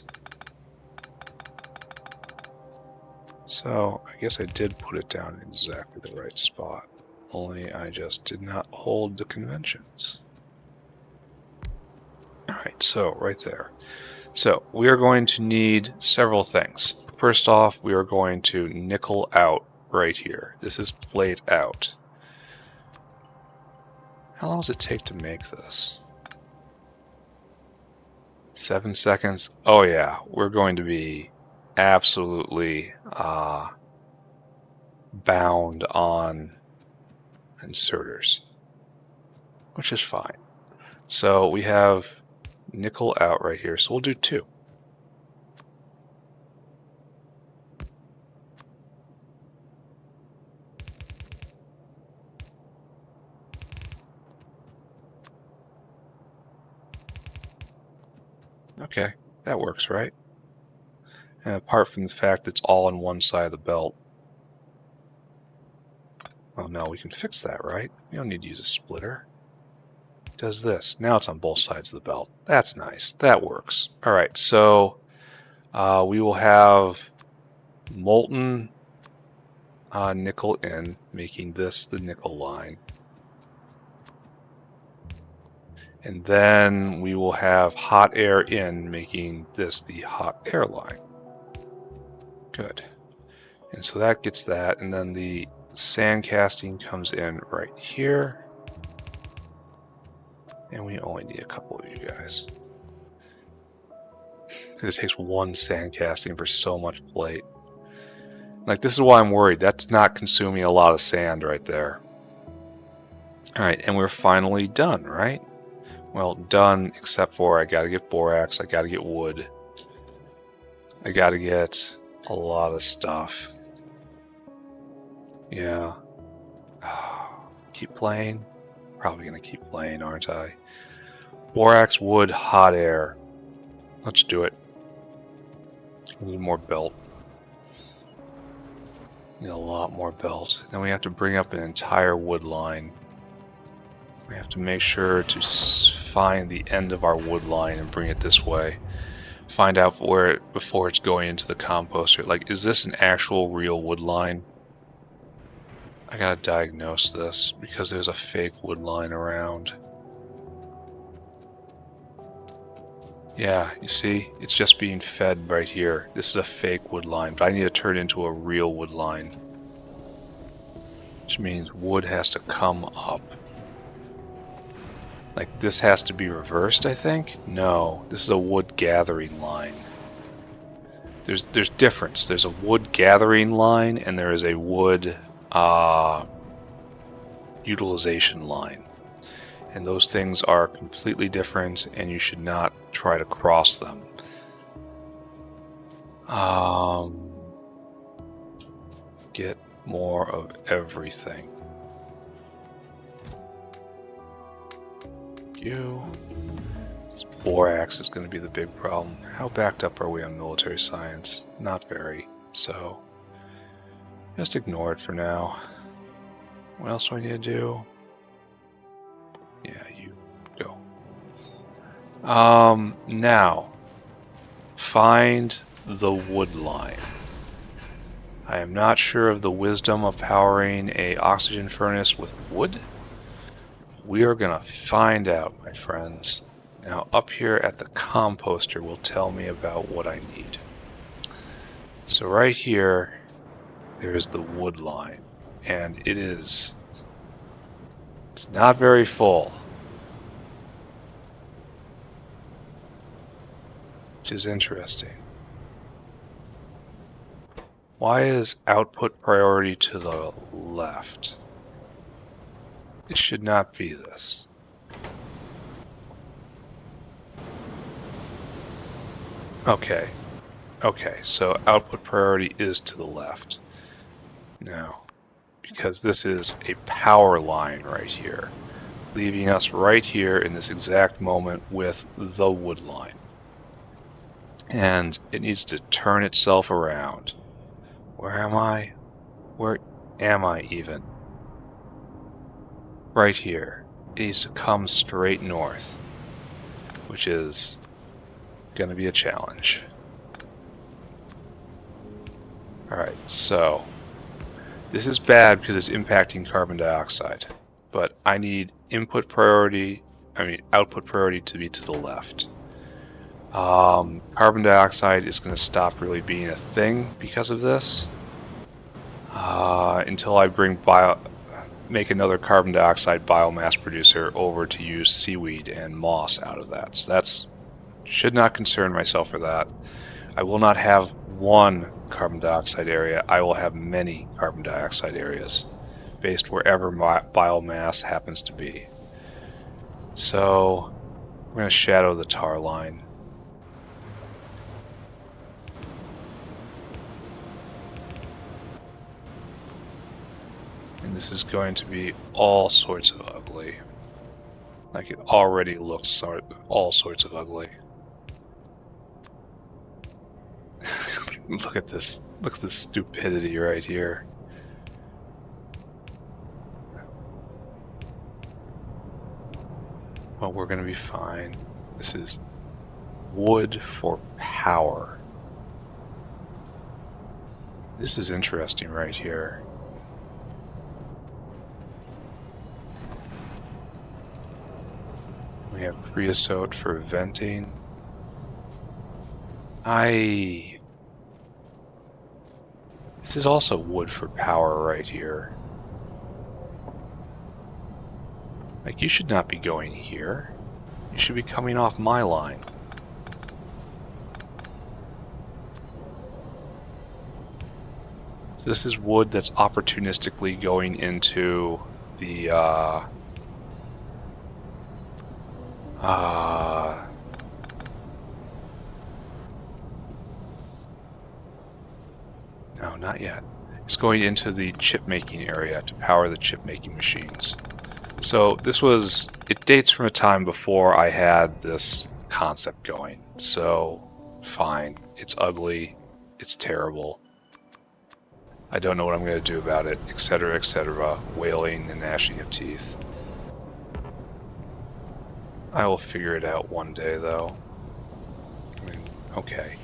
So I guess I did put it down in exactly the right spot, only I just did not hold the conventions. Alright, so right there. So we are going to need several things. First off, we are going to nickel out right here. This is plate out. How long does it take to make this? 7 seconds? Oh yeah, we're going to be absolutely bound on inserters, which is fine. So we have nickel out right here, so we'll do 2. Okay, that works, right? And apart from the fact it's all on one side of the belt. Oh no, we can fix that, right? We don't need to use a splitter. It does this. Now it's on both sides of the belt. That's nice. That works. Alright, so we will have molten nickel in, making this the nickel line. And then we will have hot air in, making this the hot air line. Good. And so that gets that, and then the sand casting comes in right here. And we only need a couple of you guys. Because it takes 1 sand casting for so much plate. Like, this is why I'm worried. That's not consuming a lot of sand right there. Alright, and we're finally done, right? Well, done, except for I gotta get borax, I gotta get wood. I gotta get a lot of stuff. Yeah. Keep playing? Probably gonna keep playing, aren't I? Borax, wood, hot air. Let's do it. I need more belt. Need a lot more belt. Then we have to bring up an entire wood line. We have to make sure to find the end of our wood line and bring it this way. Find out where before it's going into the composter. Like, is this an actual real wood line? I gotta diagnose this because there's a fake wood line around. Yeah, you see? It's just being fed right here. This is a fake wood line, but I need to turn it into a real wood line. Which means wood has to come up. Like this has to be reversed, I think? No, this is a wood gathering line. There's difference. There's a wood gathering line and there is a wood utilization line. And those things are completely different and you should not try to cross them. Get more of everything. This borax is going to be the big problem. How backed up are we on military science? Not very, so just ignore it for now. What else do I need to do? Yeah, you go. Now, find the wood line. I am not sure of the wisdom of powering a oxygen furnace with wood. We are gonna find out, my friends. Now, up here at the composter will tell me about what I need. So right here, there's the wood line, and it's not very full, which is interesting. Why is output priority to the left? It should not be this. Okay, so output priority is to the left. Now, because this is a power line right here, leaving us right here in this exact moment with the wood line. And it needs to turn itself around. Where am I? Where am I even? Right here. It needs to come straight north, which is going to be a challenge. Alright, so this is bad because it's impacting carbon dioxide, but I need output priority to be to the left. Carbon dioxide is going to stop really being a thing because of this until I make another carbon dioxide biomass producer over to use seaweed and moss out of that. So that's should not concern myself for that. I will not have one carbon dioxide area. I will have many carbon dioxide areas based wherever my biomass happens to be. So we're going to shadow the tar line. And this is going to be all sorts of ugly. Like it already looks all sorts of ugly. Look at this. Look at this stupidity right here. Well, we're going to be fine. This is wood for power. This is interesting right here. We have creosote for venting. This is also wood for power right here. Like, you should not be going here. You should be coming off my line. So this is wood that's opportunistically going into the no, not yet. It's going into the chip making area to power the chip making machines. So it dates from a time before I had this concept going. So fine, it's ugly, it's terrible. I don't know what I'm going to do about it, etc., wailing and gnashing of teeth. I will figure it out one day, though. I mean, okay.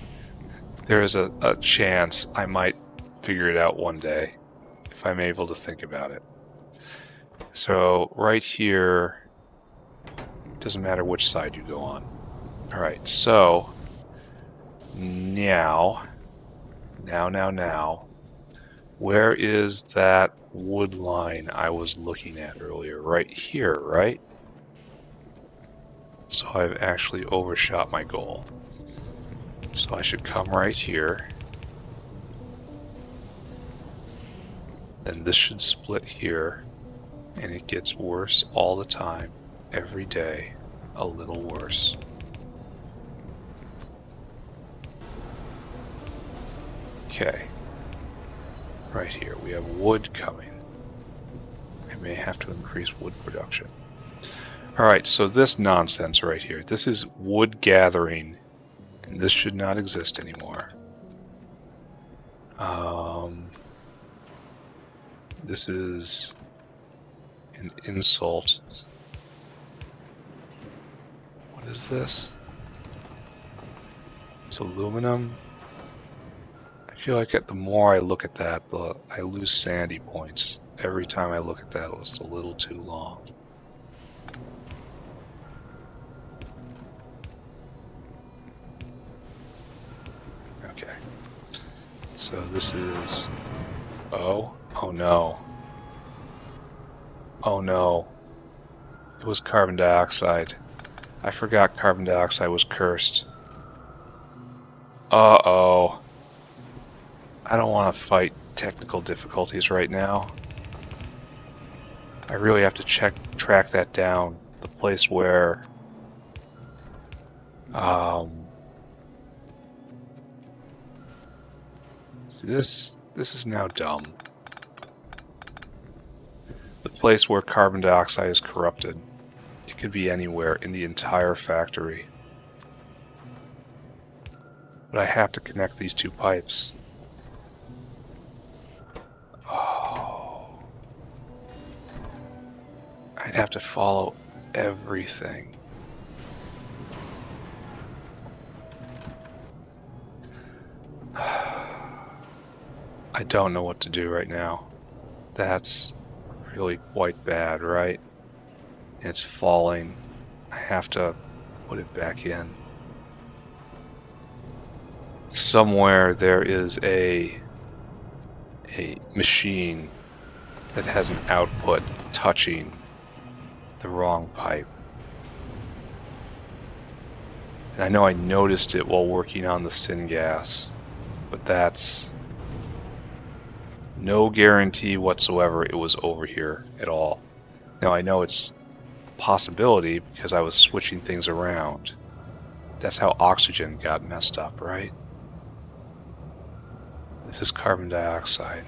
There is a chance I might figure it out one day if I'm able to think about it. So right here, doesn't matter which side you go on. Alright, so now, where is that wood line I was looking at earlier? Right here, right? So I've actually overshot my goal. So I should come right here. Then this should split here. And it gets worse all the time. Every day, a little worse. Okay. Right here, we have wood coming. I may have to increase wood production. Alright, so this nonsense right here, this is wood gathering, and this should not exist anymore. This is an insult. What is this? It's aluminum. I feel like the more I look at that, I lose sanity points. Every time I look at that, it's a little too long. Okay. So this is... Oh no. Oh no. It was carbon dioxide. I forgot carbon dioxide was cursed. Uh-oh. I don't want to fight technical difficulties right now. I really have to track that down. The place where... See, this is now dumb. The place where carbon dioxide is corrupted. It could be anywhere in the entire factory. But I have to connect these two pipes. Oh. I'd have to follow everything. I don't know what to do right now. That's really quite bad, right? It's falling. I have to put it back in. Somewhere there is a machine that has an output touching the wrong pipe. And I know I noticed it while working on the syngas, but that's no guarantee whatsoever it was over here at all. Now I know it's a possibility because I was switching things around. That's how oxygen got messed up, right? This is carbon dioxide.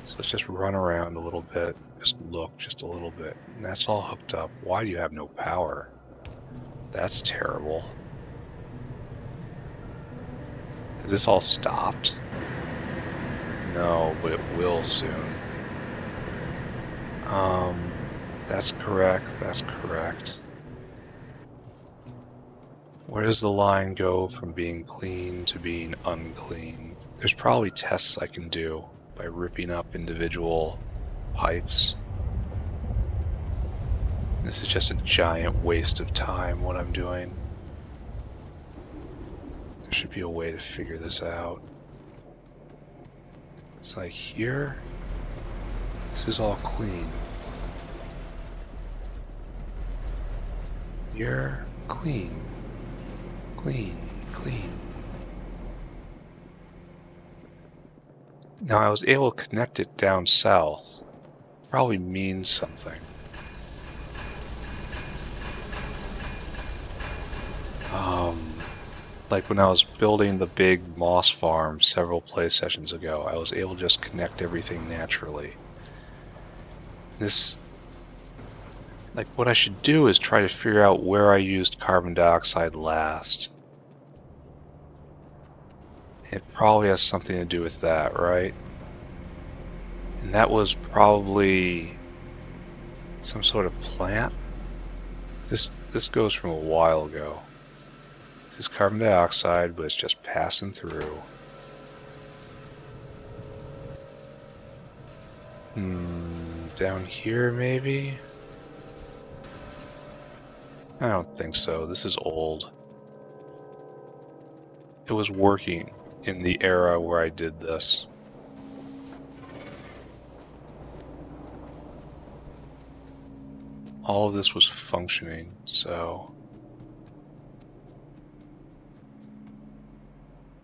So let's just run around a little bit, just look just a little bit. And that's all hooked up. Why do you have no power? That's terrible. Is this all stopped? No, but it will soon. That's correct, that's correct. Where does the line go from being clean to being unclean? There's probably tests I can do by ripping up individual pipes. This is just a giant waste of time, what I'm doing. There should be a way to figure this out. It's like here, this is all clean. Here, clean. Clean, clean. Now I was able to connect it down south. Probably means something. Like when I was building the big moss farm several play sessions ago, I was able to just connect everything naturally. Like what I should do is try to figure out where I used carbon dioxide last. It probably has something to do with that, right? And that was probably some sort of plant. This goes from a while ago. This is carbon dioxide, but it's just passing through. Down here maybe? I don't think so. This is old. It was working in the era where I did this. all of this was functioning, so...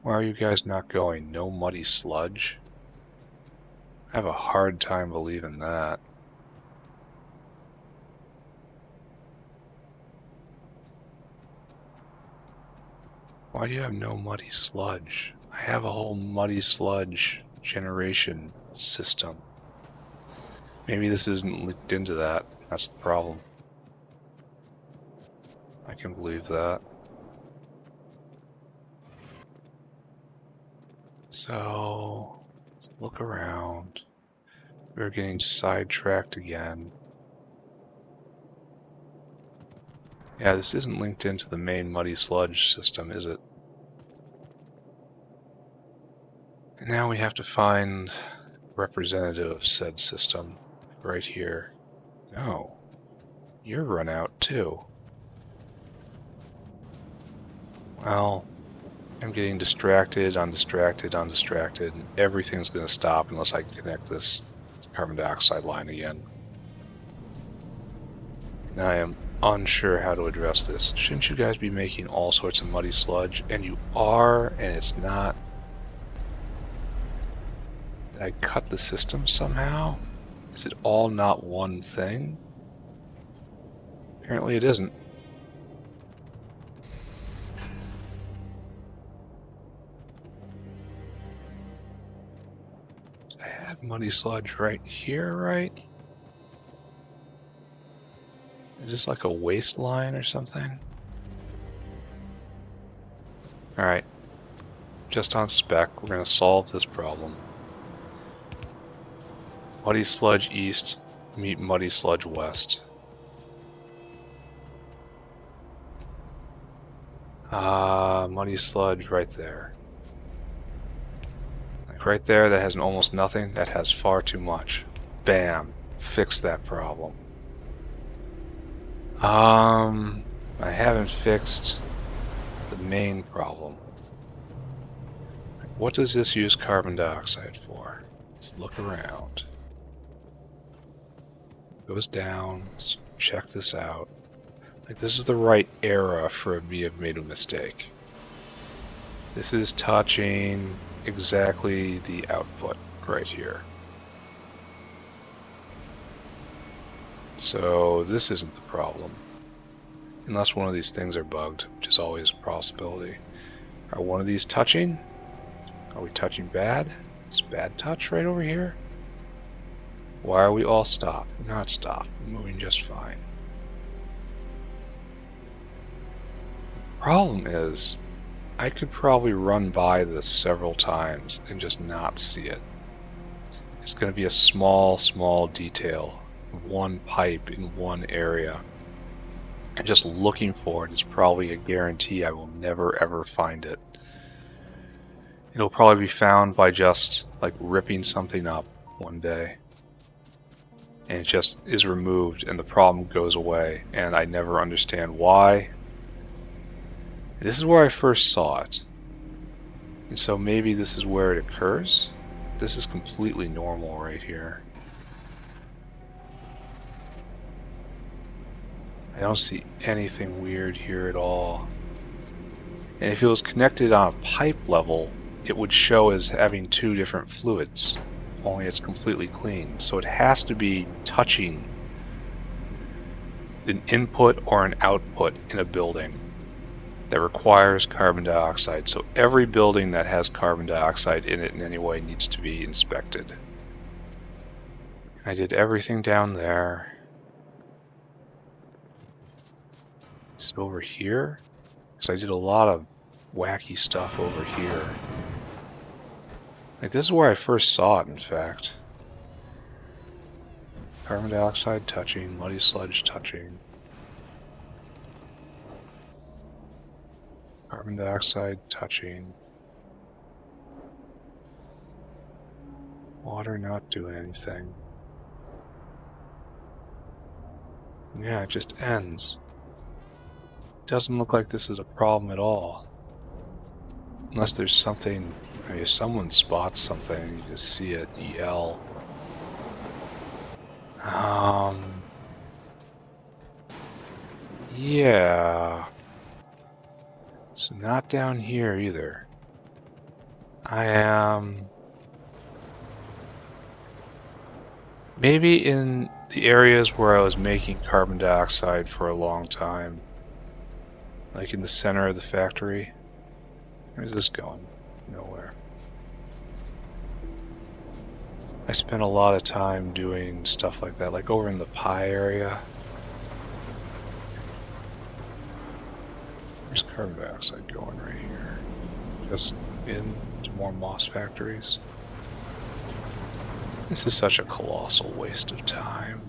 Why are you guys not going? No muddy sludge? I have a hard time believing that. Why do you have no muddy sludge? I have a whole muddy sludge generation system. Maybe this isn't linked into that. That's the problem. I can believe that. So, look around. We're getting sidetracked again. Yeah, this isn't linked into the main muddy sludge system, is it? And now we have to find a representative of said system right here. No, you're run out too. Well, I'm getting distracted on distracted on distracted, and everything's going to stop unless I connect this carbon dioxide line again. And I am unsure how to address this. Shouldn't you guys be making all sorts of muddy sludge? And you are, and it's not. Did I cut the system somehow? Is it all not one thing? Apparently it isn't. I had muddy sludge right here, right? Is this like a waistline or something? Alright. Just on spec, we're going to solve this problem. Muddy sludge east, meet muddy sludge west. Muddy sludge right there. Like right there, that has almost nothing. That has far too much. Bam. Fix that problem. I haven't fixed the main problem. What does this use carbon dioxide for? Let's look around. Goes down. Let's check this out. Like, this is the right era for me to have made a mistake. This is touching exactly the output right here. So this isn't the problem. Unless one of these things are bugged, which is always a possibility. Are one of these touching? Are we touching bad? It's bad touch right over here? Why are we all stopped? Not stopped. We're moving just fine. Problem is, I could probably run by this several times and just not see it. It's going to be a small, small detail. One pipe in one area. And just looking for it is probably a guarantee I will never ever find it. It'll probably be found by just like ripping something up one day. And it just is removed and the problem goes away and I never understand why. This is where I first saw it. And so maybe this is where it occurs. This is completely normal right here. I don't see anything weird here at all. And if it was connected on a pipe level, it would show as having two different fluids, only it's completely clean. So it has to be touching an input or an output in a building that requires carbon dioxide. So every building that has carbon dioxide in it in any way needs to be inspected. I did everything down there. Is it over here? Because I did a lot of wacky stuff over here. Like, this is where I first saw it, in fact. Carbon dioxide touching, muddy sludge touching. Carbon dioxide touching. Water not doing anything. Yeah, it just ends. Doesn't look like this is a problem at all. Unless there's something, I mean, if someone spots something, you just see it, EL. Yeah. So not down here either. I am maybe in the areas where I was making carbon dioxide for a long time. Like in the center of the factory. Where's this going? Nowhere. I spent a lot of time doing stuff like that, like over in the pie area. Where's carbon dioxide going right here? Just into more moss factories. This is such a colossal waste of time.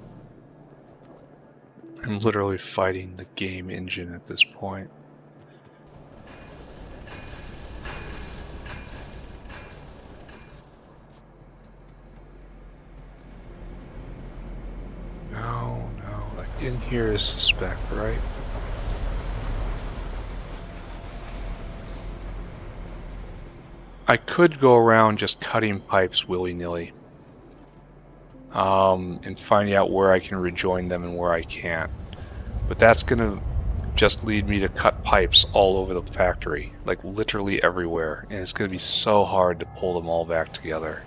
I'm literally fighting the game engine at this point. No, like in here is suspect, right? I could go around just cutting pipes willy-nilly. And finding out where I can rejoin them and where I can't. But that's gonna just lead me to cut pipes all over the factory, like literally everywhere, and it's gonna be so hard to pull them all back together.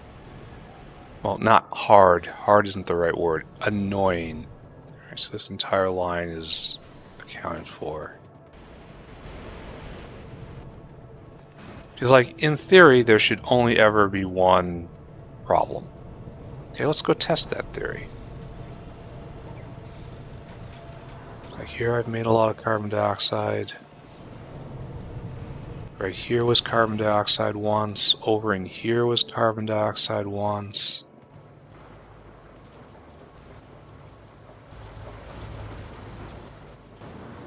Well, not hard. Hard isn't the right word. Annoying. Alright, so this entire line is accounted for. Because, like, in theory, there should only ever be one problem. Okay, let's go test that theory. Like here I've made a lot of carbon dioxide. Right here was carbon dioxide once. Over in here was carbon dioxide once.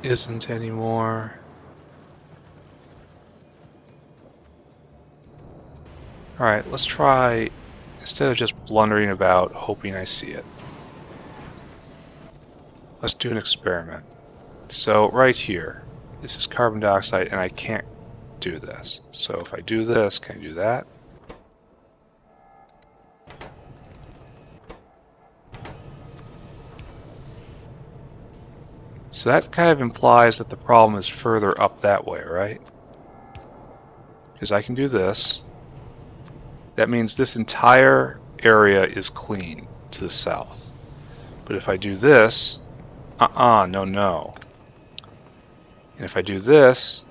Isn't anymore. Alright, let's try, instead of just blundering about hoping I see it, let's do an experiment. So right here, this is carbon dioxide and I can't do this. So if I do this, can I do that? So that kind of implies that the problem is further up that way, right? Because I can do this. That means this entire area is clean to the south. But if I do this, no. And if I do this,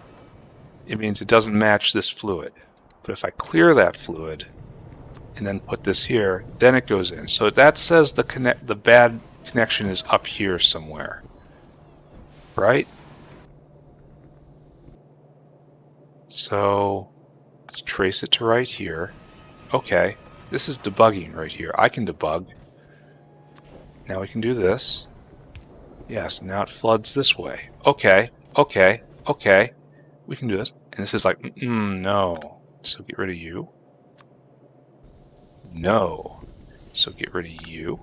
it means it doesn't match this fluid. But if I clear that fluid and then put this here, then it goes in. So that says the bad connection is up here somewhere, right? So let's trace it to right here. Okay, this is debugging right here. I can debug. Now we can do this. Yes, now it floods this way. Okay. We can do this. And this is like, no. So get rid of you. No. So get rid of you.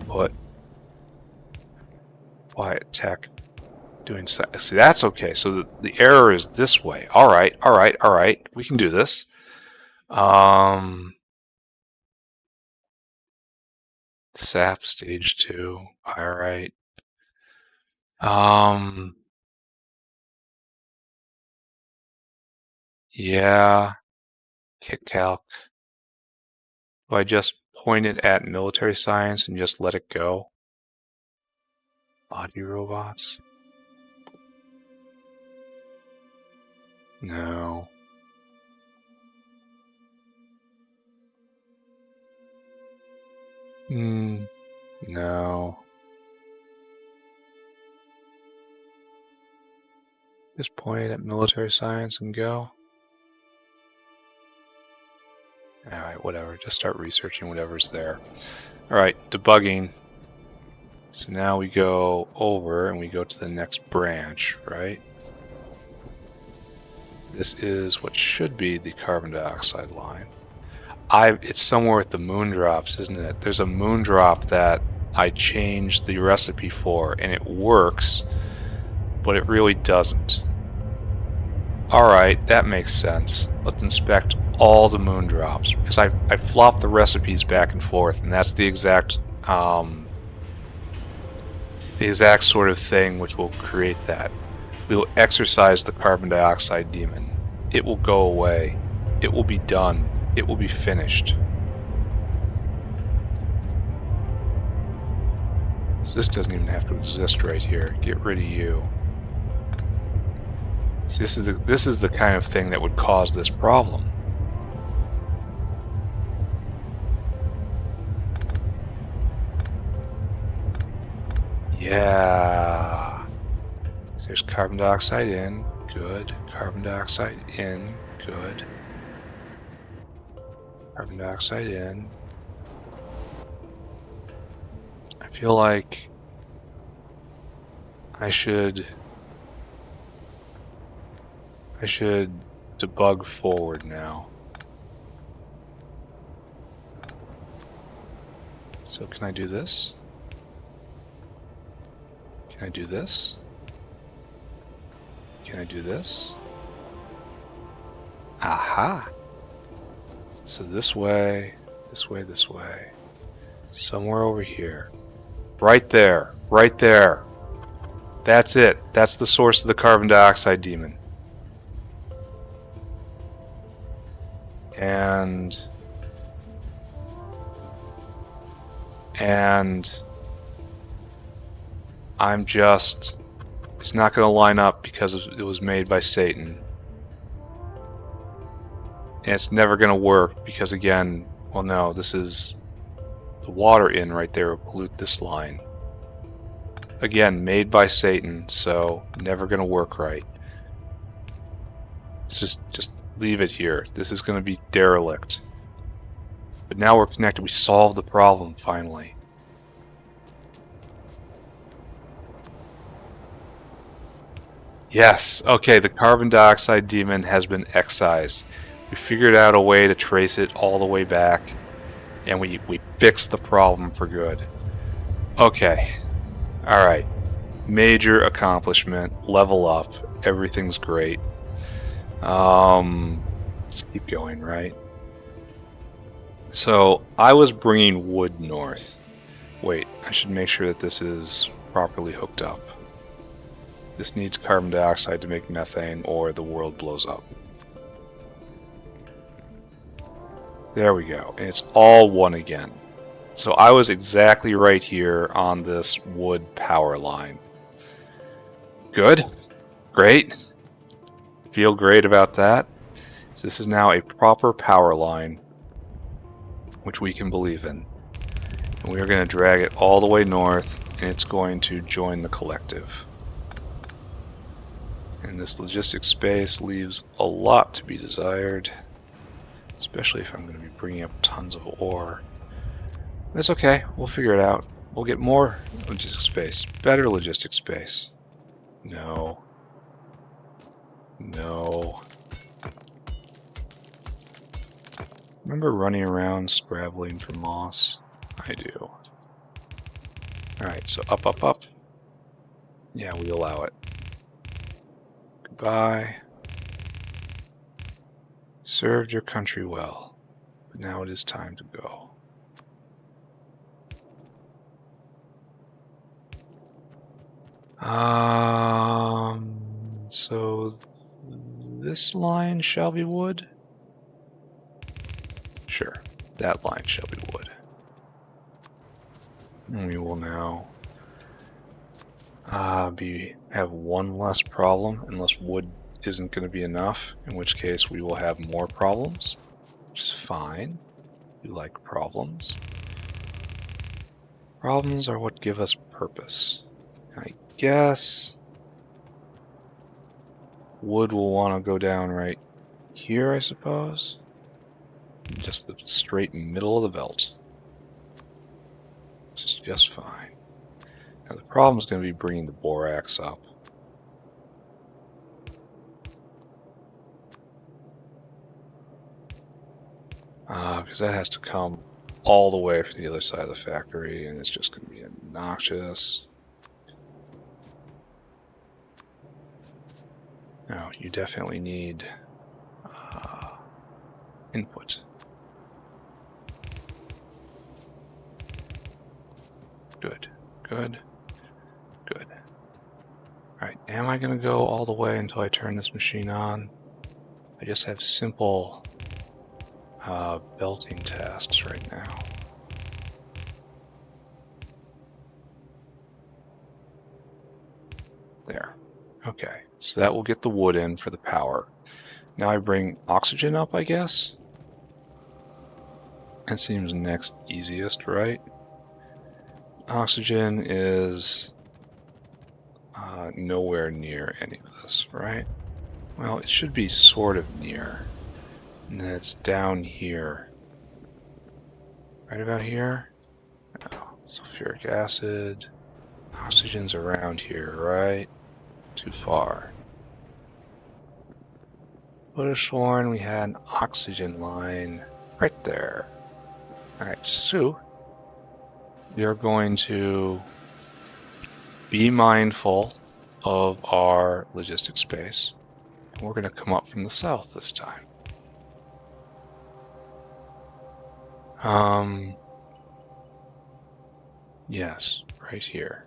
Put Wyatt Tech doing so. See, that's okay. So the error is this way. All right. We can do this. SAP stage 2. Pyrite. Yeah. KitCalc. Do I just point it at military science and just let it go? Body robots? No. No. Just point it at military science and go. Alright, whatever. Just start researching whatever's there. Alright, debugging. So now we go over and we go to the next branch, right? This is what should be the carbon dioxide line. It's somewhere with the moon drops, isn't it? There's a moon drop that I changed the recipe for, and it works, but it really doesn't. Alright, that makes sense. Let's inspect all the moon drops, because I flopped the recipes back and forth, and that's the exact the exact sort of thing which will create that. We will exorcise the carbon dioxide demon. It will go away. It will be done. It will be finished. So this doesn't even have to exist right here. Get rid of you. See, this is the kind of thing that would cause this problem. Yeah. So there's carbon dioxide in. Good. Carbon dioxide in. Good. Carbon dioxide in. I feel like I should debug forward now. So can I do this? Can I do this? Can I do this? Aha! So this way, this way, this way. Somewhere over here. Right there. Right there. That's it. That's the source of the carbon dioxide demon. And I'm just, it's not going to line up because it was made by Satan. And it's never going to work because, again, well, no, this is the water in right there will pollute this line. Again, made by Satan, so never going to work right. It's just leave it here. This is going to be derelict. But now we're connected. We solved the problem finally. Yes, okay, the carbon dioxide demon has been excised. We figured out a way to trace it all the way back, and we fixed the problem for good. Okay, alright. Major accomplishment, level up, everything's great. Let's keep going, right? So, I was bringing wood north. Wait, I should make sure that this is properly hooked up. This needs carbon dioxide to make methane or the world blows up. There we go, and it's all one again. So I was exactly right here on this wood power line. Good, great, feel great about that. So this is now a proper power line, which we can believe in. And we are going to drag it all the way north, and it's going to join the collective. And this logistics space leaves a lot to be desired, especially if I'm going to be bringing up tons of ore. That's okay, we'll figure it out. We'll get more logistics space, better logistics space. No. No. Remember running around scrabbling for moss? I do. Alright, so up, up, up. Yeah, we allow it. Goodbye. Served your country well, but now it is time to go. So this line shall be wood? Sure, that line shall be wood. And we will now have one less problem, unless wood isn't going to be enough, in which case we will have more problems, which is fine. We like problems. Problems are what give us purpose. I guess wood will want to go down right here, I suppose. Just the straight middle of the belt. Which is just fine. Now the problem is going to be bringing the borax up. Because that has to come all the way from the other side of the factory, and it's just going to be obnoxious. Now, you definitely need input. Good, good. am I going to go all the way until I turn this machine on? I just have simple belting tasks right now. There. Okay, so that will get the wood in for the power. Now I bring oxygen up, I guess? That seems next easiest, right? Oxygen is nowhere near any of this, right? Well, it should be sort of near. And then it's down here. Right about here? Oh, sulfuric acid. Oxygen's around here, right? Too far. Would have sworn we had an oxygen line right there. Alright, so we are going to be mindful of our logistic space. And we're going to come up from the south this time. Yes, right here.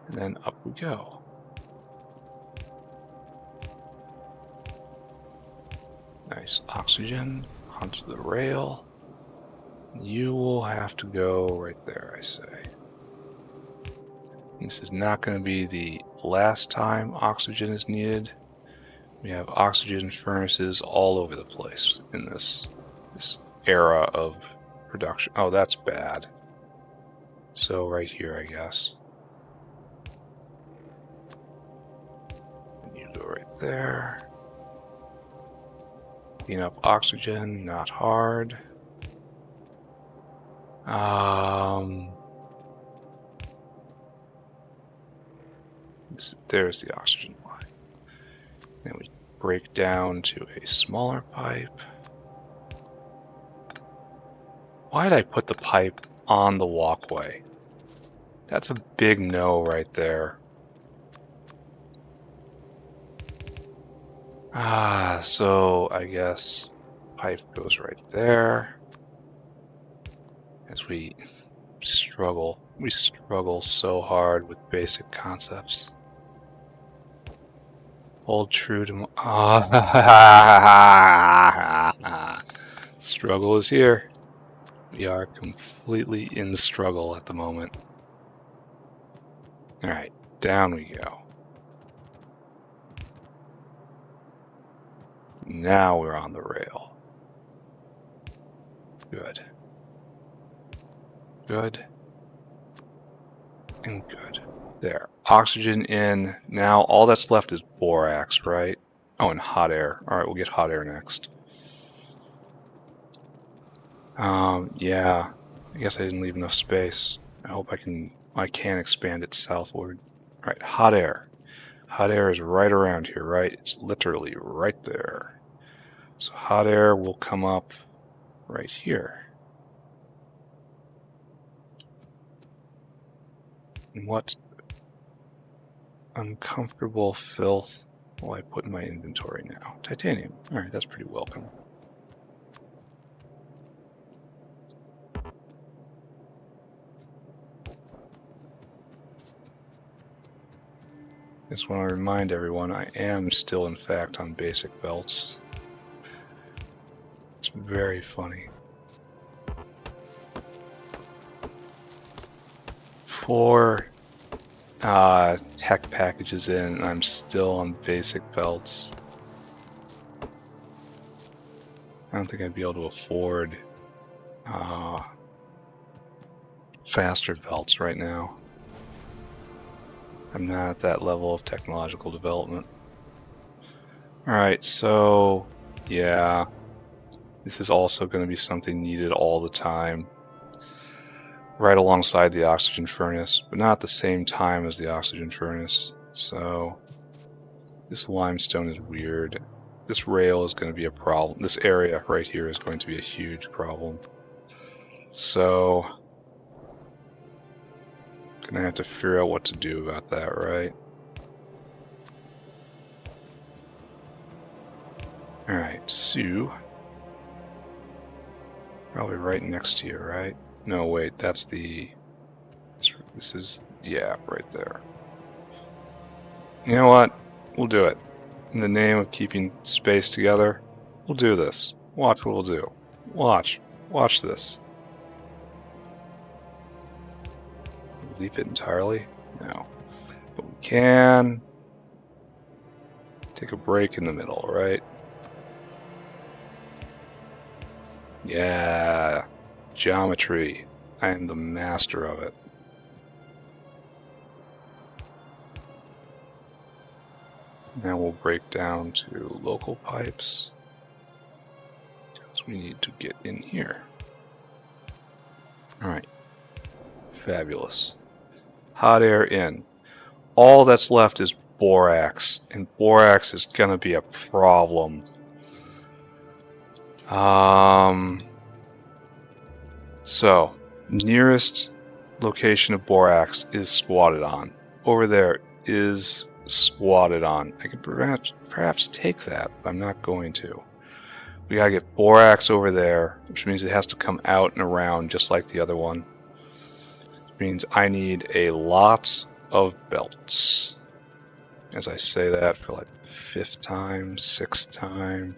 And then up we go. Nice oxygen onto the rail. You will have to go right there, I say. This is not going to be the last time oxygen is needed. We have oxygen furnaces all over the place in this era of production. Oh, that's bad. So right here, I guess. And you go right there. Clean up oxygen, not hard. There's the oxygen line. Then we break down to a smaller pipe. Why did I put the pipe on the walkway? That's a big no right there. So I guess pipe goes right there. As we struggle so hard with basic concepts. Hold true to struggle is here. We are completely in struggle at the moment. Alright, down we go. Now we're on the rail. Good. Good. And good. There. Oxygen in. Now all that's left is borax, right? Oh, and hot air. Alright, we'll get hot air next. Yeah. I guess I didn't leave enough space. I hope I can expand it southward. Alright, hot air. Hot air is right around here, right? It's literally right there. So hot air will come up right here. And what uncomfortable filth will I put in my inventory now? Titanium. Alright, that's pretty welcome. Just want to remind everyone, I am still in fact on basic belts. It's very funny. 4 tech packages in, I'm still on basic belts. I don't think I'd be able to afford faster belts right now. I'm not at that level of technological development. Alright, so yeah, this is also going to be something needed all the time. Right alongside the oxygen furnace, but not at the same time as the oxygen furnace. So this limestone is weird. This rail is going to be a problem. This area right here is going to be a huge problem. So gonna have to figure out what to do about that, right? Alright, Sue. Probably right next to you, right? No, wait, that's the... This is, yeah, right there. You know what? We'll do it. In the name of keeping space together, we'll do this. Watch what we'll do. Watch. Watch this. Leap it entirely? No. But we can take a break in the middle, right? Yeah. Geometry. I am the master of it. Now we'll break down to local pipes, because we need to get in here. Alright. Fabulous. Hot air in. All that's left is borax, and borax is going to be a problem. So, nearest location of borax is squatted on. Over there is squatted on. I could perhaps take that, but I'm not going to. We gotta get borax over there, which means it has to come out and around just like the other one. Which means I need a lot of belts. As I say that for like 5th time, 6th time.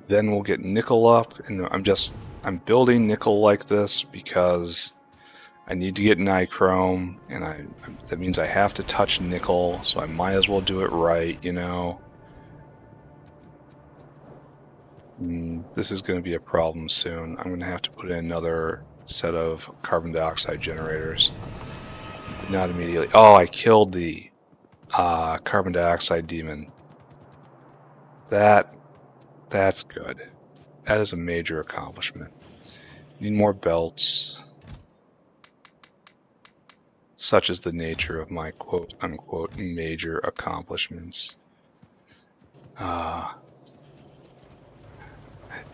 Then we'll get nickel up, and I'm building nickel like this because I need to get NiChrome, and that means I have to touch nickel, so I might as well do it right, you know. This is going to be a problem soon. I'm going to have to put in another set of carbon dioxide generators. Not immediately. Oh, I killed the carbon dioxide demon. That's good. That is a major accomplishment. Need more belts. Such is the nature of my quote-unquote major accomplishments.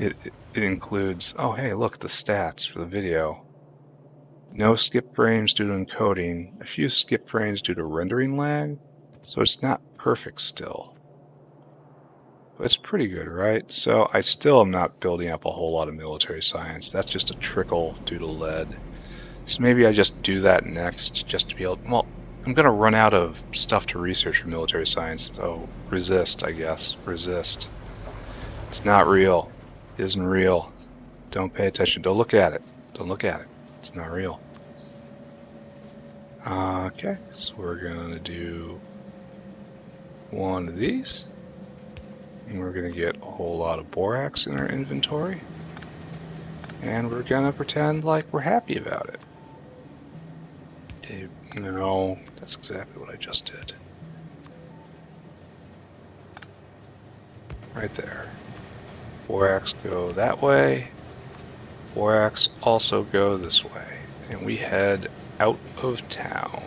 It includes, oh hey, look, the stats for the video. No skip frames due to encoding, a few skip frames due to rendering lag, so it's not perfect still. But it's pretty good, right? So I still am not building up a whole lot of military science. That's just a trickle due to lead. So maybe I just do that next, just to be able, well, I'm going to run out of stuff to research for military science, so resist, I guess. Resist. It's not real. It isn't real. Don't pay attention. Don't look at it. Don't look at it. It's not real. Okay, so we're going to do one of these. And we're going to get a whole lot of borax in our inventory. And we're going to pretend like we're happy about it. No, that's exactly what I just did. Right there. Borax go that way. Borax also go this way. And we head out of town.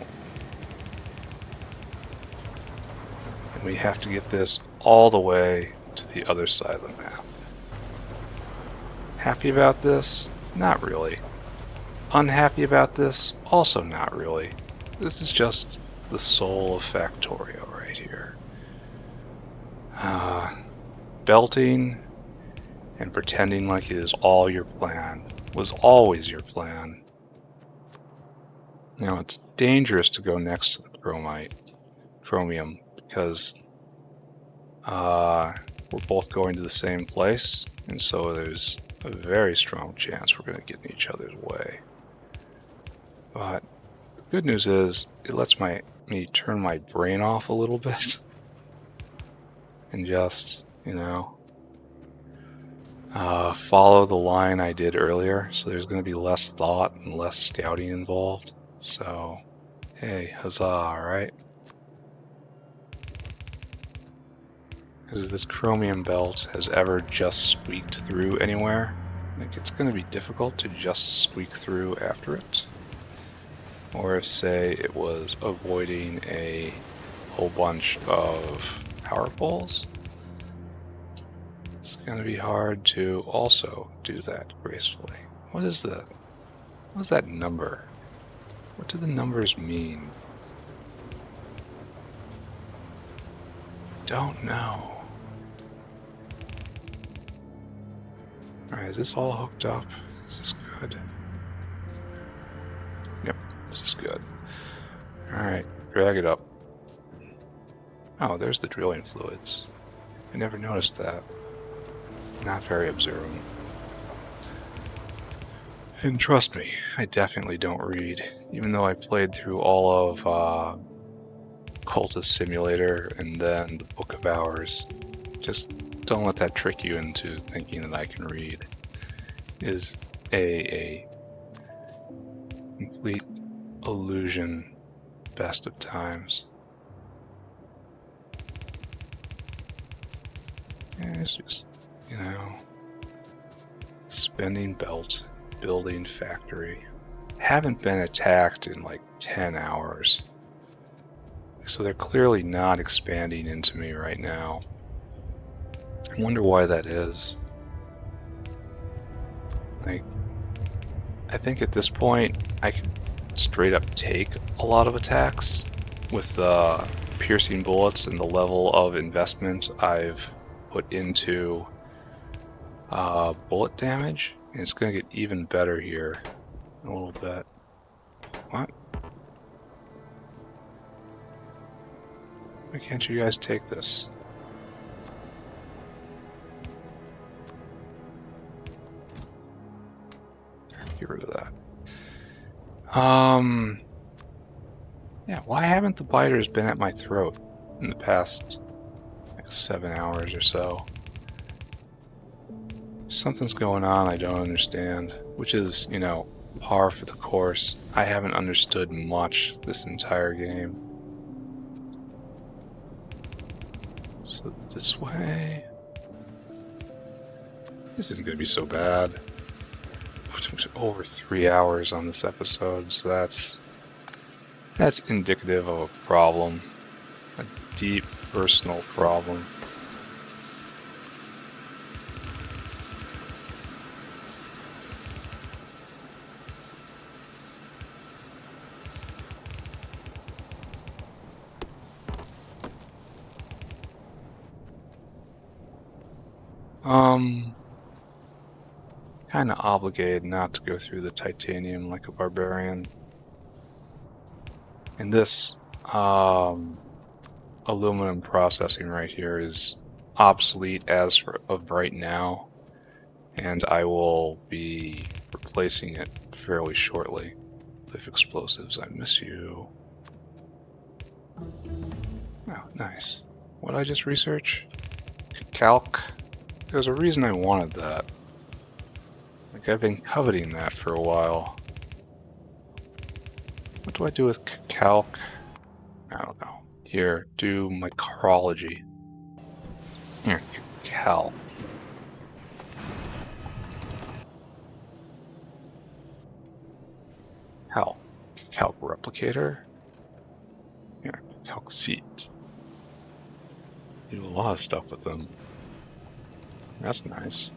And we have to get this all the way to the other side of the map. Happy about this? Not really. Unhappy about this? Also not really. This is just the soul of Factorio right here. Belting and pretending like it is all your plan was always your plan. Now it's dangerous to go next to the chromium because we're both going to the same place, and so there's a very strong chance we're going to get in each other's way. But the good news is it lets me turn my brain off a little bit and just, you know, follow the line I did earlier. So there's going to be less thought and less scouting involved. So, hey, huzzah, right? Because if this chromium belt has ever just squeaked through anywhere, I think it's going to be difficult to just squeak through after it. Or if, say, it was avoiding a whole bunch of power poles, it's going to be hard to also do that gracefully. What is that number? What do the numbers mean? Don't know. Alright, is this all hooked up? Is this good? Drag it up. Oh, there's the drilling fluids. I never noticed that. Not very observant. And trust me, I definitely don't read. Even though I played through all of Cultist Simulator and then the Book of Hours. Just don't let that trick you into thinking that I can read. It is a complete illusion, best of times. And it's just, you know, spending belt, building factory. Haven't been attacked in like 10 hours. So they're clearly not expanding into me right now. I wonder why that is. Like, I think at this point I could straight up take a lot of attacks with the piercing bullets and the level of investment I've put into bullet damage, and it's going to get even better here in a little bit. What? Why can't you guys take this? Get rid of that. Yeah, why haven't the biters been at my throat in the past like 7 hours or so? Something's going on I don't understand, which is, you know, par for the course. I haven't understood much this entire game. So this way... This isn't going to be so bad. Over 3 hours on this episode, so that's indicative of a problem. A deep personal problem. Kind of obligated not to go through the titanium like a barbarian. And this aluminum processing right here is obsolete as of right now, and I will be replacing it fairly shortly. Lift explosives, I miss you. Oh, nice. What did I just research? Calc. There's a reason I wanted that. Like, I've been coveting that for a while. What do I do with calc? I don't know. Here, do micrology. Here, cal. Calc replicator. Here, calc seeds. You do a lot of stuff with them. That's nice.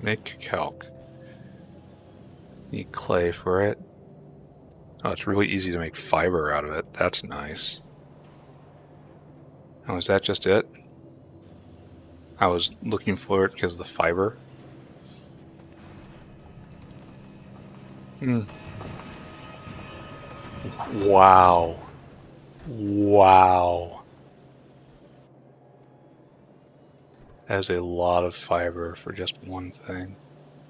Make calc. Need clay for it. Oh, it's really easy to make fiber out of it. That's nice. Oh, is that just it? I was looking for it because of the fiber. Wow. Wow. That is a lot of fiber for just one thing.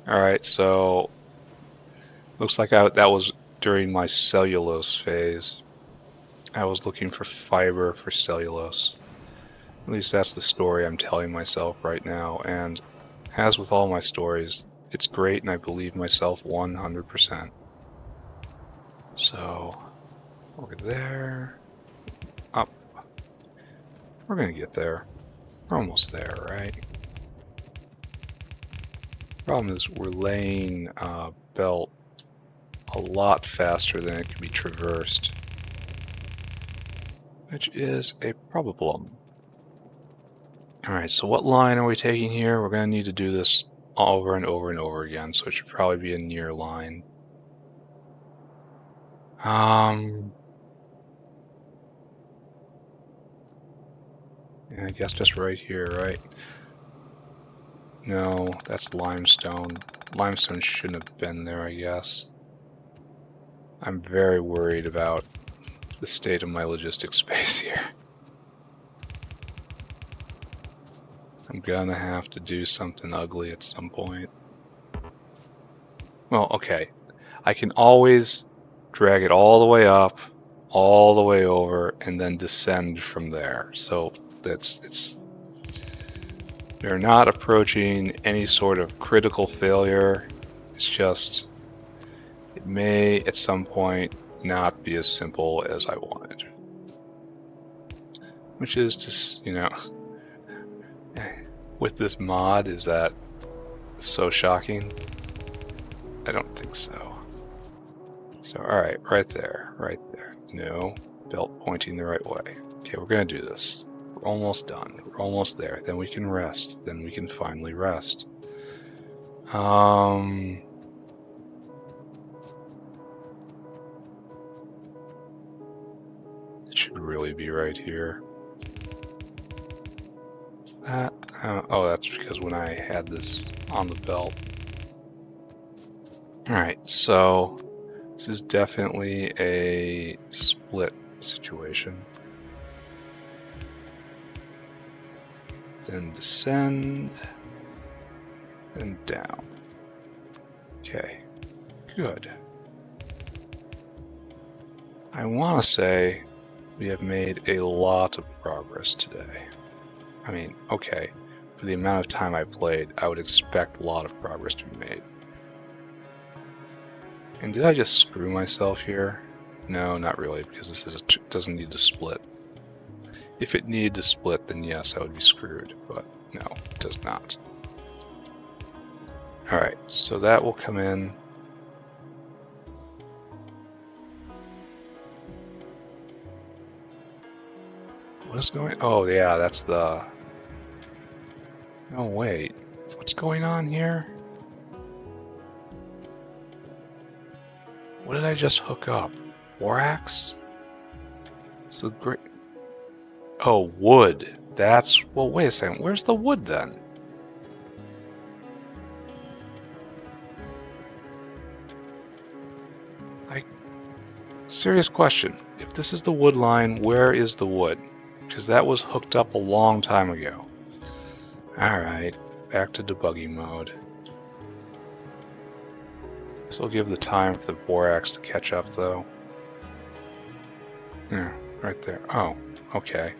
Alright, so looks like that was during my cellulose phase. I was looking for fiber for cellulose. At least that's the story I'm telling myself right now, and as with all my stories, it's great and I believe myself 100%. So, over there, up. We're gonna get there. We're almost there, right? Problem is we're laying belt a lot faster than it can be traversed, which is a problem. Alright, so what line are we taking here? We're going to need to do this over and over and over again, so it should probably be a near line. I guess just right here, right? No, that's limestone. Limestone shouldn't have been there, I guess. I'm very worried about the state of my logistics space here. I'm gonna have to do something ugly at some point. Well, okay. I can always drag it all the way up, all the way over, and then descend from there. So they're not approaching any sort of critical failure. It's just, it may at some point not be as simple as I wanted. Which is just, with this mod, is that so shocking? I don't think so. So, alright, right there. No, belt pointing the right way. Okay, we're gonna do this. We're almost done. We're almost there. Then we can rest. Then we can finally rest. It should really be right here. Is that? Oh, that's because when I had this on the belt. Alright, so this is definitely a split situation. Then descend, then down. Okay, good. I want to say we have made a lot of progress today. I mean, okay, for the amount of time I played, I would expect a lot of progress to be made. And did I just screw myself here? No, not really, because this doesn't need to split. If it needed to split, then yes, I would be screwed, but no, it does not. Alright, so that will come in. What is going on? Oh, yeah, that's the... No, wait. What's going on here? What did I just hook up? Borax? So great. Oh, wood. That's... Well, wait a second. Where's the wood then? Serious question. If this is the wood line, where is the wood? Because that was hooked up a long time ago. Alright, back to debugging mode. This will give the time for the borax to catch up, though. Yeah, right there. Oh, okay.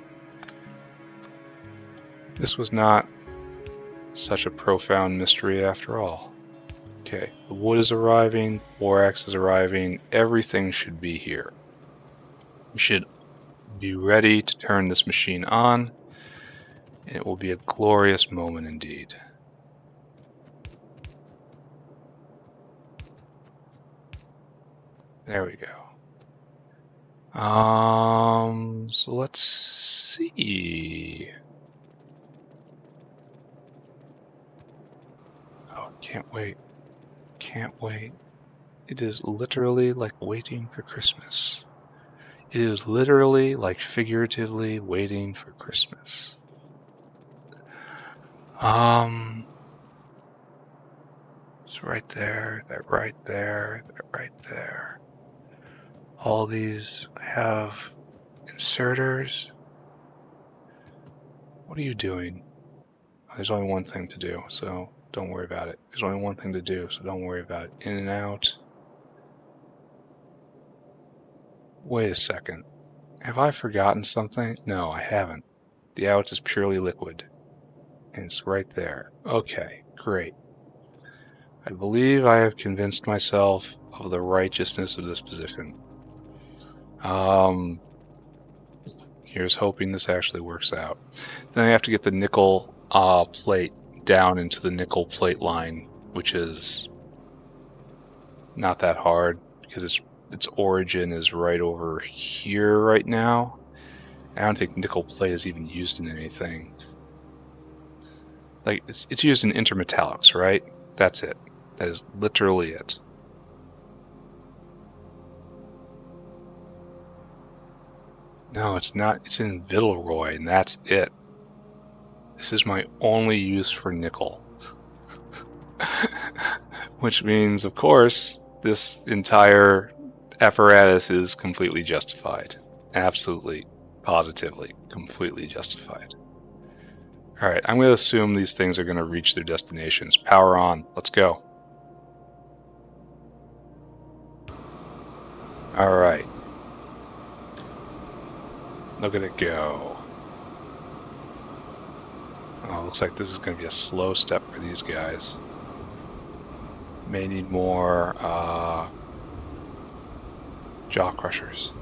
This was not such a profound mystery after all. Okay, the wood is arriving, borax is arriving, everything should be here. We should be ready to turn this machine on, and it will be a glorious moment indeed. There we go. So let's see. Oh, can't wait. Can't wait. It is literally like waiting for Christmas. It is literally like figuratively waiting for Christmas. It's right there, that right there, that right there. All these have inserters. What are you doing? There's only one thing to do, so don't worry about it. There's only one thing to do, so don't worry about it. In and out. Wait a second. Have I forgotten something? No, I haven't. The out is purely liquid. And it's right there. Okay, great. I believe I have convinced myself of the righteousness of this position. Here's hoping this actually works out. Then I have to get the nickel plate down into the nickel plate line, which is not that hard because its origin is right over here right now. I don't think nickel plate is even used in anything. Like it's used in intermetallics, right? That's it. That is literally it. No, it's not. It's in Vittelroy, and that's it. This is my only use for nickel. Which means, of course, this entire apparatus is completely justified. Absolutely, positively, completely justified. Alright, I'm going to assume these things are going to reach their destinations. Power on. Let's go. Alright. Look at it go. Oh, looks like this is going to be a slow step for these guys. May need more jaw crushers.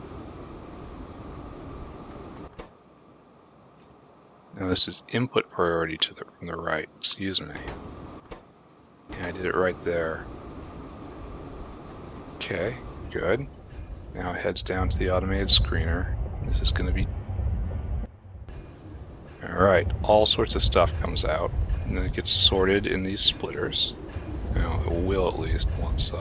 Now this is input priority to from the right. Excuse me. Yeah, I did it right there. Okay, good. Now it heads down to the automated screener. This is going to be... Alright, all sorts of stuff comes out, and then it gets sorted in these splitters. Now, it will at least once...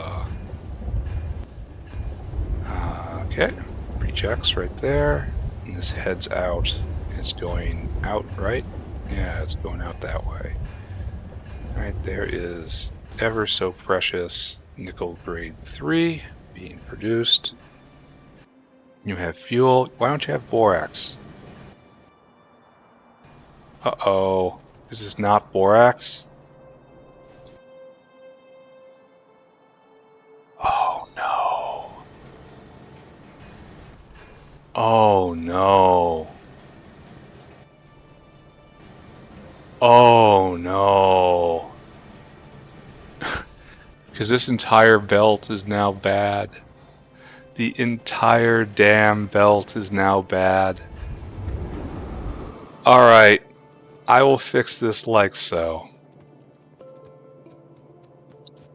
okay, rejects right there, and this heads out. It's going out, right? Yeah, it's going out that way. Alright, there is ever so precious nickel grade 3 being produced. You have fuel. Why don't you have borax? Uh-oh. Is this not borax? Oh no. Oh no. Oh no. Because this entire belt is now bad. The entire damn belt is now bad. Alright. I will fix this like so.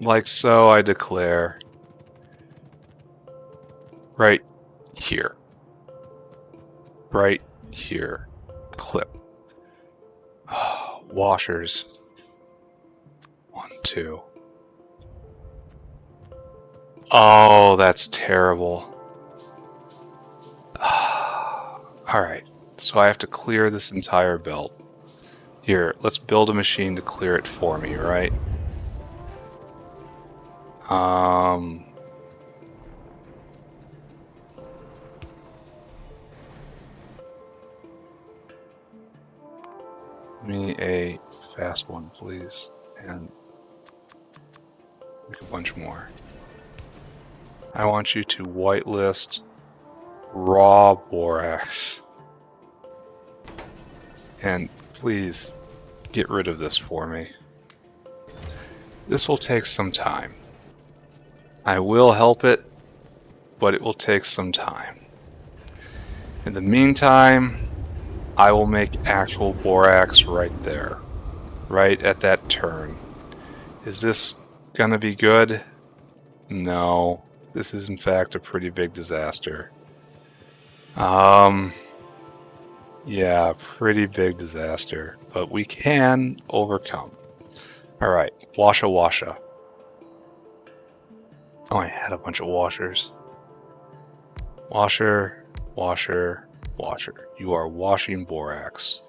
Like so, I declare. Right here. Right here. Clip. Washers. 1, 2. Oh, that's terrible. Alright, so I have to clear this entire belt. Here, let's build a machine to clear it for me, right? Give me a fast one, please, and make a bunch more. I want you to whitelist raw borax. And please get rid of this for me. This will take some time. I will help it, but it will take some time. In the meantime, I will make actual borax right there, right at that turn. Is this gonna be good? No, this is in fact a pretty big disaster. Yeah, pretty big disaster, but we can overcome. Alright, washa. Oh, I had a bunch of washers. Washer. You are washing borax.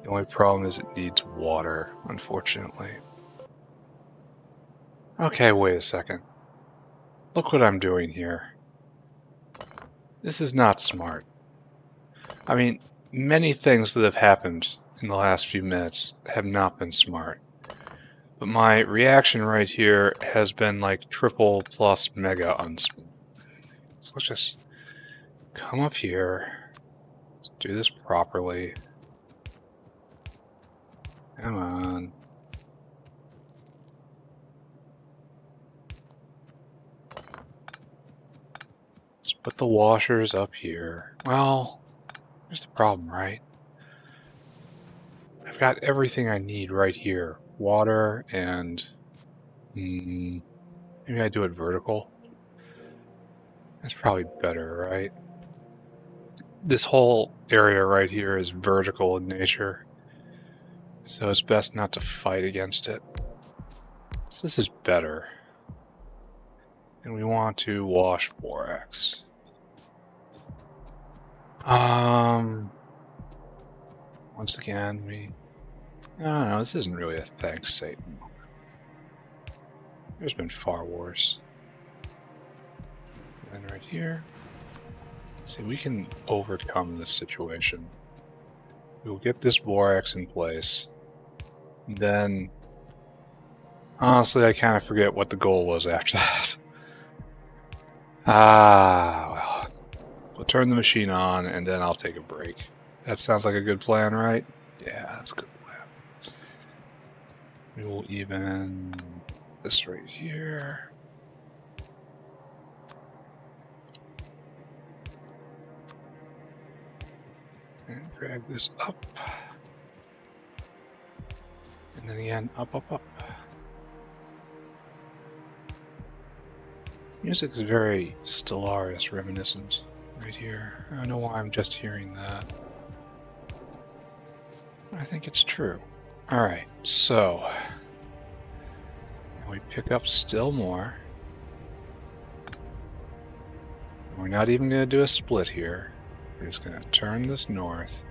The only problem is it needs water, unfortunately. Okay, wait a second. Look what I'm doing here. This is not smart. I mean, many things that have happened in the last few minutes have not been smart. But my reaction right here has been like triple plus mega unsmart. So let's just come up here, do this properly. Come on. Let's put the washers up here. Well, here's the problem, right? I've got everything I need right here. Water and... maybe I do it vertical. That's probably better, right? This whole area right here is vertical in nature, so it's best not to fight against it. So this is better. And we want to wash borax. Once again, no, this isn't really a thanks Satan. There's been far worse. And right here. See, we can overcome this situation. We'll get this borax in place. Then, honestly, I kind of forget what the goal was after that. Well, we'll turn the machine on and then I'll take a break. That sounds like a good plan, right? Yeah, that's a good plan. We will even this right here. And drag this up. And then again, up, up, up. Music is very Stellaris reminiscent right here. I don't know why I'm just hearing that. I think it's true. Alright, so we pick up still more. We're not even going to do a split here. We're just going to turn this north.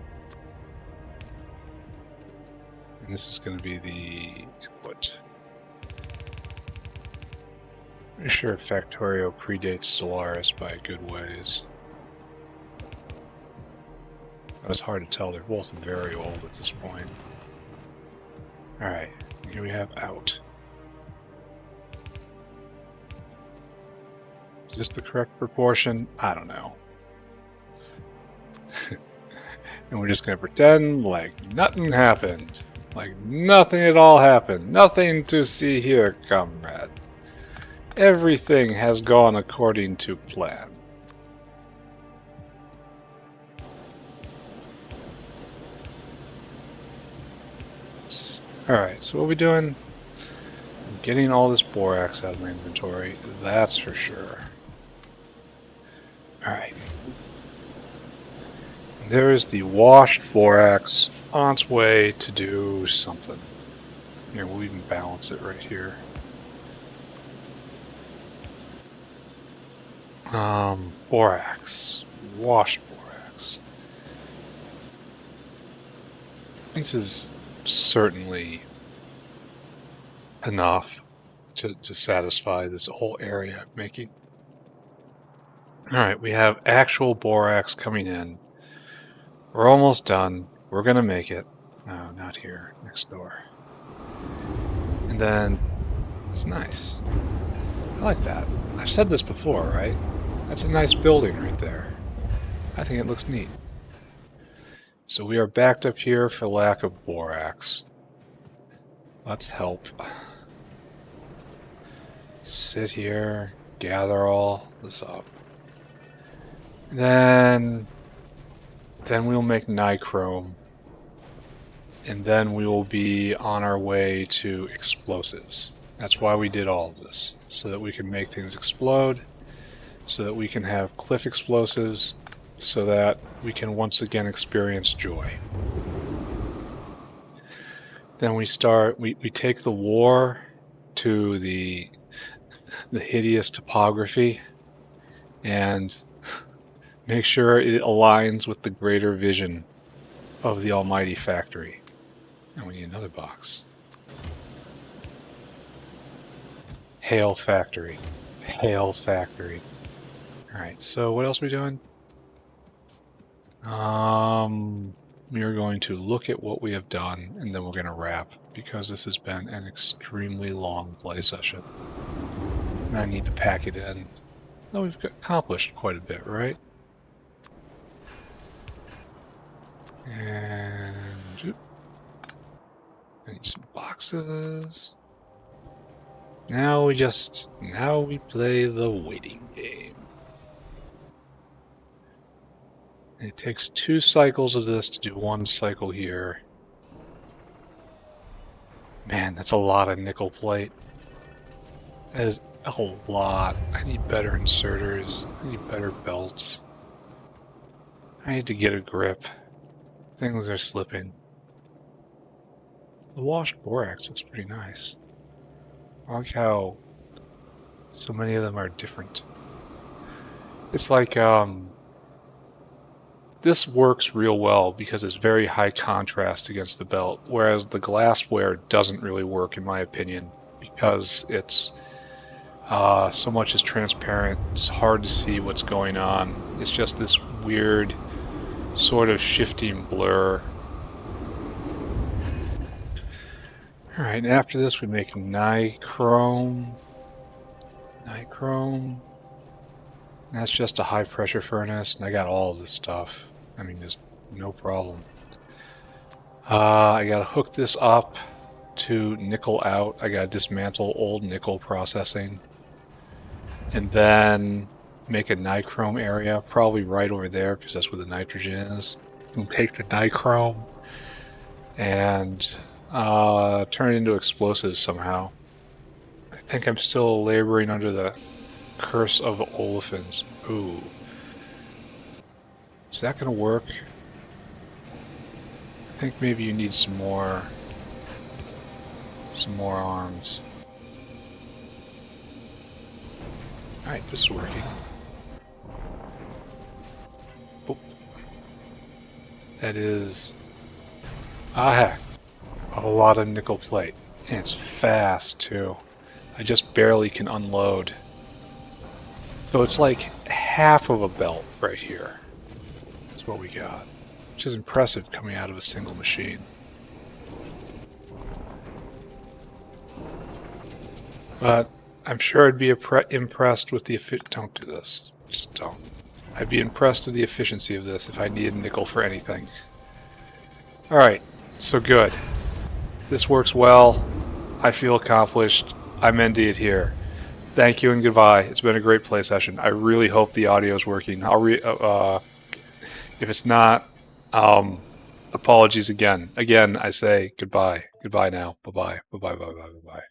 And this is going to be the input. I'm sure Factorio predates Stellaris by a good ways. It's hard to tell, they're both very old at this point. Alright, here we have out. Is this the correct proportion? I don't know. And we're just going to pretend like nothing happened. Like nothing at all happened. Nothing to see here, comrade. Everything has gone according to plan. Alright, so what are we doing? I'm getting all this borax out of my inventory, that's for sure. Alright. There is the washed borax on its way to do something. Here, we'll even balance it right here. Borax. Washed borax. This is certainly enough to satisfy this whole area of making. Alright, we have actual borax coming in. We're almost done. We're gonna make it. No, not here. Next door. And then, it's nice. I like that. I've said this before, right? That's a nice building right there. I think it looks neat. So we are backed up here for lack of borax. Let's help. Sit here, gather all this up. Then we'll make NiChrome. And then we will be on our way to explosives. That's why we did all of this. So that we can make things explode. So that we can have cliff explosives. So that we can once again experience joy. Then we take the war to the hideous topography and make sure it aligns with the greater vision of the almighty factory. And we need another box. Hail factory. Hail factory. Alright, so what else are we doing? We are going to look at what we have done, and then we're going to wrap, because this has been an extremely long play session. And I need to pack it in. Oh, we've accomplished quite a bit, right? And I need some boxes. Now we play the waiting game. It takes 2 cycles of this to do 1 cycle here. Man, that's a lot of nickel plate. That is a lot. I need better inserters. I need better belts. I need to get a grip. Things are slipping. The washed borax looks pretty nice. I like how so many of them are different. It's like, this works real well because it's very high contrast against the belt, whereas the glassware doesn't really work in my opinion because it's So much is transparent, it's hard to see what's going on. It's just this weird sort of shifting blur. All right, and after this we make NiChrome. NiChrome. That's just a high pressure furnace, and I got all of this stuff. I mean, there's no problem. I gotta hook this up to nickel out. I gotta dismantle old nickel processing. And then make a NiChrome area, probably right over there, because that's where the nitrogen is. We'll take the NiChrome and turn it into explosives somehow. I think I'm still laboring under the curse of the olefins. Ooh. Is that gonna work? I think maybe you need some more arms. Alright, this is working. Boop. That is a lot of nickel plate. And it's fast too. I just barely can unload. So it's like half of a belt right here. That's what we got. Which is impressive coming out of a single machine. But I'm sure I'd be impressed with the don't do this. Just don't. I'd be impressed with the efficiency of this if I needed nickel for anything. Alright, so good. This works well. I feel accomplished. I'm ending it here. Thank you and goodbye. It's been a great play session. I really hope the audio is working. If it's not, apologies again. Again, I say goodbye. Goodbye now. Bye-bye. Bye-bye. Bye-bye. Bye-bye.